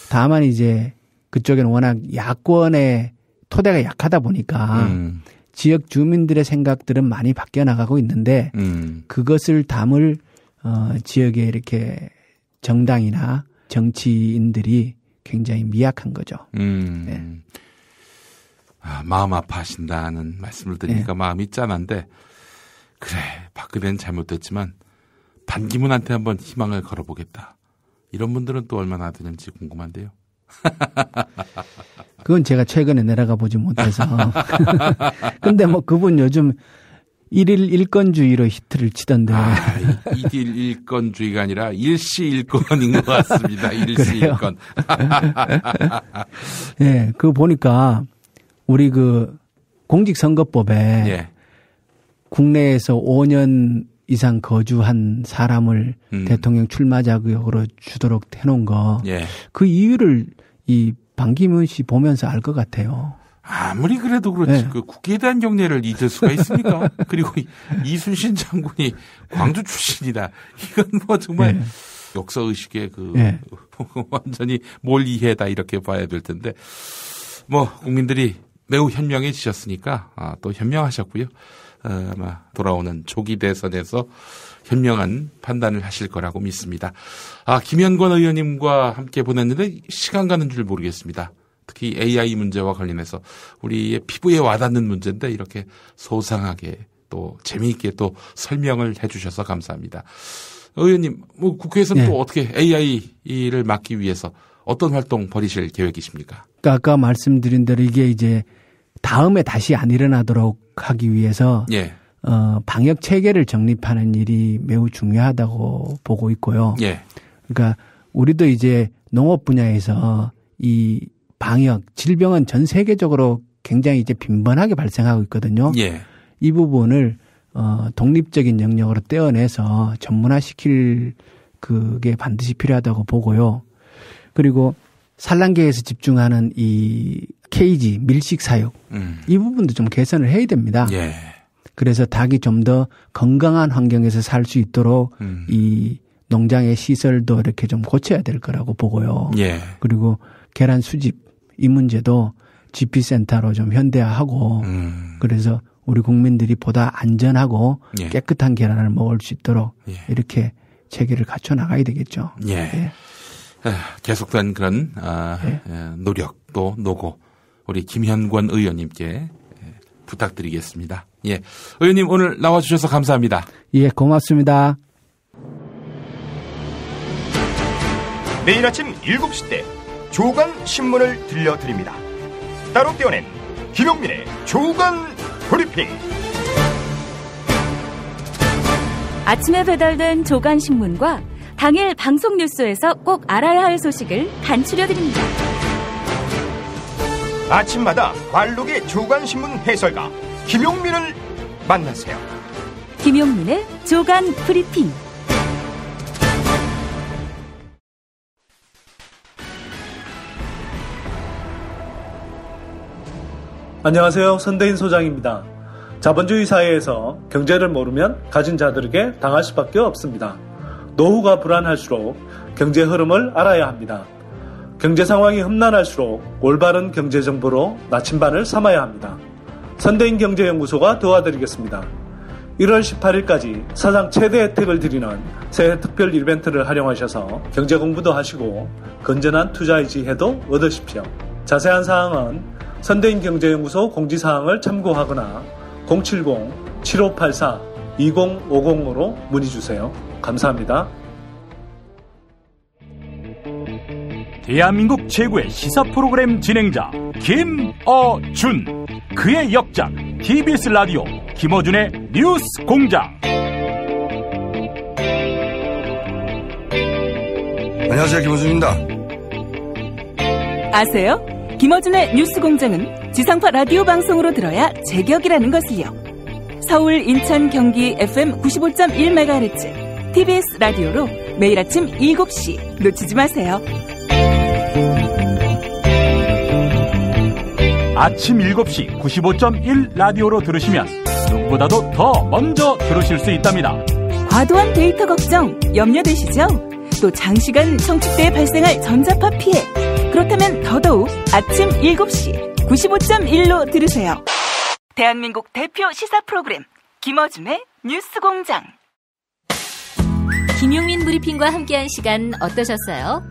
S11: 다만 이제 그쪽에는 워낙 야권의 토대가 약하다 보니까 지역 주민들의 생각들은 많이 바뀌어 나가고 있는데 그것을 담을 지역에 이렇게 정당이나 정치인들이 굉장히 미약한 거죠.
S1: 마음 아파하신다는 말씀을 드리니까 마음이 짠한데 그래 박근혜는 잘못됐지만 반기문한테 한번 희망을 걸어보겠다. 이런 분들은 또 얼마나 되는지 궁금한데요.
S11: 그건 제가 최근에 내려가 보지 못해서. 근데 뭐 그분 요즘 일일 일건주의로 히트를 치던데.
S1: 일일 일건주의가 아니라 일시일건인 것 같습니다. 일시일건.
S11: 예, 그거 보니까 우리 그 공직선거법에 국내에서 5년 이상 거주한 사람을 대통령 출마 자격으로 주도록 해놓은 거. 그 이유를 이 반기문 씨 보면서 알 것 같아요.
S1: 아무리 그래도 그렇지 그 국회에 대한 경례를 잊을 수가 있습니까? 그리고 이순신 장군이 광주 출신이다. 이건 뭐 정말 역사 의식의 그 완전히 몰이해다 이렇게 봐야 될 텐데 뭐 국민들이 매우 현명해지셨으니까 또 현명하셨고요. 아마 돌아오는 조기 대선에서 현명한 판단을 하실 거라고 믿습니다. 김현권 의원님과 함께 보냈는데 시간 가는 줄 모르겠습니다. 특히 AI 문제와 관련해서 우리의 피부에 와닿는 문제인데 이렇게 소상하게 또 재미있게 또 설명을 해 주셔서 감사합니다. 의원님, 뭐 국회에서는 또 어떻게 AI를 막기 위해서 어떤 활동 벌이실 계획이십니까?
S11: 그러니까 아까 말씀드린 대로 이게 이제 다음에 다시 안 일어나도록 하기 위해서 방역 체계를 정립하는 일이 매우 중요하다고 보고 있고요. 그러니까 우리도 이제 농업 분야에서 이 방역, 질병은 전 세계적으로 굉장히 이제 빈번하게 발생하고 있거든요. 이 부분을 독립적인 영역으로 떼어내서 전문화시킬 그게 반드시 필요하다고 보고요. 그리고 산란계에서 집중하는 이 케이지, 밀식 사육 이 부분도 좀 개선을 해야 됩니다. 그래서 닭이 좀 더 건강한 환경에서 살 수 있도록 이 농장의 시설도 이렇게 좀 고쳐야 될 거라고 보고요. 그리고 계란 수집 이 문제도 GP센터로 좀 현대화하고 그래서 우리 국민들이 보다 안전하고 깨끗한 계란을 먹을 수 있도록 이렇게 체계를 갖춰 나가야 되겠죠.
S1: 계속된 그런 노력도 노고 우리 김현권 의원님께 부탁드리겠습니다. 의원님 오늘 나와주셔서 감사합니다.
S11: 고맙습니다.
S4: 매일 아침 7시 때 조간 신문을 들려드립니다. 따로 떼어낸 김용민의 조간 브리핑.
S5: 아침에 배달된 조간 신문과 당일 방송 뉴스에서 꼭 알아야 할 소식을 간추려드립니다.
S4: 아침마다 관록의 조간신문 해설가 김용민을 만나세요.
S5: 김용민의 조간 브리핑.
S12: 안녕하세요. 선대인 소장입니다. 자본주의 사회에서 경제를 모르면 가진 자들에게 당할 수밖에 없습니다. 노후가 불안할수록 경제 흐름을 알아야 합니다. 경제 상황이 험난할수록 올바른 경제 정보로 나침반을 삼아야 합니다. 선대인 경제연구소가 도와드리겠습니다. 1월 18일까지 사상 최대 혜택을 드리는 새해 특별 이벤트를 활용하셔서 경제 공부도 하시고 건전한 투자 의지해도 얻으십시오. 자세한 사항은 선대인경제연구소 공지사항을 참고하거나 070-7584-2050으로 문의주세요. 감사합니다.
S6: 대한민국 최고의 시사 프로그램 진행자 김어준, 그의 역작 TBS 라디오 김어준의 뉴스 공장.
S2: 안녕하세요, 김어준입니다.
S13: 아세요? 김어준의 뉴스 공장은 지상파 라디오 방송으로 들어야 제격이라는 것을요. 서울, 인천, 경기 FM 95.1MHz TBS 라디오로 매일 아침 7시 놓치지 마세요.
S6: 아침 7시 95.1 라디오로 들으시면 누구보다도 더 먼저 들으실 수 있답니다.
S13: 과도한 데이터 걱정 염려되시죠? 또 장시간 청축대에 발생할 전자파 피해. 그렇다면 더더욱 아침 7시 95.1로 들으세요. 대한민국 대표 시사 프로그램 김어준의 뉴스공장.
S9: 김용민 브리핑과 함께한 시간 어떠셨어요?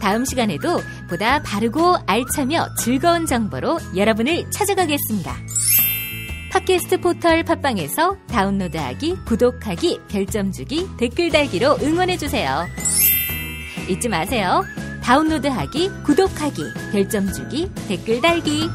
S9: 다음 시간에도 보다 바르고 알차며 즐거운 정보로 여러분을 찾아가겠습니다. 팟캐스트 포털 팟빵에서 다운로드하기, 구독하기, 별점 주기, 댓글 달기로 응원해주세요. 잊지 마세요. 다운로드하기, 구독하기, 별점 주기, 댓글 달기.